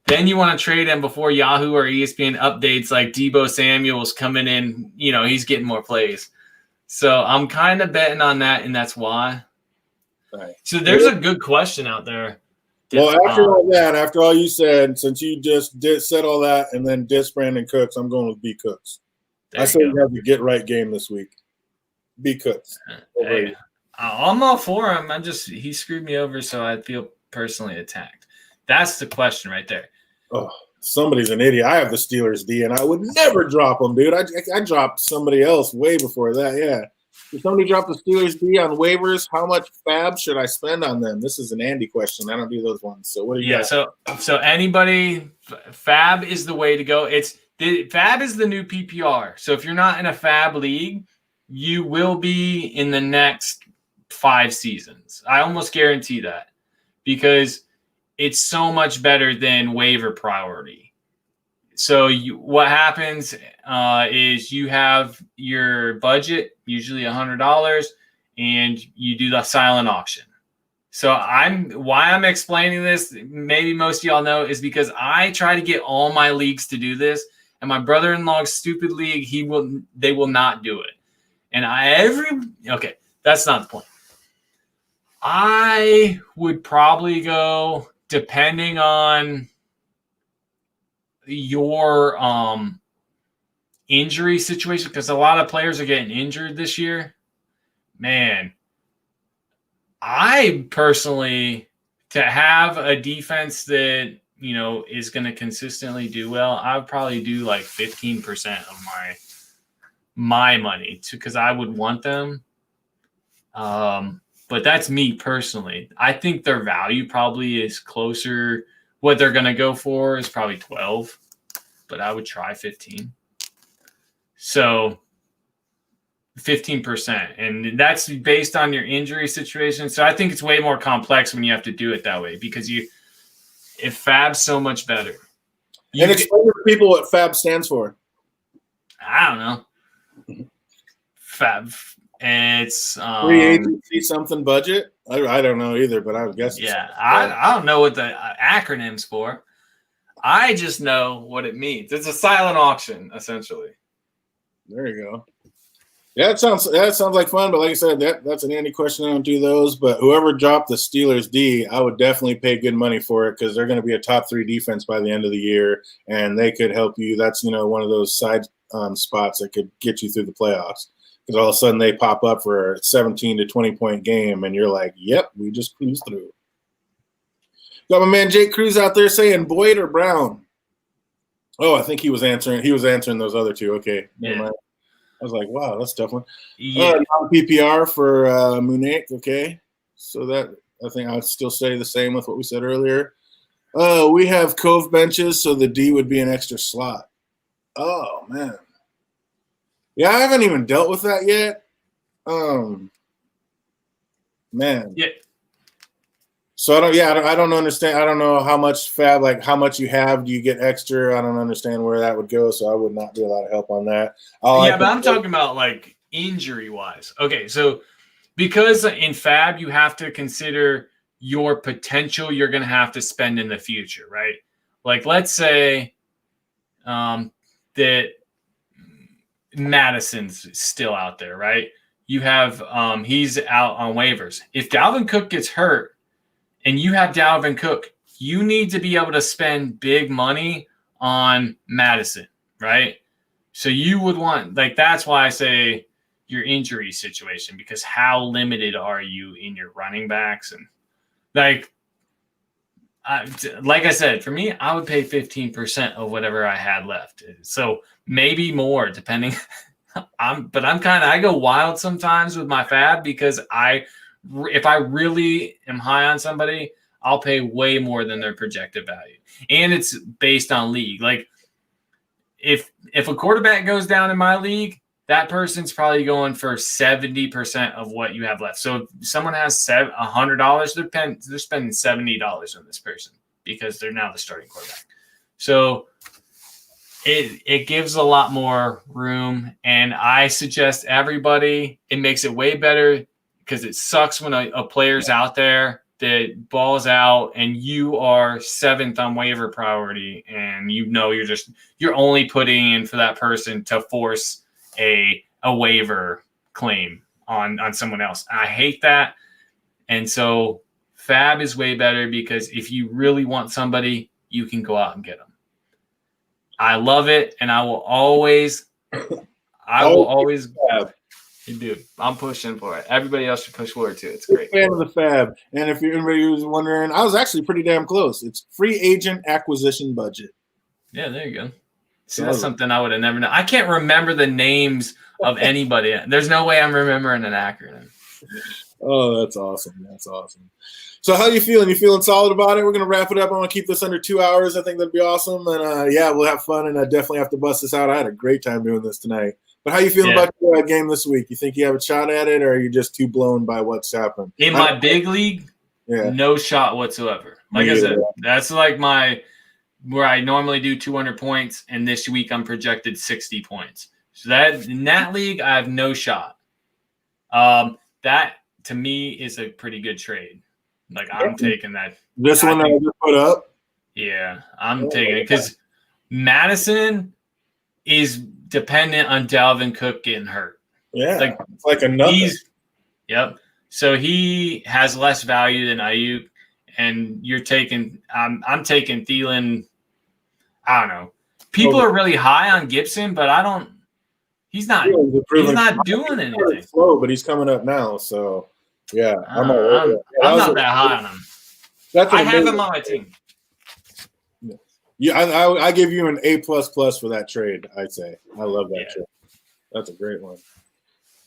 then you want to trade him before Yahoo or ESPN updates like Deebo Samuel's coming in, he's getting more plays. So I'm kind of betting on that, and that's why. Right. So there's a good question out there. Well, after all you said, since you just said all that and then diss Brandon Cooks, I'm going with B. Cooks. I said you have the get-right game this week. B. Cooks. Hey, I'm all for him. He screwed me over, so I feel personally attacked. That's the question right there. Oh, somebody's an idiot. I have the Steelers D, and I would never drop them, dude. I dropped somebody else way before that, yeah. If somebody dropped the Steelers D on waivers, how much fab should I spend on them? This is an Andy question. I don't do those ones. So what do you got? So anybody, fab is the way to go. Fab is the new PPR. So if you're not in a Fab league, you will be in the next 5 seasons. I almost guarantee that because it's so much better than waiver priority. So what happens is you have your budget, usually $100, and you do the silent auction. So why I'm explaining this, maybe most of y'all know, is because I try to get all my leagues to do this, and my brother-in-law's stupid league, they will not do it. And okay, that's not the point. I would probably go, depending on your injury situation, because a lot of players are getting injured this year. Man, I personally, to have a defense that, is going to consistently do well, I would probably do like 15% of my money because I would want them. But that's me personally. I think their value probably is closer. What they're going to go for is probably 12, but I would try 15. So 15%. And that's based on your injury situation. So I think it's way more complex when you have to do it that way because if Fab's so much better. And explain to people what Fab stands for. I don't know. Fab. It's free agency something budget. I don't know either, but I would guess. Yeah, I don't know what the acronym's for. I just know what it means. It's a silent auction, essentially. There you go. Yeah, that sounds like fun. But like I said, that's an Andy question. I don't do those. But whoever dropped the Steelers D, I would definitely pay good money for it because they're going to be a top 3 defense by the end of the year, and they could help you. That's one of those side spots that could get you through the playoffs. Because all of a sudden they pop up for a 17 to 20 point game, and you're like, "Yep, we just cruised through." Got my man Jake Cruz out there saying Boyd or Brown. Oh, I think he was answering. He was answering those other two. Okay, yeah. I was like, "Wow, that's a tough one." Yeah, PPR for Munich. Okay, so that I think I'd still say the same with what we said earlier. We have Cove benches, so the D would be an extra slot. Oh man. Yeah, I haven't even dealt with that yet. Man. Yeah. So I don't understand. I don't know how much Fab, like how much you have. Do you get extra? I don't understand where that would go. So I would not be a lot of help on that. But I'm talking about like injury wise. Okay, so because in Fab you have to consider your potential you're going to have to spend in the future, right? Like let's say that Madison's still out there, right? You have he's out on waivers. If Dalvin Cook gets hurt and you have Dalvin Cook, you need to be able to spend big money on Madison, right? So you would want, like, that's why I say your injury situation, because how limited are you in your running backs? And like I said, for me, I would pay 15% of whatever I had left. So maybe more depending. I go wild sometimes with my Fab because if I really am high on somebody, I'll pay way more than their projected value. And it's based on league. Like if a quarterback goes down in my league, that person's probably going for 70% of what you have left. So if someone has $100, they're spending $70 on this person because they're now the starting quarterback. So it gives a lot more room. And I suggest everybody, it makes it way better because it sucks when a player's out there that balls out and you are 7th on waiver priority and you're only putting in for that person to force a waiver claim on someone else. I hate that. And so Fab is way better because if you really want somebody, you can go out and get them. I love it, and I will always dude, I'm pushing for it. Everybody else should push for it too. It's great. Fan of the Fab. And if anybody was wondering, I was actually pretty damn close. It's free agent acquisition budget. Yeah, there you go. See, that's something I would have never known. I can't remember the names of anybody. There's no way I'm remembering an acronym. Oh, that's awesome. That's awesome. So how you feeling? You feeling solid about it? We're going to wrap it up. I want to keep this under 2 hours. I think that'd be awesome. And, yeah, we'll have fun, and I definitely have to bust this out. I had a great time doing this tonight. But how you feeling about your game this week? You think you have a shot at it, or are you just too blown by what's happened? In my big league, no shot whatsoever. Like I said, that's like where I normally do 200 points, and this week I'm projected 60 points. So that in that league, I have no shot. That to me is a pretty good trade. Like I'm taking that. This one that I just put up? Yeah, I'm taking it because Madison is dependent on Dalvin Cook getting hurt. Yeah, it's like a nothing. Yep. So he has less value than Aiyuk, and you're taking. I'm taking Thielen. I don't know. People are really high on Gibson, but I don't. He's not. He's not doing anything. Slow, but he's coming up now. So yeah, I'm not that high on him. I have him on my team. Yeah, I give you an A++ for that trade. I'd say I love that trade. That's a great one.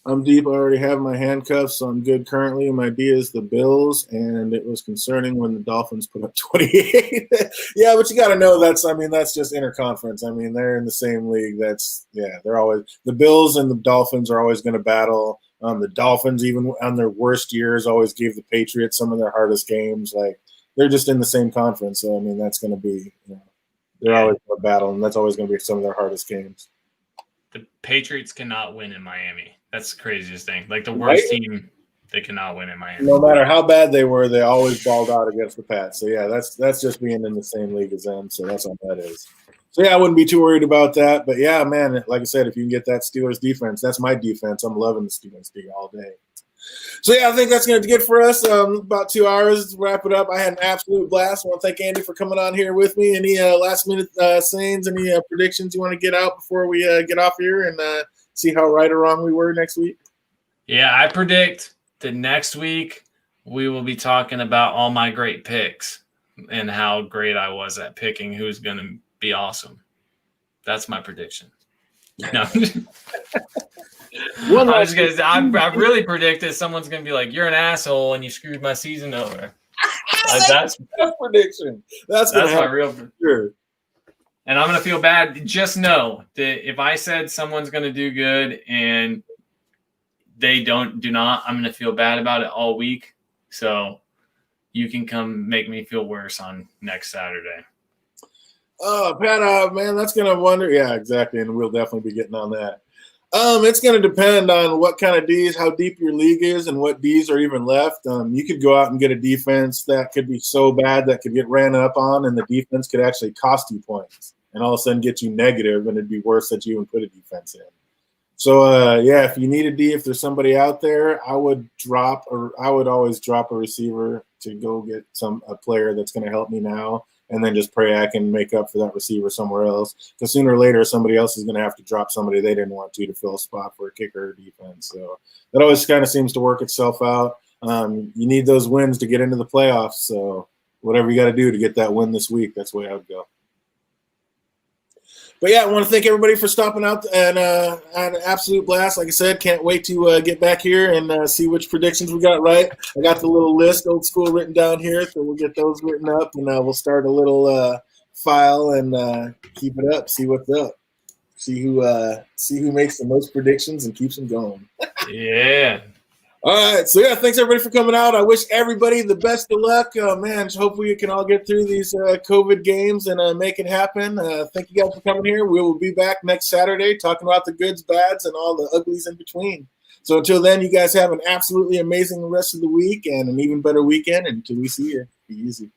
I'm deep. I already have my handcuffs, so I'm good currently. My D is the Bills, and it was concerning when the Dolphins put up 28. Yeah, but you got to know that's just interconference. I mean, they're in the same league. They're always the Bills and the Dolphins are always going to battle. The Dolphins, even on their worst years, always gave the Patriots some of their hardest games. Like they're just in the same conference, so I mean that's going to be they're always going to battle, and that's always going to be some of their hardest games. The Patriots cannot win in Miami. That's the craziest thing. Like the worst team, they cannot win in Miami. No matter how bad they were, they always balled out against the Pats. So yeah, that's just being in the same league as them. So that's all that is. So yeah, I wouldn't be too worried about that. But yeah, man, like I said, if you can get that Steelers defense, that's my defense. I'm loving the Steelers all day. So yeah, I think that's going to get for us. About 2 hours to wrap it up. I had an absolute blast. I want to thank Andy for coming on here with me. Any last minute sayings, any predictions you want to get out before we get off here and see how right or wrong we were next week? Yeah, I predict that next week we will be talking about all my great picks and how great I was at picking who's going to be awesome. That's my prediction. No. I really predicted someone's going to be like, you're an asshole and you screwed my season over. That's my prediction. That's my real sure. And I'm going to feel bad. Just know that if I said someone's going to do good and they do not, I'm going to feel bad about it all week. So you can come make me feel worse on next Saturday. Oh, Pat, man, that's going to wonder. Yeah, exactly. And we'll definitely be getting on that. It's going to depend on what kind of Ds, how deep your league is, and what Ds are even left. You could go out and get a defense that could be so bad that could get ran up on, and the defense could actually cost you points and all of a sudden get you negative, and it'd be worse that you even put a defense in. So, yeah, if you need a D, if there's somebody out there, I would always drop a receiver to go get a player that's going to help me now. And then just pray I can make up for that receiver somewhere else. Because sooner or later, somebody else is going to have to drop somebody they didn't want to fill a spot for a kicker or defense. So that always kind of seems to work itself out. You need those wins to get into the playoffs. So whatever you got to do to get that win this week, that's the way I would go. But, yeah, I want to thank everybody for stopping out and had an absolute blast. Like I said, can't wait to get back here and see which predictions we got right. I got the little list, old school, written down here, so we'll get those written up, and we'll start a little file and keep it up, see what's up. See who makes the most predictions and keeps them going. Yeah. All right, so yeah, thanks everybody for coming out. I wish everybody the best of luck. Man, hopefully you can all get through these COVID games and make it happen. Thank you guys for coming here. We will be back next Saturday talking about the goods, bads, and all the uglies in between. So until then, you guys have an absolutely amazing rest of the week and an even better weekend. And until we see you, be easy.